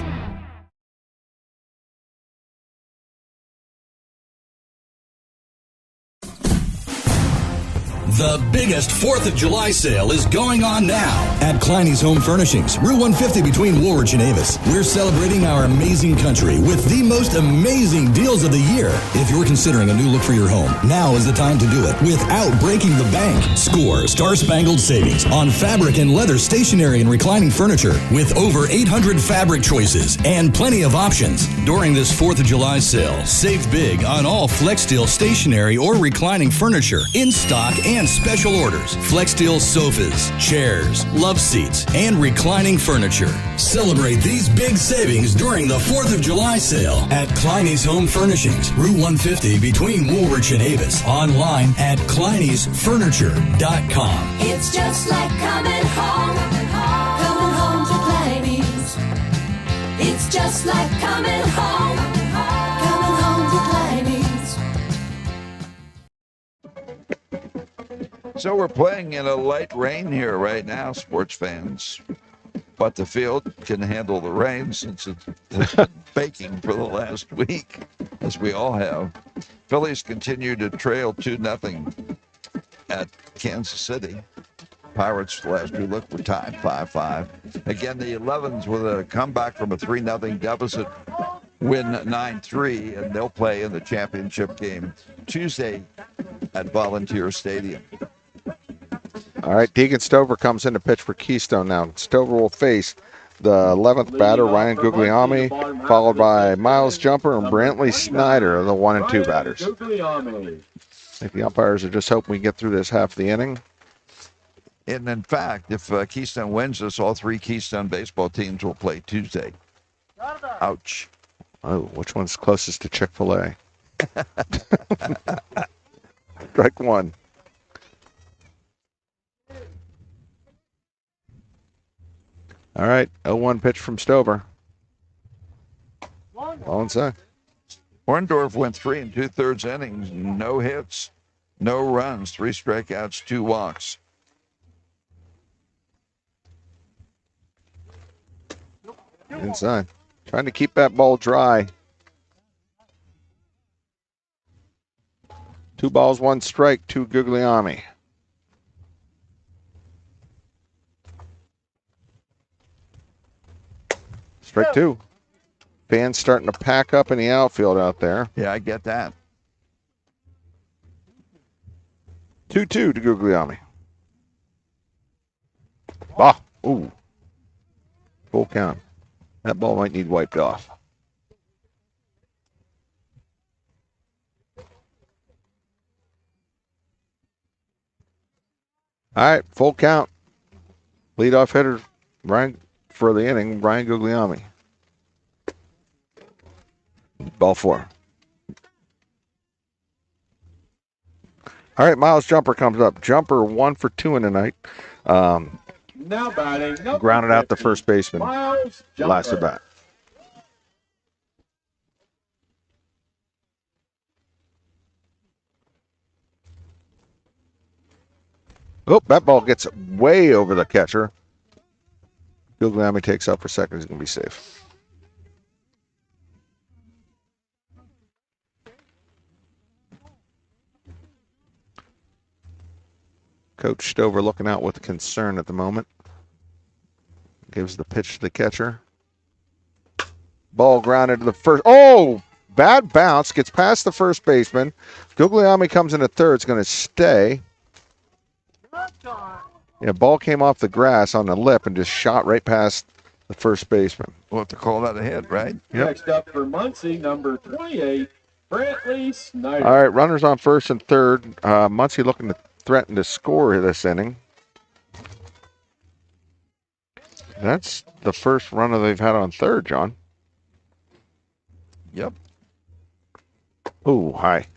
The biggest 4th of July sale is going on now at Kleiny's Home Furnishings, Route 150 between Woolwich and Avis. We're celebrating our amazing country with the most amazing deals of the year. If you're considering a new look for your home, now is the time to do it without breaking the bank. Score star-spangled savings on fabric and leather stationery and reclining furniture with over 800 fabric choices and plenty of options. During this 4th of July sale, save big on all FlexSteel stationery or reclining furniture in stock and special orders. FlexSteel sofas, chairs, love seats, and reclining furniture. Celebrate these big savings during the 4th of July sale at Kleiny's Home Furnishings, Route 150 between Woolwich and Avis. Online at Kleiny'sFurniture.com. It's just like coming home. Coming home to Kleiny's. It's just like coming home. Coming home to Kleiny's. So we're playing in a light rain here right now, sports fans. But the field can handle the rain since it's been baking for the last week, as we all have. Phillies continue to trail 2-0 at Kansas City. Pirates, last we looked, were tied 5-5. Again, the 11s with a comeback from a 3-0 deficit, win 9-3, and they'll play in the championship game Tuesday at Volunteer Stadium. All right, Deacon Stover comes in to pitch for Keystone now. Stover will face the 11th batter, Ryan Guglielmi, followed by Miles Jumper and Brantley Snyder, the 1 and 2 batters. I think the umpires are just hoping we get through this half of the inning. And in fact, if Keystone wins this, all 3 Keystone baseball teams will play Tuesday. Ouch. Oh, which one's closest to Chick-fil-A? Strike 1. All right, 0-1 pitch from Stover. Ball inside. Orndorff went 3 2/3 innings, no hits, no runs, 3 strikeouts, 2 walks. Inside. Trying to keep that ball dry. 2 balls, 1 strike to Guglielmi. Strike 2. Fans starting to pack up in the outfield out there. Yeah, I get that. 2-2 to Guglielmi. Ah, ooh. Full count. That ball might need wiped off. All right, full count. Leadoff hitter, Ryan, for the inning, Ryan Guglielmi. Ball 4. All right, Miles Jumper comes up. Jumper 1 for 2 in the night. Now batting. Grounded out the first baseman. Miles Last Jumper. at bat. Oh, that ball gets way over the catcher. Guglielmi takes up for second. He's going to be safe. Coach Stover looking out with concern at the moment. Gives the pitch to the catcher. Ball grounded to the first. Oh, bad bounce. Gets past the first baseman. Guglielmi comes into third. It's going to stay. Yeah, ball came off the grass on the lip and just shot right past the first baseman. We'll have to call that a hit, right? Yep. Next up for Muncy, number 28, Brantley Snyder. All right, runners on first and third. Muncy looking to threaten to score this inning. That's the first runner they've had on third, John. Yep. Ooh, high.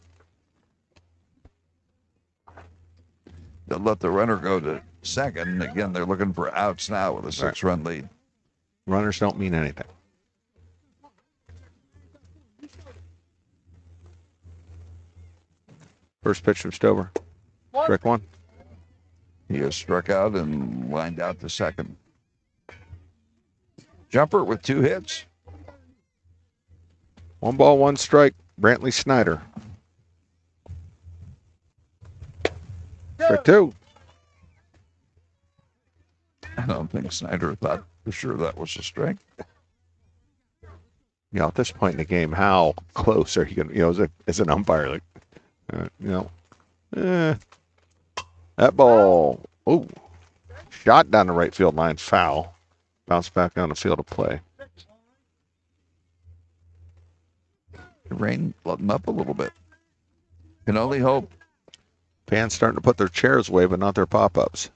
They'll let the runner go to second. Again, they're looking for outs now with a 6-run lead. Runners don't mean anything. First pitch from Stover. Strike one. He has struck out and lined out to second. Jumper with 2 hits. 1 ball, 1 strike. Brantley Snyder. Strike 2. I don't think Snyder thought for sure that was a strike. You know, at this point in the game, how close are you going to, you know, as an umpire, like, that ball, oh, shot down the right field line, foul. Bounced back on the field of play. The rain letting up a little bit. Can only hope. Fans starting to put their chairs away, but not their pop-ups.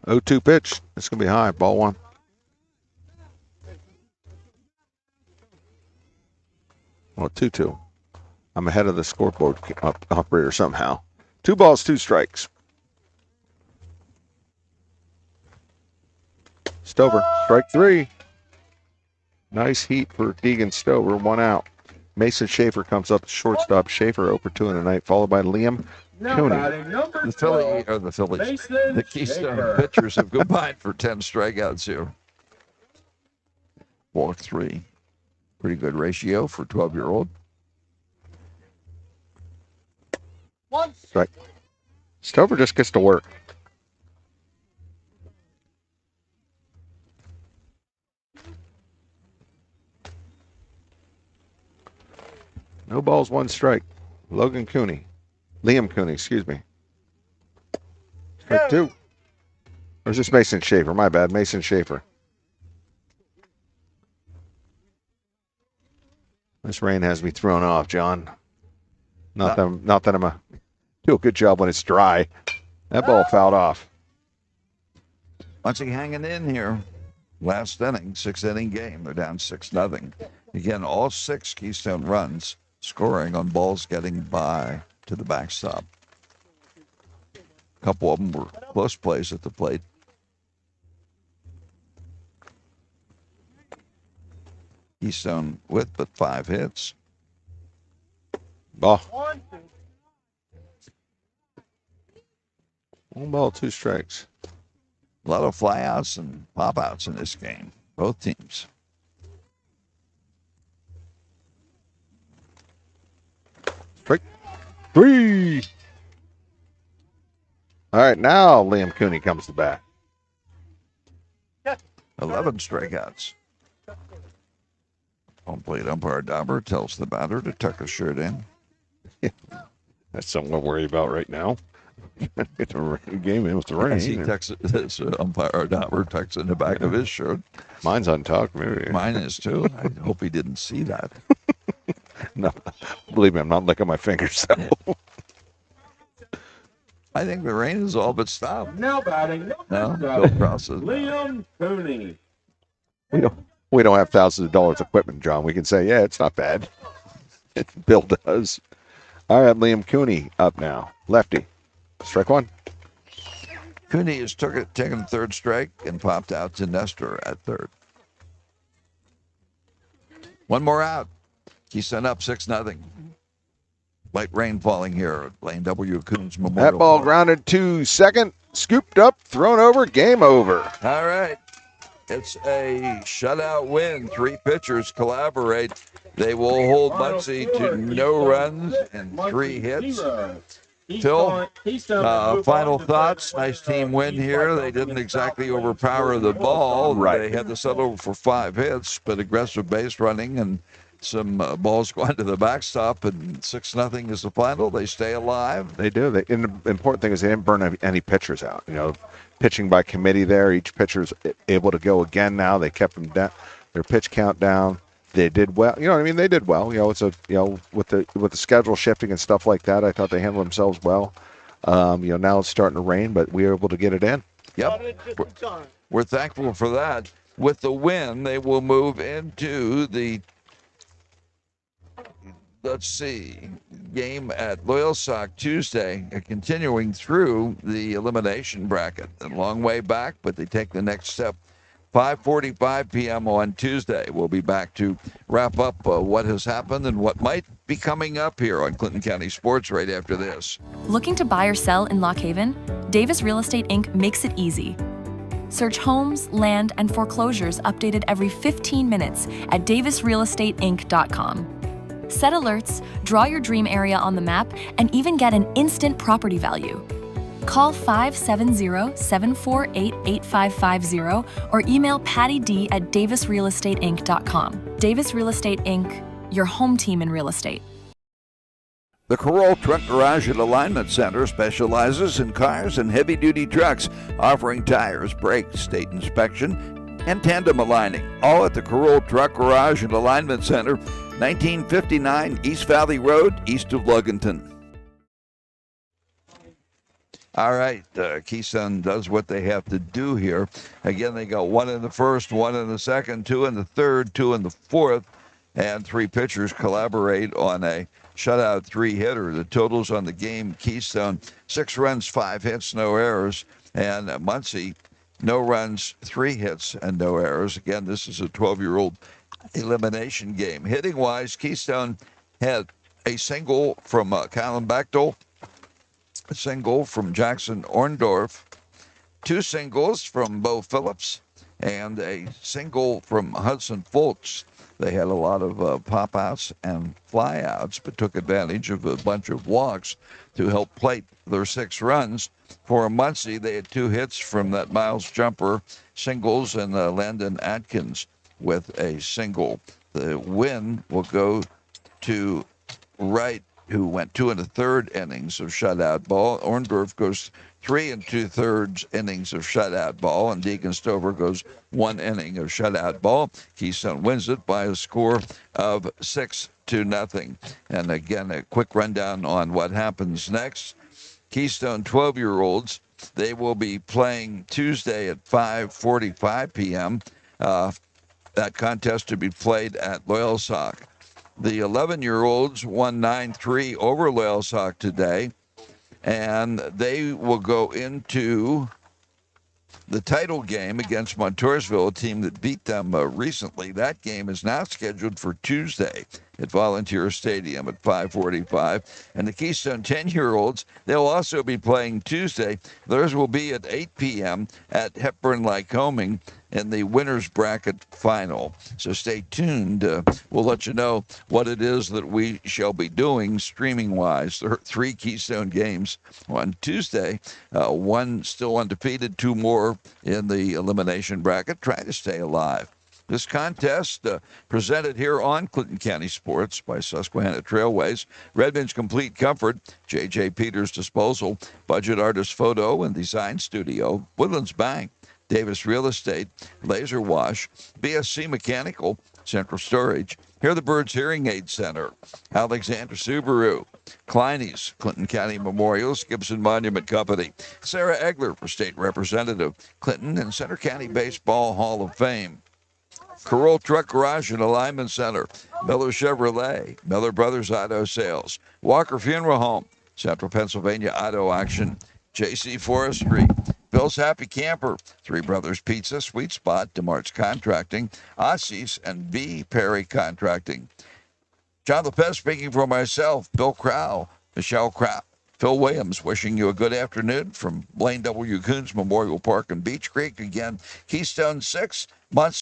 0-2 pitch. It's going to be high. Ball 1. Well, 2-2. I'm ahead of the scoreboard operator somehow. 2 balls, 2 strikes. Stover, strike 3. Nice heat for Deegan Stover. 1 out. Mason Schaefer comes up shortstop. Schaefer 0 for 2 in the night, followed by Liam Cooney. The Keystone pitchers have combined for 10 strikeouts here. Walk 3. Pretty good ratio for 12-year-old. Strike. Stover just gets to work. No balls, 1 strike. Liam Cooney, excuse me. Strike 2. Or is this Mason Schaefer? My bad, Mason Schaefer. This rain has me thrown off, John. Not that I'm do a good job when it's dry. That ball fouled off. Muncy hanging in here. Last inning, 6-inning game. They're down 6-0. Again, all 6 Keystone runs scoring on balls getting by to the backstop. A couple of them were close plays at the plate. Keystone with but 5 hits. Ball. 1 ball, 2 strikes. A lot of flyouts and pop-outs in this game, both teams. Strike 3. All right, now Liam Cooney comes to bat. 11 strikeouts. Home plate umpire Dauber tells the batter to tuck his shirt in. That's something we're worried about right now. It's a game in with the rain. He tucks it, umpire Dauber tucks in the back of his shirt. Mine's untucked, maybe. Mine is too. I hope he didn't see that. No, believe me, I'm not licking my fingers. So. I think the rain is all but stopped. Now batting. No, Bill crosses. Liam Cooney. We don't have thousands of dollars equipment, John. We can say, yeah, it's not bad. Bill does. All right, Liam Cooney up now. Lefty. Strike one. Cooney has taken the third strike and popped out to Nestor at third. One more out. Keystone up 6-0. Light rain falling here at Lane W. Coons Memorial That ball Park. grounded to second. Scooped up, thrown over, game over. All right. It's a shutout win. 3 pitchers collaborate. They will hold Muncy to no runs and 3 hits. Phil, final thoughts. Nice team win here. They didn't exactly overpower the ball. Right. They had to settle for 5 hits, but aggressive base running and some balls going to the backstop, and 6-0 is the final. They stay alive. They do. And the important thing is they didn't burn any pitchers out. Pitching by committee there. Each pitcher's able to go again now. They kept them down, their pitch count down. They did well. You know what I mean? They did well. It's with the schedule shifting and stuff like that, I thought they handled themselves well. Now it's starting to rain, but we were able to get it in. Yep. We're thankful for that. With the win, they will move into the game at Loyalsock Tuesday, continuing through the elimination bracket. A long way back, but they take the next step. 5:45 p.m. on Tuesday. We'll be back to wrap up what has happened and what might be coming up here on Clinton County Sports right after this. Looking to buy or sell in Lock Haven? Davis Real Estate Inc. makes it easy. Search homes, land, and foreclosures updated every 15 minutes at davisrealestateinc.com. Set alerts, draw your dream area on the map, and even get an instant property value. Call 570-748-8550 or email Patty D at davisrealestateinc.com. Davis Real Estate Inc., your home team in real estate. The Carroll Truck Garage and Alignment Center specializes in cars and heavy-duty trucks, offering tires, brakes, state inspection, and tandem aligning. All at the Carroll Truck Garage and Alignment Center, 1959 East Valley Road, east of Luganton. All right, Keystone does what they have to do here. Again, they got 1 in the first, 1 in the second, 2 in the third, 2 in the fourth, and 3 pitchers collaborate on a shutout 3-hitter. The totals on the game, Keystone, 6 runs, 5 hits, no errors, and Muncy, no runs, 3 hits, and no errors. Again, this is a 12-year-old elimination game. Hitting-wise, Keystone had a single from Callum Bechtel, a single from Jackson Orndorff, 2 singles from Bo Phillips, and a single from Hudson Foltz. They had a lot of pop-outs and fly-outs, but took advantage of a bunch of walks to help plate their 6 runs. For Muncy, they had 2 hits from that Miles Jumper, singles, and Landon Atkins with a single. The win will go to Wright, who went 2 1/3 innings of shutout ball. Orndorff goes 3 2/3 innings of shutout ball, and Deacon Stover goes 1 inning of shutout ball. Keystone wins it by a score of 6-0. And again, a quick rundown on what happens next. Keystone 12-year-olds, they will be playing Tuesday at 5:45 p.m. That contest to be played at Loyalsock. The 11-year-olds won 9-3 over Loyalsock today, and they will go into the title game against Montoursville, a team that beat them recently. That game is now scheduled for Tuesday at Volunteer Stadium at 5:45. And the Keystone 10-year-olds, they'll also be playing Tuesday. Theirs will be at 8 p.m. at Hepburn-Lycoming in the winner's bracket final. So stay tuned. We'll let you know what it is that we shall be doing streaming-wise. There are 3 Keystone games on Tuesday. 1 still undefeated, 2 more in the elimination bracket. Try to stay alive. This contest presented here on Clinton County Sports by Susquehanna Trailways, Redmond's Complete Comfort, J.J. Peters Disposal, Budget Artist Photo and Design Studio, Woodlands Bank, Davis Real Estate, Laser Wash, BSC Mechanical, Central Storage, Hear the Birds Hearing Aid Center, Alexander Subaru, Kleiny's, Clinton County Memorials, Gibson Monument Company, Sarah Egler for State Representative, Clinton and Center County Baseball Hall of Fame, Carroll Truck Garage and Alignment Center, Miller Chevrolet, Miller Brothers Auto Sales, Walker Funeral Home, Central Pennsylvania Auto Auction, J.C. Forestry, Bill's Happy Camper, Three Brothers Pizza, Sweet Spot, DeMart's Contracting, Ossie's, and V. Perry Contracting. John Lopez speaking for myself, Bill Crow, Michelle Crow, Phil Williams, wishing you a good afternoon from Blaine W. Coons Memorial Park in Beech Creek. Again, Keystone 6 months.